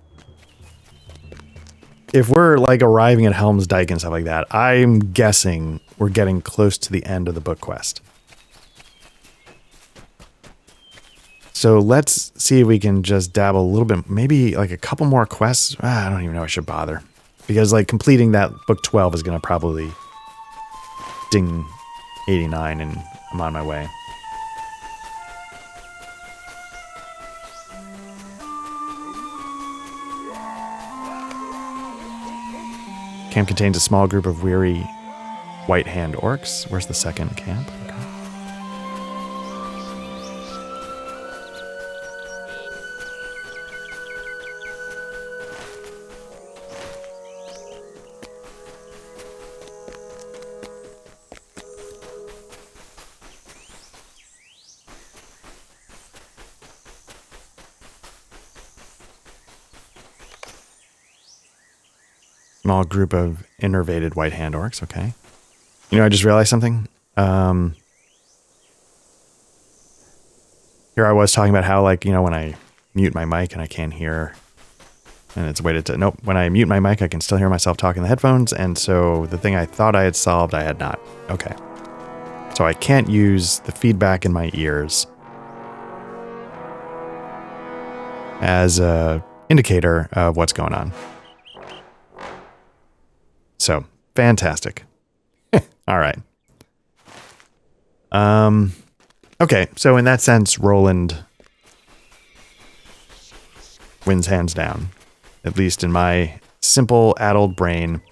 if we're, like, arriving at Helm's Dyke and stuff like that, I'm guessing we're getting close to the end of the book quest. So let's see if we can just dabble a little bit, maybe like a couple more quests. I don't even know if I should bother. Because like completing that book 12 is going to probably ding 89 and I'm on my way. Camp contains a small group of weary white hand orcs. Where's the second camp? Okay. small group of innervated white hand orcs. Okay. You know, I just realized something. Here I was talking about how, like, you know, when I mute my mic and I can't hear, and it's weighted to, nope, when I mute my mic, I can still hear myself talking in the headphones. And so the thing I thought I had solved, I had not. Okay. So I can't use the feedback in my ears as a indicator of what's going on. So fantastic. All right. Okay. So in that sense, Roland wins hands down, at least in my simple addled brain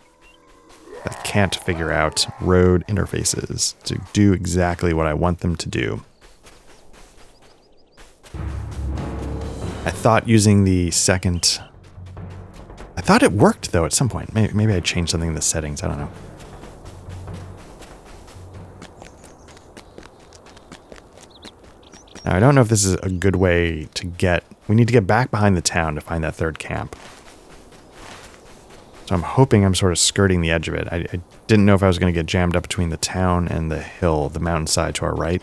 that can't figure out road interfaces to do exactly what I want them to do. I thought using the second... I thought it worked, though, at some point. Maybe I changed something in the settings. I don't know. Now, I don't know if this is a good way to get... We need to get back behind the town to find that third camp. So I'm hoping I'm sort of skirting the edge of it. I didn't know if I was going to get jammed up between the town and the hill, the mountainside to our right.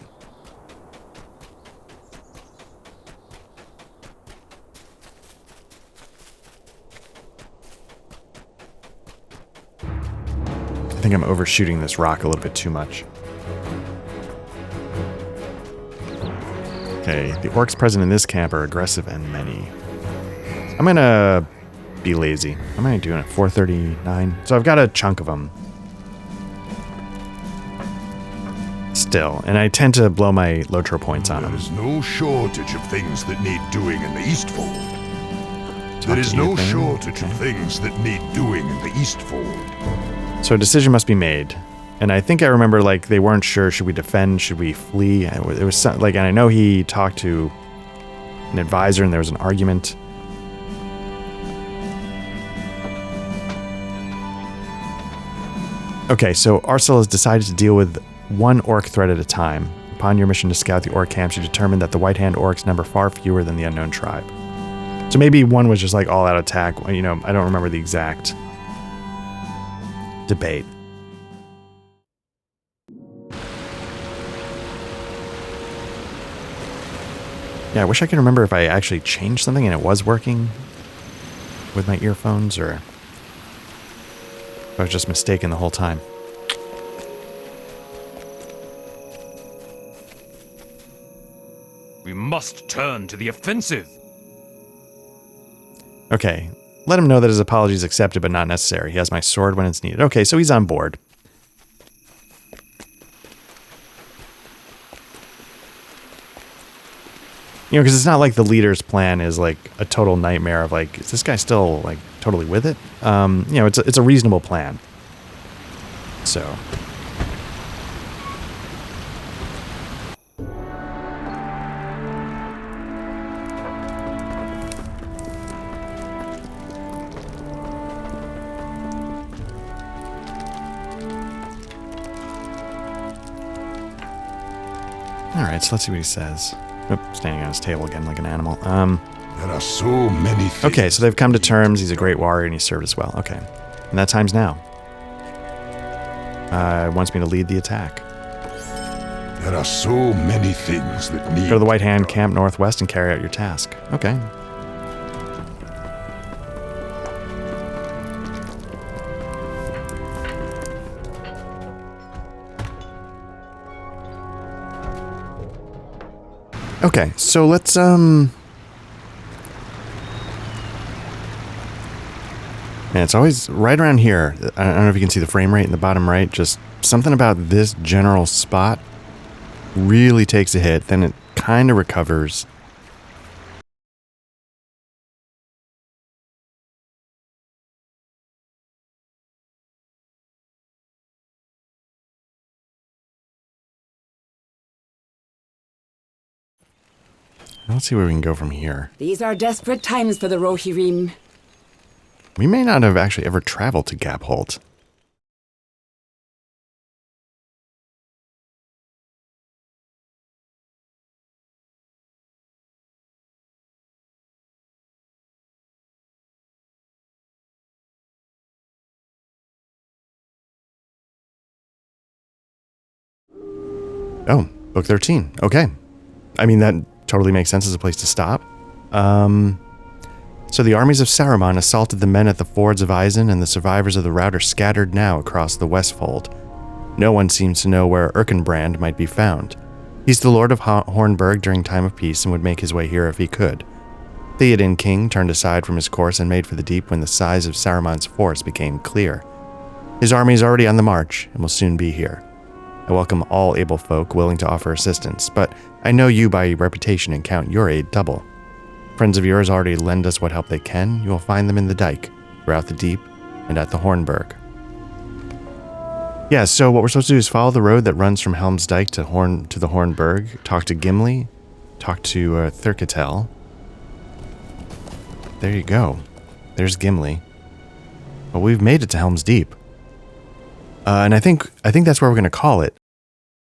I think I'm overshooting this rock a little bit too much. Okay, the orcs present in this camp are aggressive and many. I'm going to be lazy. How am I doing it? 439? So I've got a chunk of them. Still, and I tend to blow my Lotro points on them. There is no shortage of things that need doing in the Eastfold. There is no shortage of things that need doing in the Eastfold. So a decision must be made. And I think I remember, like, they weren't sure, should we defend, should we flee? It was like, and I know he talked to an advisor and there was an argument. Okay, so Arcel has decided to deal with one orc threat at a time. Upon your mission to scout the orc camps, you determined that the White Hand orcs number far fewer than the unknown tribe. So maybe one was just like all-out attack. You know, I don't remember the exact debate. Yeah, I wish I could remember if I actually changed something and it was working with my earphones, or if I was just mistaken the whole time. We must turn to the offensive. Okay, let him know that his apology is accepted but not necessary. He has my sword when it's needed. Okay, so he's on board. You know, because it's not like the leader's plan is like a total nightmare of like, is this guy still like totally with it? You know, it's a reasonable plan. So. All right, so let's see what he says. Oop, standing on his table again like an animal. There are so many things. Okay, so they've come to terms. He's a great warrior and he served us well. Okay. And that time's now. Wants me to lead the attack. There are so many things that need... Go to the White Hand camp northwest and carry out your task. Okay. Okay, so let's, Man, it's always right around here. I don't know if you can see the frame rate in the bottom right. Just something about this general spot really takes a hit. Then it kind of recovers. Let's see where we can go from here. These are desperate times for the Rohirrim. We may not have actually ever traveled to Gapholt. Oh, book 13. Okay. I mean, that totally makes sense as a place to stop. So the armies of Saruman assaulted the men at the fords of Eisen, and the survivors of the rout are scattered now across the Westfold. No one seems to know where Erkenbrand might be found. He's the Lord of Hornburg during time of peace and would make his way here if he could. Theoden King turned aside from his course and made for the deep when the size of Saruman's force became clear. His army is already on the march and will soon be here. I welcome all able folk willing to offer assistance, but I know you by reputation and count your aid double. Friends of yours already lend us what help they can. You will find them in the dike, throughout the deep, and at the Hornburg. Yeah, so what we're supposed to do is follow the road that runs from Helm's Dike to the Hornburg, talk to Gimli, talk to Thurketel. There you go. There's Gimli. Well, we've made it to Helm's Deep. And I think that's where we're going to call it.